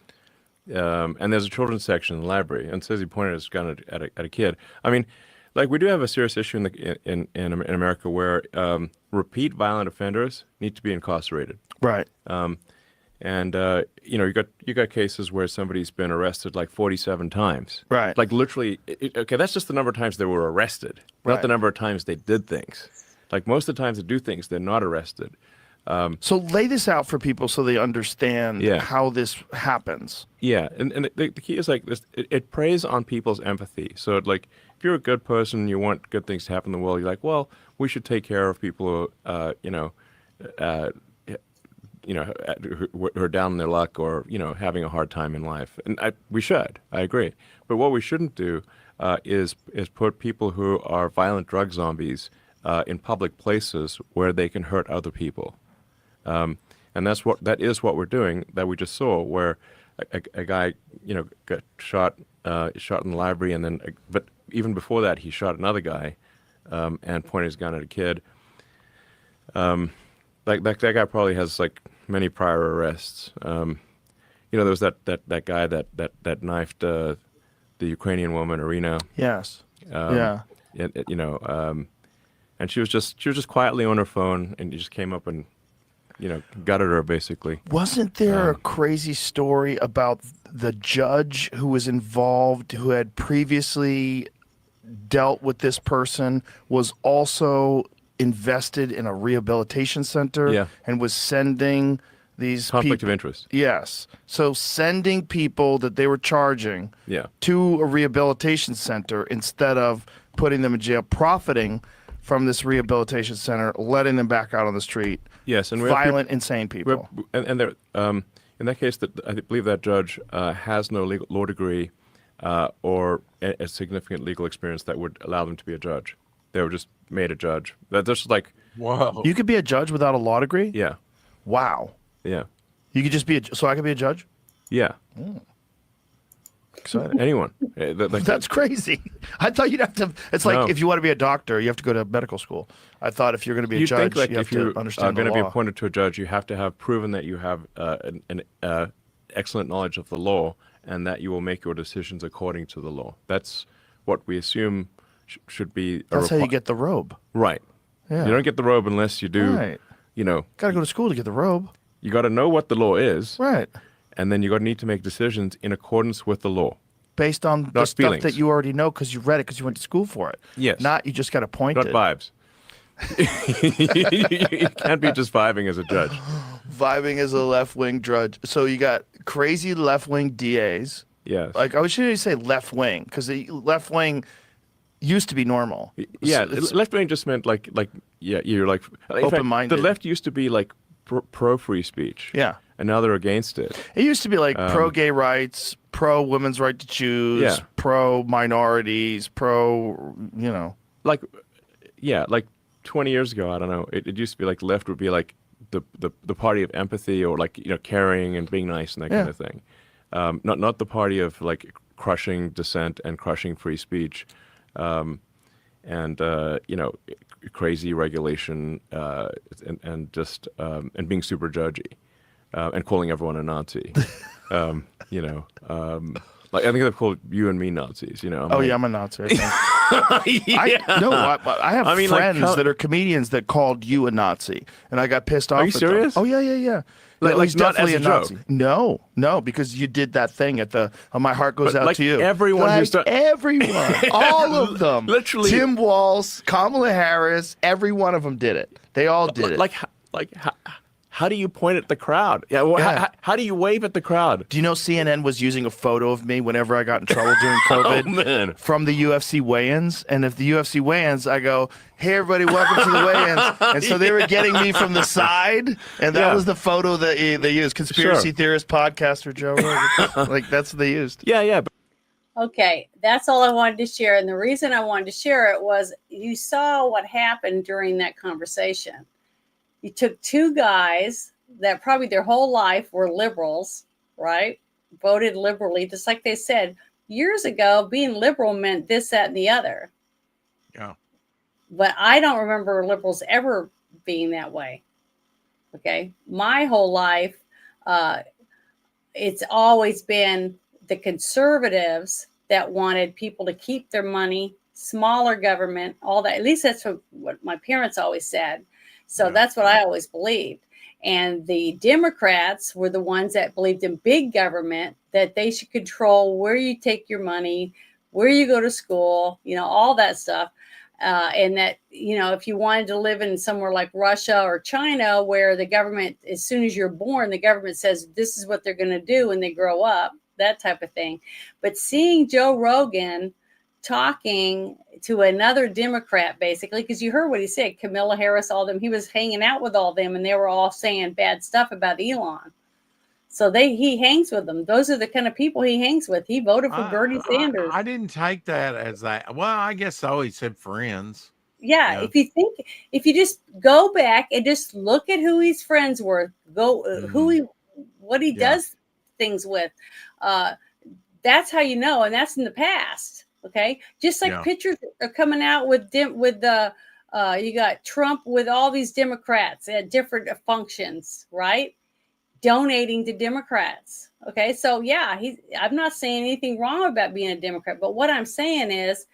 And there's a children's section in the library, and it says he pointed his gun at a kid. I mean, like we do have a serious issue in America where repeat violent offenders need to be incarcerated. Right. You got cases where somebody's been arrested like 47 times. Right. Like literally, okay, that's just the number of times they were arrested, not the number of times they did things. Like most of the times they do things, they're not arrested. So lay this out for people so they understand how this happens. Yeah, and the key is like this: it preys on people's empathy. So like, if you're a good person, you want good things to happen in the world. You're like, well, we should take care of people who, who are down in their luck or having a hard time in life, and we should. I agree. But what we shouldn't do is put people who are violent drug zombies in public places where they can hurt other people. And that is what we're doing, that we just saw, where a guy got shot in the library, and then but even before that he shot another guy and pointed his gun at a kid. That guy probably has like many prior arrests. There was that guy that knifed the Ukrainian woman Irina. Yes. Yeah. And she was just quietly on her phone, and he just came up and gutted her, basically. Wasn't there a crazy story about the judge who was involved, who had previously dealt with this person, was also invested in a rehabilitation center and was sending these conflict of interest? Yes. So sending people that they were charging to a rehabilitation center instead of putting them in jail, profiting from this rehabilitation center, letting them back out on the street. Yes, and violent, insane people. And there, in that case, I believe that judge has no law degree or a significant legal experience that would allow them to be a judge. They were just made a judge. That's just like, wow. You could be a judge without a law degree? Yeah. Wow. Yeah. You could just be so I could be a judge? Yeah. Exciting. Anyone. That's crazy. I thought you'd have to. It's like if you want to be a doctor, you have to go to medical school. I thought if you're going to be a judge, think, like, you have if you're to understand the going to be law. appointed to a judge, you have to have proven that you have an excellent knowledge of the law and that you will make your decisions according to the law. That's what we assume should be. That's how you get the robe. Right. Yeah. You don't get the robe unless you do. Right. Got to go to school to get the robe. You got to know what the law is. Right. And then you got to need to make decisions in accordance with the law. Based on the stuff that you already know because you read it because you went to school for it. Yes. Not you just got appointed. Not vibes. You can't be just vibing as a judge. Vibing as a left-wing judge. So you got crazy left-wing DAs. Yes. Like I shouldn't say left-wing because the left-wing used to be normal. Yeah, left-wing just meant like you're like open-minded. The left used to be like pro free speech. Yeah. And now they're against it. It used to be like pro gay rights, pro women's right to choose, pro minorities, pro, Like 20 years ago, I don't know. It used to be like left would be like the party of empathy or like, caring and being nice and that kind of thing. Not the party of like crushing dissent and crushing free speech, and crazy regulation and just and being super judgy. And calling everyone a Nazi, like I think they've called you and me Nazis. I'm a Nazi. I think. I have friends that are comedians that called you a Nazi, and I got pissed off. Are you serious? Them. Oh yeah. Like he's not definitely as a Nazi. joke. No, because you did that thing at the. My heart goes out to you. Everyone everyone, all of them, literally. Tim Walz, Kamala Harris, every one of them did it. They all did it. How do you point at the crowd? Yeah. How do you wave at the crowd? Do you know CNN was using a photo of me whenever I got in trouble during COVID? Oh, man. From the UFC weigh-ins. And if the UFC weigh-ins, I go, hey, everybody, welcome to the weigh-ins. And so they were getting me from the side. And that was the photo that they used. Conspiracy theorist podcaster Joe Rogan. Like, that's what they used. Yeah. Okay, that's all I wanted to share. And the reason I wanted to share it was you saw what happened during that conversation. You took two guys that probably their whole life were liberals, right? Voted liberally, just like they said years ago, being liberal meant this, that, and the other. Yeah. But I don't remember liberals ever being that way. Okay. My whole life, it's always been the conservatives that wanted people to keep their money, smaller government, all that. At least that's what my parents always said. So that's what I always believed. And the Democrats were the ones that believed in big government, that they should control where you take your money, where you go to school, all that stuff. And that, if you wanted to live in somewhere like Russia or China, where the government, as soon as you're born, the government says this is what they're going to do when they grow up, that type of thing. But seeing Joe Rogan talking to another Democrat, basically, because you heard what he said, Kamala Harris, all them, he was hanging out with all them, and they were all saying bad stuff about Elon. So he hangs with them. Those are the kind of people he hangs with. He voted for Bernie Sanders. I didn't take that as that. Well, I guess so. He said friends. Yeah, if you just go back and just look at who he's friends with, what he does things with, that's how you know, and that's in the past. Okay, just like pictures are coming out with the you got Trump with all these Democrats at different functions, right? Donating to Democrats. Okay, so I'm not saying anything wrong about being a Democrat, but what I'm saying is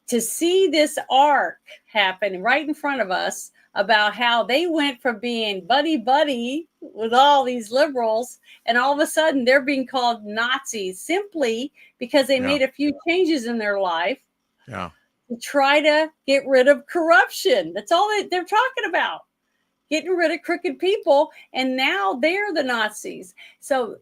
to see this arc happen right in front of us about how they went from being buddy with all these liberals, and all of a sudden they're being called Nazis simply because they made a few changes in their life to try to get rid of corruption. That's all they're talking about. Getting rid of crooked people, and now they're the Nazis. So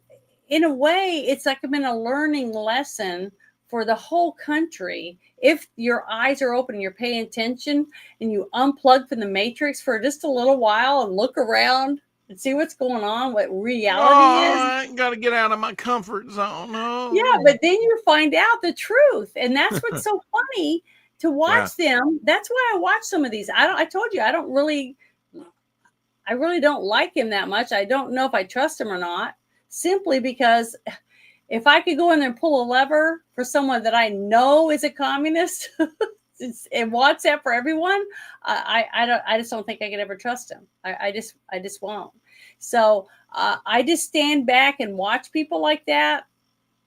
in a way, it's like been a learning lesson for the whole country. If your eyes are open, you're paying attention, and you unplug from the matrix for just a little while and look around and see what's going on, what reality is. I ain't got to get out of my comfort zone. Oh. Yeah, but then you find out the truth, and that's what's so funny to watch them. That's why I watch some of these. I told you I really don't like him that much. I don't know if I trust him or not, simply because if I could go in there and pull a lever for someone that I know is a communist and wants that for everyone, I just don't think I could ever trust him. I just won't. So I just stand back and watch people like that,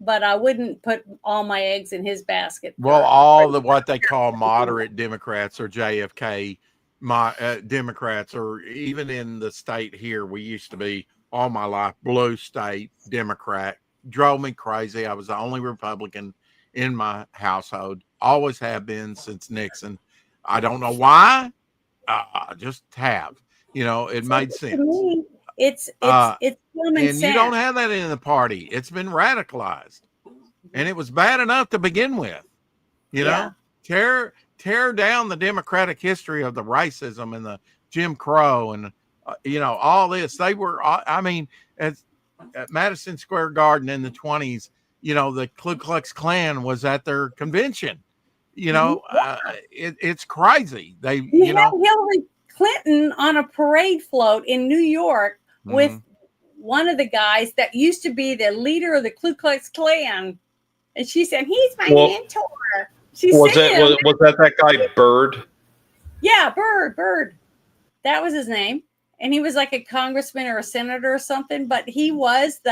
but I wouldn't put all my eggs in his basket. Well, what they call moderate Democrats or JFK Democrats, or even in the state here, we used to be all my life blue state Democrat. Drove me crazy. I was the only Republican in my household, always have been since Nixon. I don't know why. I just have. It made sense. To me, it's common and sense. You don't have that in the party. It's been radicalized, and it was bad enough to begin with. Tear down the Democratic history of the racism and the Jim Crow and all this. They were, at Madison Square Garden in the 1920s, the Ku Klux Klan was at their convention. It's crazy. Have Hillary Clinton on a parade float in New York with one of the guys that used to be the leader of the Ku Klux Klan, and she said, "He's my mentor." Was that guy Bird? Yeah, Bird. That was his name. And he was like a congressman or a senator or something, but he was the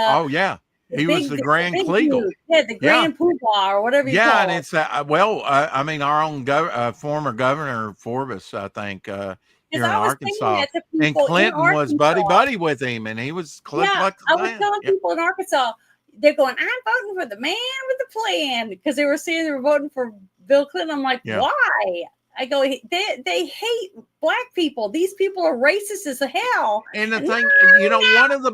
was the Grand Kleagle. Yeah, the Grand Poobah or whatever you call it. And it's our own former governor Forbes, I think, here in Arkansas. And Clinton was buddy with him, and he was I was telling people in Arkansas, they're going, "I'm voting for the man with the plan," because they were saying they were voting for Bill Clinton. I'm like, why? I go, they hate black people. These people are racist as hell. And the thing, one of the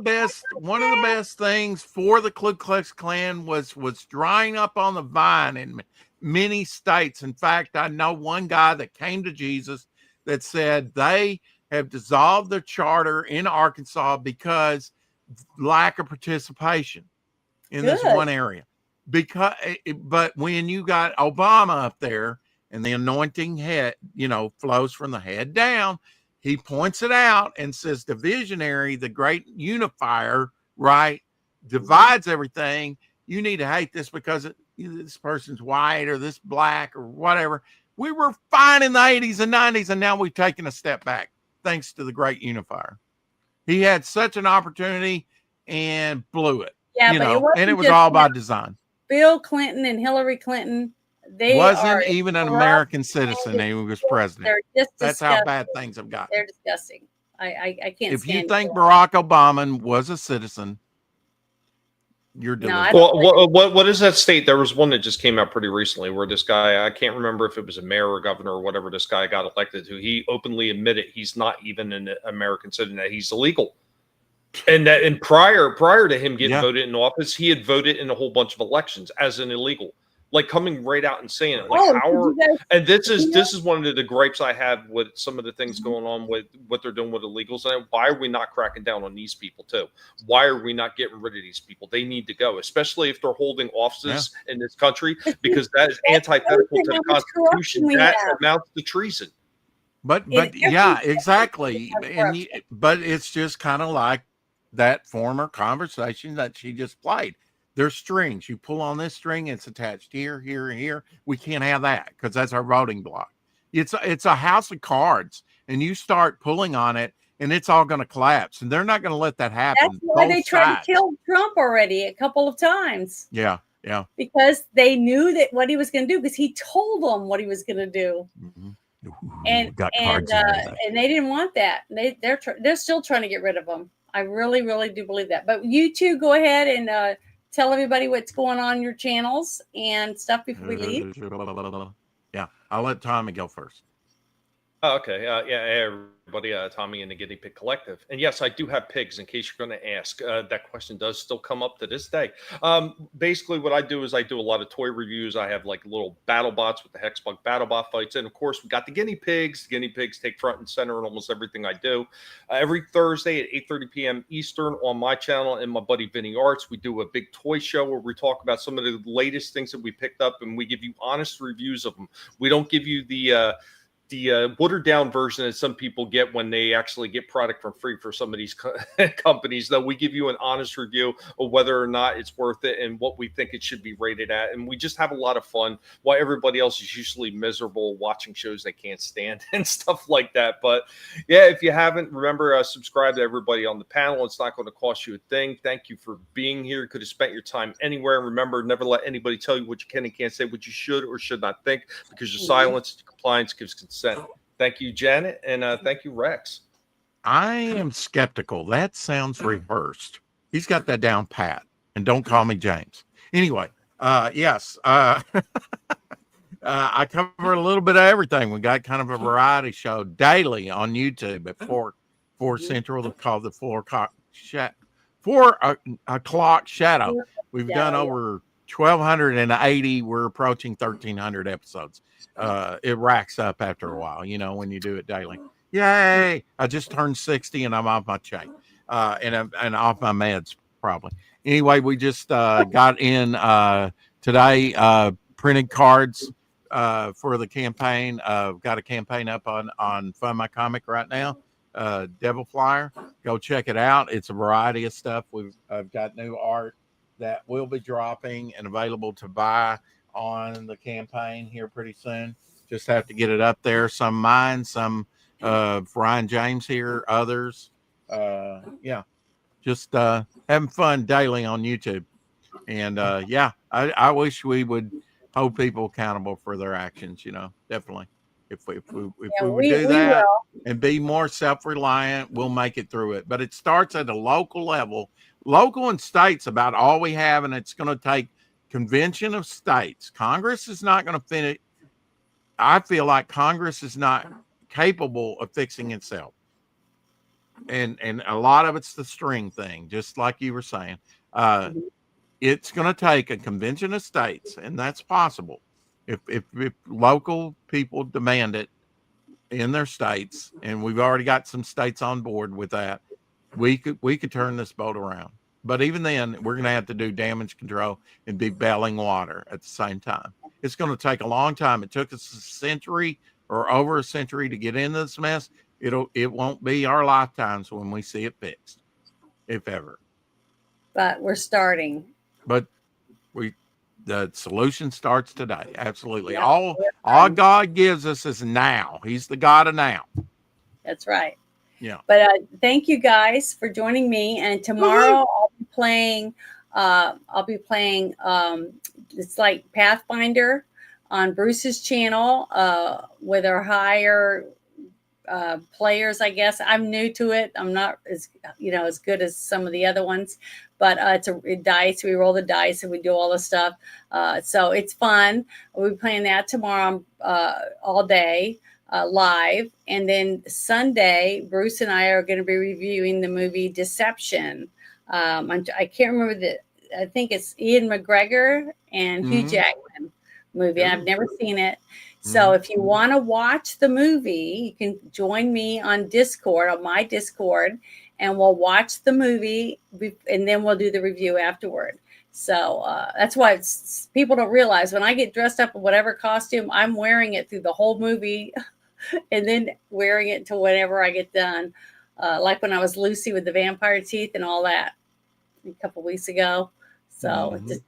best things for the Ku Klux Klan was drying up on the vine in many states. In fact, I know one guy that came to Jesus that said they have dissolved their charter in Arkansas because lack of participation in this one area. But when you got Obama up there, and the anointing head, flows from the head down, he points it out and says the visionary, the great unifier, right, divides everything. You need to hate this because this person's white or this black or whatever. We were fine in the 80s and 90s, and now we've taken a step back thanks to the great unifier. He had such an opportunity and blew it. Yeah, and it was all by design. Bill Clinton and Hillary Clinton, they wasn't even an American citizen. He was president. They're just That's disgusting. how bad things have gotten. They're disgusting. I can't. If you think Barack Obama was a citizen, you're No, deluded. I don't Well, what is that state? There was one that just came out pretty recently where this guy, I can't remember if it was a mayor or governor or whatever, this guy got elected to. He openly admitted he's not even an American citizen, that he's illegal. And prior to him getting voted in office, he had voted in a whole bunch of elections as an illegal, like coming right out and saying it. Like, and this is one of the gripes I have with some of the things going on with what they're doing with illegals. And why are we not cracking down on these people too? Why are we not getting rid of these people? They need to go, especially if they're holding offices in this country, because that is antithetical to the Constitution. That amounts to treason. But yeah, exactly. But it's just kind of like that former conversation that she just played. There's strings. You pull on this string, it's attached here, here, and here. We can't have that because that's our voting block. It's a house of cards, and you start pulling on it, and it's all going to collapse. And they're not going to let that happen. That's why they tried to kill Trump already a couple of times. Yeah. Because they knew that what he was going to do, because he told them what he was going to do. And they didn't want that. They're still trying to get rid of them. I really, really do believe that. But you two go ahead and tell everybody what's going on your channels and stuff before we leave. Yeah, I'll let Tommy go first. Oh, okay. Hey, everybody. Tommy and the Guinea Pig Collective. And yes, I do have pigs, in case you're going to ask. That question does still come up to this day. Basically, what I do is I do a lot of toy reviews. I have like little battle bots with the Hexbug battle bot fights. And of course, we got the guinea pigs. The guinea pigs take front and center in almost everything I do. Every Thursday at 8:30 p.m. Eastern on my channel and my buddy Vinny Arts, we do a big toy show where we talk about some of the latest things that we picked up, and we give you honest reviews of them. We don't give you the watered down version that some people get when they actually get product for free for some of these companies. Though we give you an honest review of whether or not it's worth it and what we think it should be rated at. And we just have a lot of fun while everybody else is usually miserable watching shows they can't stand and stuff like that. But yeah, if you haven't, remember, subscribe to everybody on the panel. It's not going to cost you a thing. Thank you for being here. You could have spent your time anywhere. Remember, never let anybody tell you what you can and can't say, what you should or should not think, because your silence, compliance gives consent. Thank you, Janet, and thank you, Rex. I am skeptical. That sounds rehearsed. He's got that down pat. And don't call me James. Anyway, yes. I cover a little bit of everything. We got kind of a variety show daily on YouTube at 4 Central, called the 4 o'clock shadow. We've done over 1,280. We're approaching 1,300 episodes. It racks up after a while, when you do it daily. Yay! I just turned 60 and I'm off my chain, and off my meds probably. Anyway, we just got in today printed cards for the campaign. Got a campaign up on Fund My Comic right now. Devil Flyer, go check it out. It's a variety of stuff. I've got new art that will be dropping and available to buy on the campaign here pretty soon. Just have to get it up there. Some mine, some Ryan James here, others. Just having fun daily on YouTube. And I wish we would hold people accountable for their actions, definitely. If we would do that and be more self-reliant, we'll make it through it. But it starts at a local level. Local and states about all we have, and it's going to take convention of states. Congress is not going to finish. I feel like Congress is not capable of fixing itself. And a lot of it's the string thing, just like you were saying. It's going to take a convention of states, and that's possible. If local people demand it in their states, and we've already got some states on board with that, we could turn this boat around. But even then, we're going to have to do damage control and be bailing water at the same time. It's going to take a long time. It took us a century or over a century to get into this mess. It won't be our lifetimes when we see it fixed, if ever. But we're starting. But the solution starts today. Absolutely. Yeah, all God gives us is now. He's the God of now. That's right. Yeah. But thank you guys for joining me. And tomorrow I'll be playing. It's like Pathfinder on Bruce's channel with our higher players. I guess I'm new to it. I'm not as good as some of the other ones, but it's a dice. We roll the dice and we do all the stuff. So it's fun. We'll be playing that tomorrow all day live. And then Sunday, Bruce and I are going to be reviewing the movie Deception. I can't remember I think it's Ian McGregor and Hugh Jackman movie. I've never seen it. So if you want to watch the movie, you can join me on Discord, on my Discord, and we'll watch the movie and then we'll do the review afterward. So that's why people don't realize when I get dressed up in whatever costume, I'm wearing it through the whole movie and then wearing it to whenever I get done. Like when I was Lucy with the vampire teeth and all that a couple weeks ago. So it's just,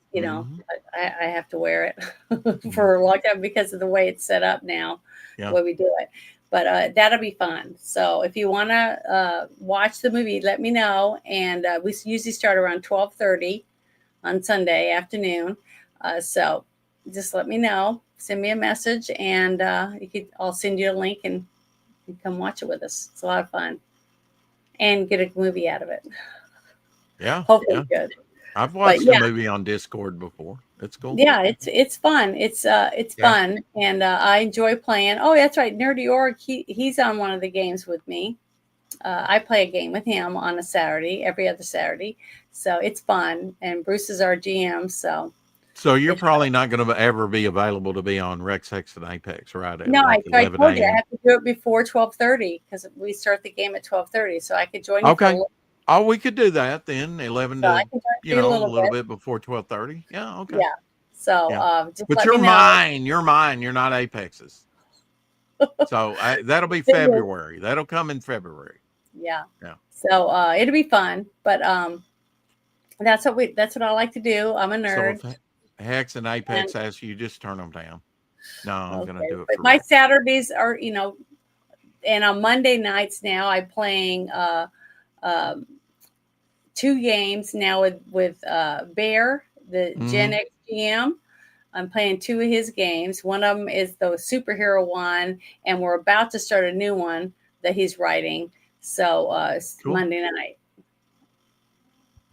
I have to wear it for a long time because of the way it's set up now, the way we do it. But that'll be fun. So if you want to watch the movie, let me know. And we usually start around 12:30 on Sunday afternoon. So just let me know. Send me a message, and I'll send you a link, and you come watch it with us. It's a lot of fun, and get a movie out of it. Yeah, hopefully good. I've watched the movie on Discord before. It's cool. Yeah, it's fun. It's fun, and I enjoy playing. Oh, that's right, Nerdy Org. He's on one of the games with me. I play a game with him on a Saturday, every other Saturday. So it's fun, and Bruce is our GM. So you're probably not going to ever be available to be on Rex, Hex, and Apex, right? No, I told you I have to do it before 12:30 because we start the game at 12:30. So I could join you. Okay. Oh, we could do that then. 11 to a little bit before 12:30. Yeah. Okay. Yeah. So, just but let you're me know. mine. You're mine. You're not Apex's. So that'll be February. That'll come in February. Yeah. Yeah. So it'll be fun, but that's what I like to do. I'm a nerd. So if Hex and Apex ask you, just turn them down. No, I'm gonna do it. But my Saturdays are, and on Monday nights now I'm playing 2 games now with Bear, the Gen X GM. I'm playing 2 of his games. One of them is the superhero one, and we're about to start a new one that he's writing. So cool. Monday night.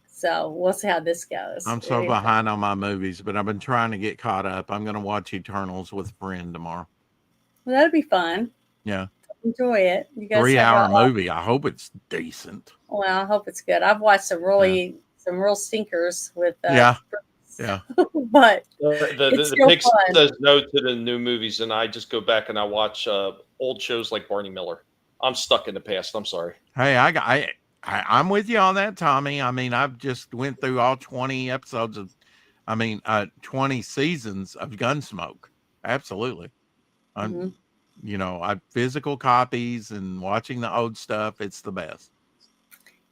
So we'll see how this goes. I'm so behind on my movies, but I've been trying to get caught up. I'm going to watch Eternals with a friend tomorrow. Well, that'll be fun. Yeah. Enjoy it. You guys 3-hour movie. I hope it's decent. Well, I hope it's good. I've watched some real stinkers with yeah. But the Pix says no to the new movies, and I just go back and I watch old shows like Barney Miller. I'm stuck in the past. I'm sorry. Hey, I'm with you on that, Tommy. I mean, I've just went through all 20 episodes of, 20 seasons of Gunsmoke. Absolutely. I physical copies and watching the old stuff. It's the best.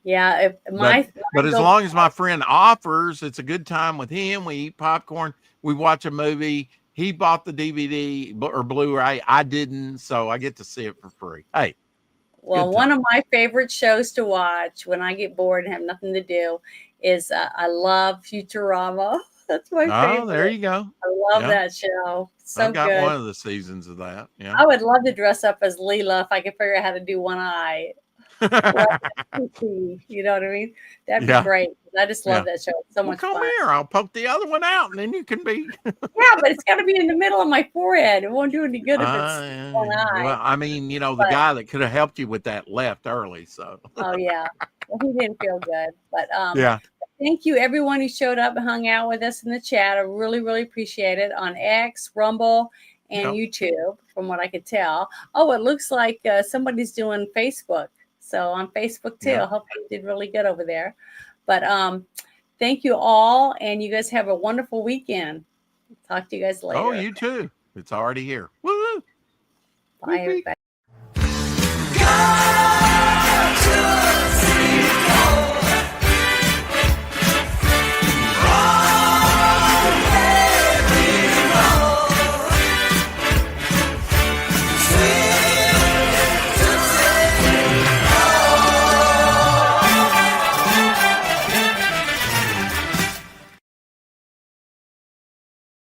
Yeah. But as long as my friend offers, it's a good time with him. We eat popcorn. We watch a movie. He bought the DVD or Blu-ray. I didn't, so I get to see it for free. Hey. Well, one of my favorite shows to watch when I get bored and have nothing to do is I love Futurama. That's my favorite. Oh, there you go. I love that show. So I got good. one of the seasons of that. Yeah. I would love to dress up as Leela if I could figure out how to do one eye. You know what I mean? That'd be great. I just love that show. It's so much fun. Come here. I'll poke the other one out, and then you can be. Yeah, but it's got to be in the middle of my forehead. It won't do any good if it's one eye. Well, the guy that could have helped you with that left early. So. Oh yeah, well, he didn't feel good, but yeah. Thank you, everyone who showed up and hung out with us in the chat. I really, really appreciate it on X, Rumble, and YouTube. From what I could tell. Oh, it looks like somebody's doing Facebook. So on Facebook too. I hope you did really good over there. But thank you all, and you guys have a wonderful weekend. Talk to you guys later. Oh, you too. It's already here. Woo! Bye, everybody.